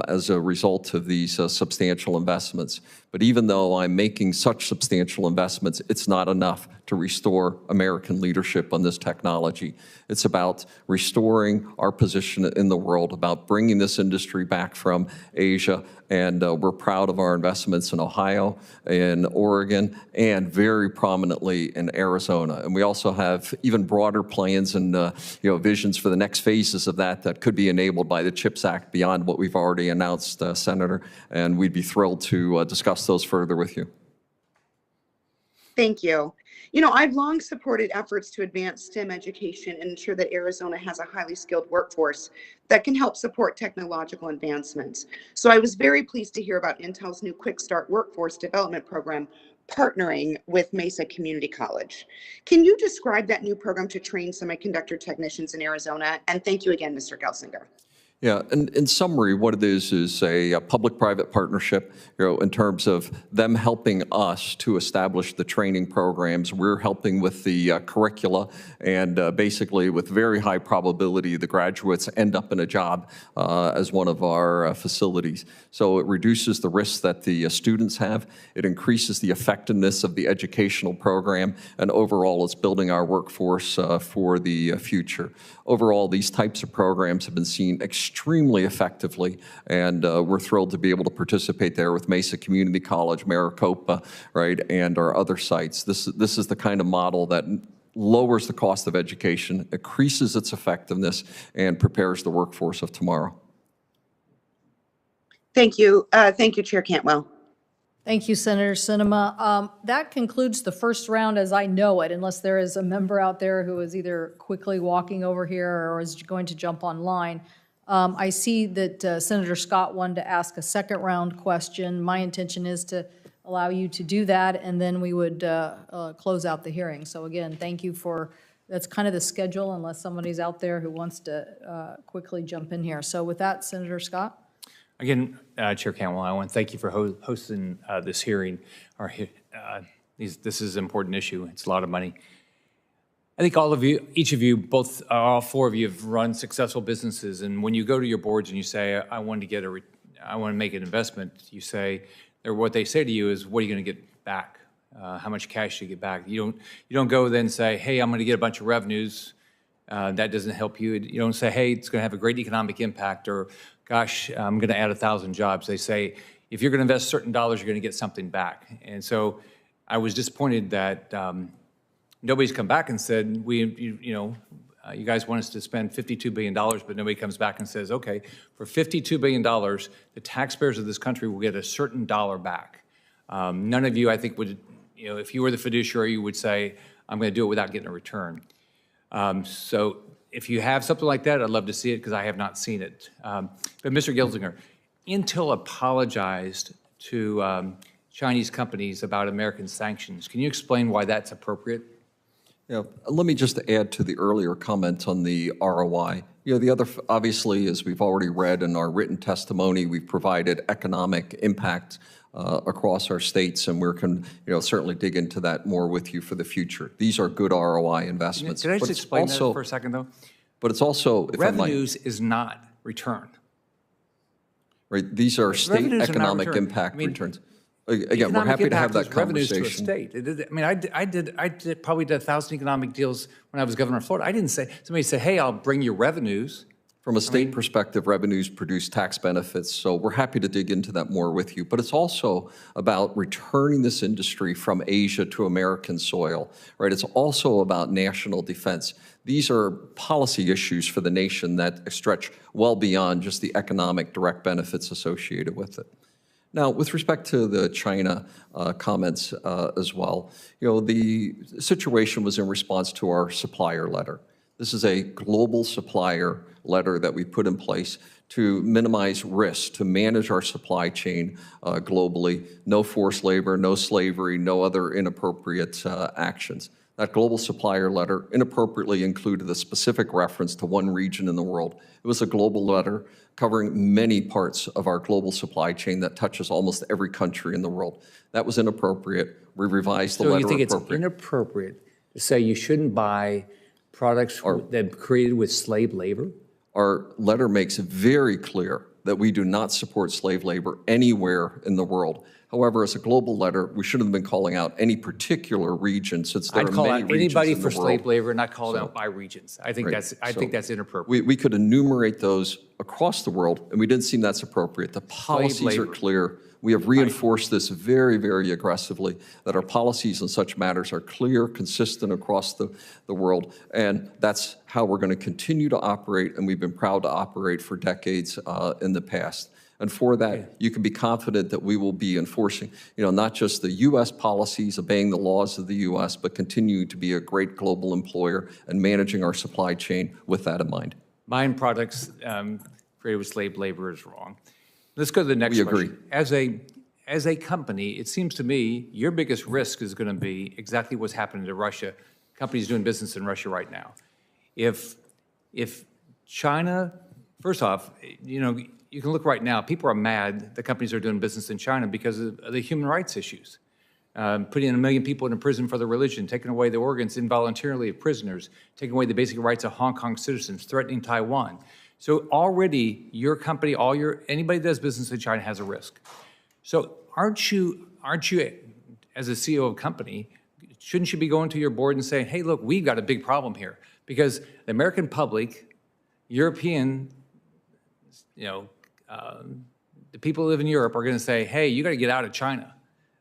as a result of these substantial investments. But even though I'm making such substantial investments, it's not enough to restore American leadership on this technology. It's about restoring our position in the world, about bringing this industry back from Asia. And we're proud of our investments in Ohio, in Oregon, and very prominently in Arizona. And we also have even broader plans and visions for the next phases of that could be enabled by the CHIPS Act beyond what we've already announced, Senator. And we'd be thrilled to discuss those further with you. Thank you. I've long supported efforts to advance STEM education and ensure that Arizona has a highly skilled workforce that can help support technological advancements. So I was very pleased to hear about Intel's new Quick Start Workforce Development Program partnering with Mesa Community College. Can you describe that new program to train semiconductor technicians in Arizona? And thank you again, Mr. Gelsinger. Yeah, and in summary, what it is a public-private partnership, in terms of them helping us to establish the training programs. We're helping with the curricula, and basically with very high probability, the graduates end up in a job as one of our facilities. So it reduces the risks that the students have. It increases the effectiveness of the educational program, and overall, it's building our workforce for the future. Overall, these types of programs have been seen extremely effectively, and we're thrilled to be able to participate there with Mesa Community College, Maricopa, right, and our other sites. This is the kind of model that lowers the cost of education, increases its effectiveness, and prepares the workforce of tomorrow. Thank you. Thank you, Chair Cantwell. Thank you, Senator Sinema. That concludes the first round as I know it, unless there is a member out there who is either quickly walking over here or is going to jump online. I see that Senator Scott wanted to ask a second round question. My intention is to allow you to do that, and then we would close out the hearing. So again, thank you for, that's kind of the schedule unless somebody's out there who wants to quickly jump in here. So with that, Senator Scott. Again, Chair Cantwell, I want to thank you for hosting this hearing. This is an important issue. It's a lot of money. I think all of you, each of you, all four of you have run successful businesses. And when you go to your boards and you say, I want to make an investment, you say, or what they say to you is, what are you going to get back? How much cash do you get back? You don't go then say, hey, I'm going to get a bunch of revenues. That doesn't help you. You don't say, hey, it's going to have a great economic impact, or gosh, I'm going to add 1,000 jobs. They say, if you're going to invest certain dollars, you're going to get something back. And so I was disappointed that nobody's come back and said, you guys want us to spend $52 billion, but nobody comes back and says, okay, for $52 billion, the taxpayers of this country will get a certain dollar back. None of you, I think, would, if you were the fiduciary, you would say, I'm going to do it without getting a return. So if you have something like that, I'd love to see it because I have not seen it. But Mr. Gelsinger, Intel apologized to Chinese companies about American sanctions. Can you explain why that's appropriate? Yeah, let me just add to the earlier comment on the ROI. The other, obviously, as we've already read in our written testimony, we've provided economic impact across our states, and we can, certainly dig into that more with you for the future. These are good ROI investments. Can I just explain that for a second, though? But it's also, if revenues is not return. Right, these are state economic impact returns. Again, we're happy to have that conversation. Revenues to a state. I mean, I probably did 1,000 economic deals when I was governor of Florida. I didn't say, somebody said, hey, I'll bring you revenues. From a state perspective, revenues produce tax benefits, so we're happy to dig into that more with you. But it's also about returning this industry from Asia to American soil, right? It's also about national defense. These are policy issues for the nation that stretch well beyond just the economic direct benefits associated with it. Now, with respect to the China comments as well, the situation was in response to our supplier letter. This is a global supplier letter that we put in place to minimize risk, to manage our supply chain globally. No forced labor, no slavery, no other inappropriate actions. That global supplier letter inappropriately included a specific reference to one region in the world. It was a global letter covering many parts of our global supply chain that touches almost every country in the world. That was inappropriate. We revised the letter So you think it's appropriately. inappropriate to say you shouldn't buy products that are created with slave labor? Our letter makes it very clear that we do not support slave labor anywhere in the world. However, as a global letter, we shouldn't have been calling out any particular region, since there I'd are call many out regions anybody in for the slave world. labor, not call it out by regions. I think that's inappropriate. We could enumerate those across the world, and we didn't seem that's appropriate. The policies are labor. clear. We have reinforced this very, very aggressively, that our policies on such matters are clear, consistent across the world, and that's how we're going to continue to operate, and we've been proud to operate for decades in the past. And for that, you can be confident that we will be enforcing, not just the U.S. policies, obeying the laws of the U.S., but continue to be a great global employer and managing our supply chain with that in mind. Buying products created with slave labor is wrong. Let's go to the next question. As a company, it seems to me your biggest risk is going to be exactly what's happening to Russia. Companies doing business in Russia right now. If China, first off, you can look right now, people are mad that companies are doing business in China because of the human rights issues. Putting 1 million people in prison for their religion, taking away the organs involuntarily of prisoners, taking away the basic rights of Hong Kong citizens, threatening Taiwan. So already your company, anybody that does business in China has a risk. So aren't you, as a CEO of a company, shouldn't you be going to your board and saying, hey, look, we've got a big problem here? Because the American public, European, the people who live in Europe are going to say, hey, you got to get out of China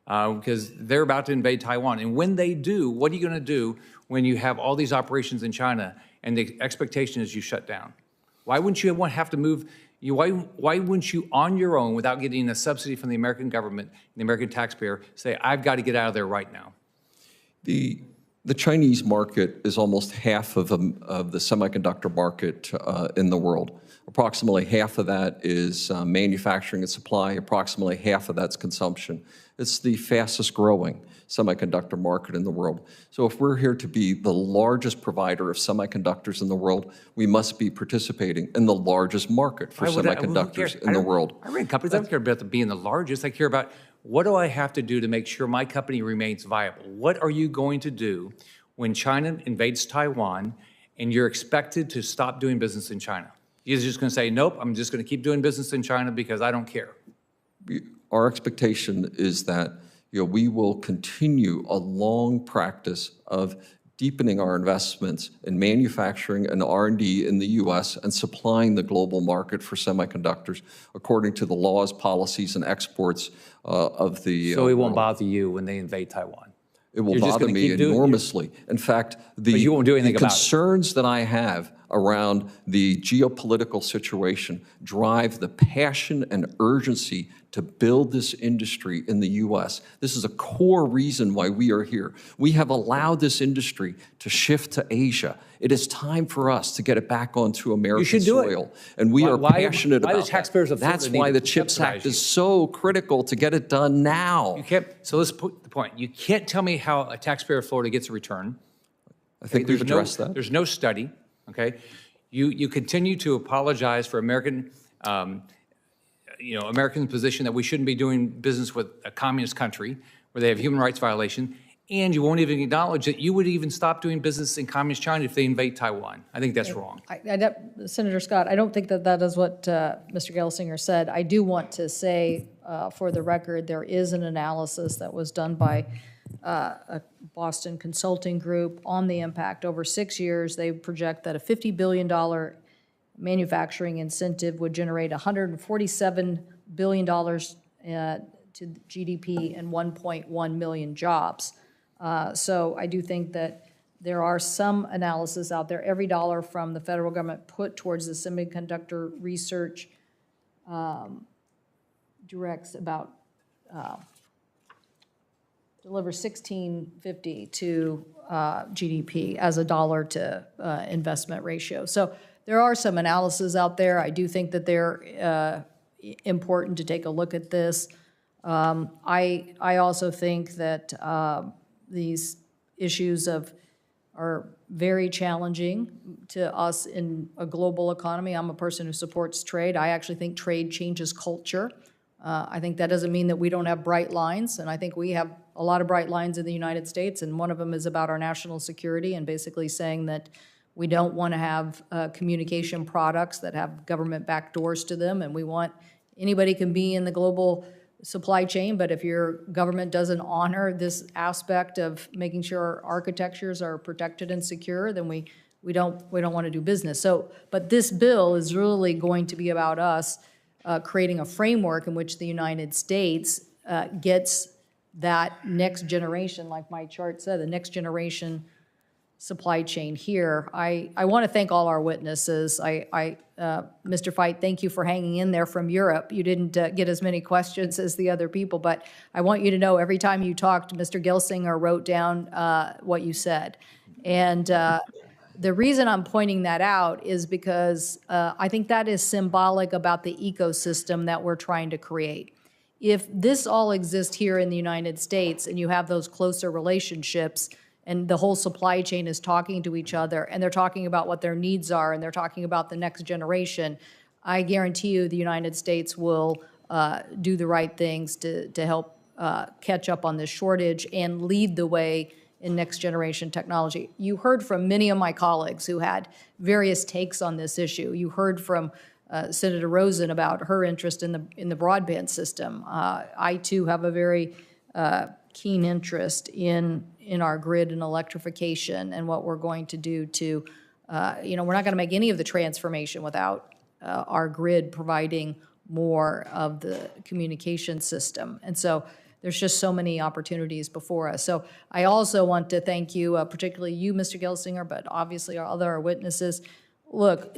because they're about to invade Taiwan. And when they do, what are you going to do when you have all these operations in China and the expectation is you shut down? Why wouldn't you have to move? Why wouldn't you, on your own, without getting a subsidy from the American government and the American taxpayer, say, I've got to get out of there right now? The Chinese market is almost half of the semiconductor market in the world. Approximately half of that is manufacturing and supply. Approximately half of that's consumption. It's the fastest growing semiconductor market in the world. So if we're here to be the largest provider of semiconductors in the world, we must be participating in the largest market for semiconductors in the world. I read companies, I don't care about being the largest. I care about what do I have to do to make sure my company remains viable? What are you going to do when China invades Taiwan and you're expected to stop doing business in China? You're just going to say, nope, I'm just going to keep doing business in China because I don't care. Our expectation is that we will continue a long practice of deepening our investments in manufacturing and R&D in the U.S. and supplying the global market for semiconductors according to the laws, policies, and exports of the So it won't bother you when they invade Taiwan? It will bother me enormously. In fact, the concerns that I have around the geopolitical situation drive the passion and urgency to build this industry in the U.S. This is a core reason why we are here. We have allowed this industry to shift to Asia. It is time for us to get it back onto American soil. And we are passionate about that. That's why the CHIPS Act is so critical to get it done now. So let's put the point. You can't tell me how a taxpayer of Florida gets a return. I think we've addressed that. There's no study. Okay, you continue to apologize for American, American position that we shouldn't be doing business with a communist country where they have human rights violation, and you won't even acknowledge that you would even stop doing business in communist China if they invade Taiwan. I think that's wrong. Senator Scott, I don't think that is what Mr. Gelsinger said. I do want to say, for the record, there is an analysis that was done by a Boston consulting group on the impact. Over 6 years, they project that a $50 billion manufacturing incentive would generate $147 billion to GDP and 1.1 million jobs. So I do think that there are some analysis out there. Every dollar from the federal government put towards the semiconductor research directs about deliver $16.50 to GDP as a dollar to investment ratio. So there are some analyses out there. I do think that they're important to take a look at this. I also think that these issues are very challenging to us in a global economy. I'm a person who supports trade. I actually think trade changes culture. I think that doesn't mean that we don't have bright lines, and I think we have a lot of bright lines in the United States, and one of them is about our national security and basically saying that we don't want to have communication products that have government backdoors to them, and we want anybody can be in the global supply chain, but if your government doesn't honor this aspect of making sure our architectures are protected and secure, then we don't want to do business. So, but this bill is really going to be about us creating a framework in which the United States gets that next generation, like my chart said, the next generation supply chain here. I want to thank all our witnesses. Mr. Feit, thank you for hanging in there from Europe. You didn't get as many questions as the other people, but I want you to know every time you talked, Mr. Gelsinger wrote down what you said. And the reason I'm pointing that out is because I think that is symbolic about the ecosystem that we're trying to create. If this all exists here in the United States and you have those closer relationships, and the whole supply chain is talking to each other, and they're talking about what their needs are, and they're talking about the next generation, I guarantee you the United States will do the right things to help catch up on this shortage and lead the way in next generation technology. You heard from many of my colleagues who had various takes on this issue. You heard from Senator Rosen about her interest in the broadband system. I too have a very keen interest in our grid and electrification and what we're going to do to, we're not going to make any of the transformation without our grid providing more of the communication system. And so there's just so many opportunities before us. So I also want to thank you, particularly you, Mr. Gelsinger, but obviously our other witnesses. Look,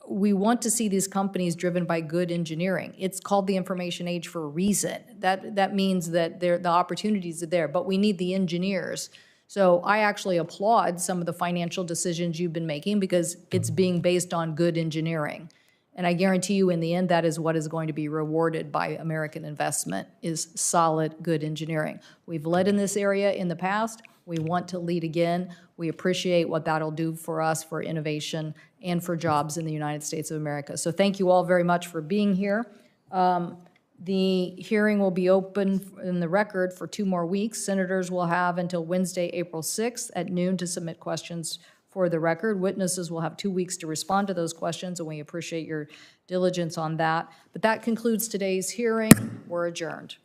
we want to see these companies driven by good engineering. It's called the information age for a reason. That means that the opportunities are there, but we need the engineers. So I actually applaud some of the financial decisions you've been making because it's being based on good engineering. And I guarantee you in the end, that is what is going to be rewarded by American investment is solid, good engineering. We've led in this area in the past. We want to lead again. We appreciate what that'll do for us, for innovation, and for jobs in the United States of America. So thank you all very much for being here. The hearing will be open in the record for 2 more weeks. Senators will have until Wednesday, April 6th at noon to submit questions for the record. Witnesses will have 2 weeks to respond to those questions, and we appreciate your diligence on that. But that concludes today's hearing. We're adjourned.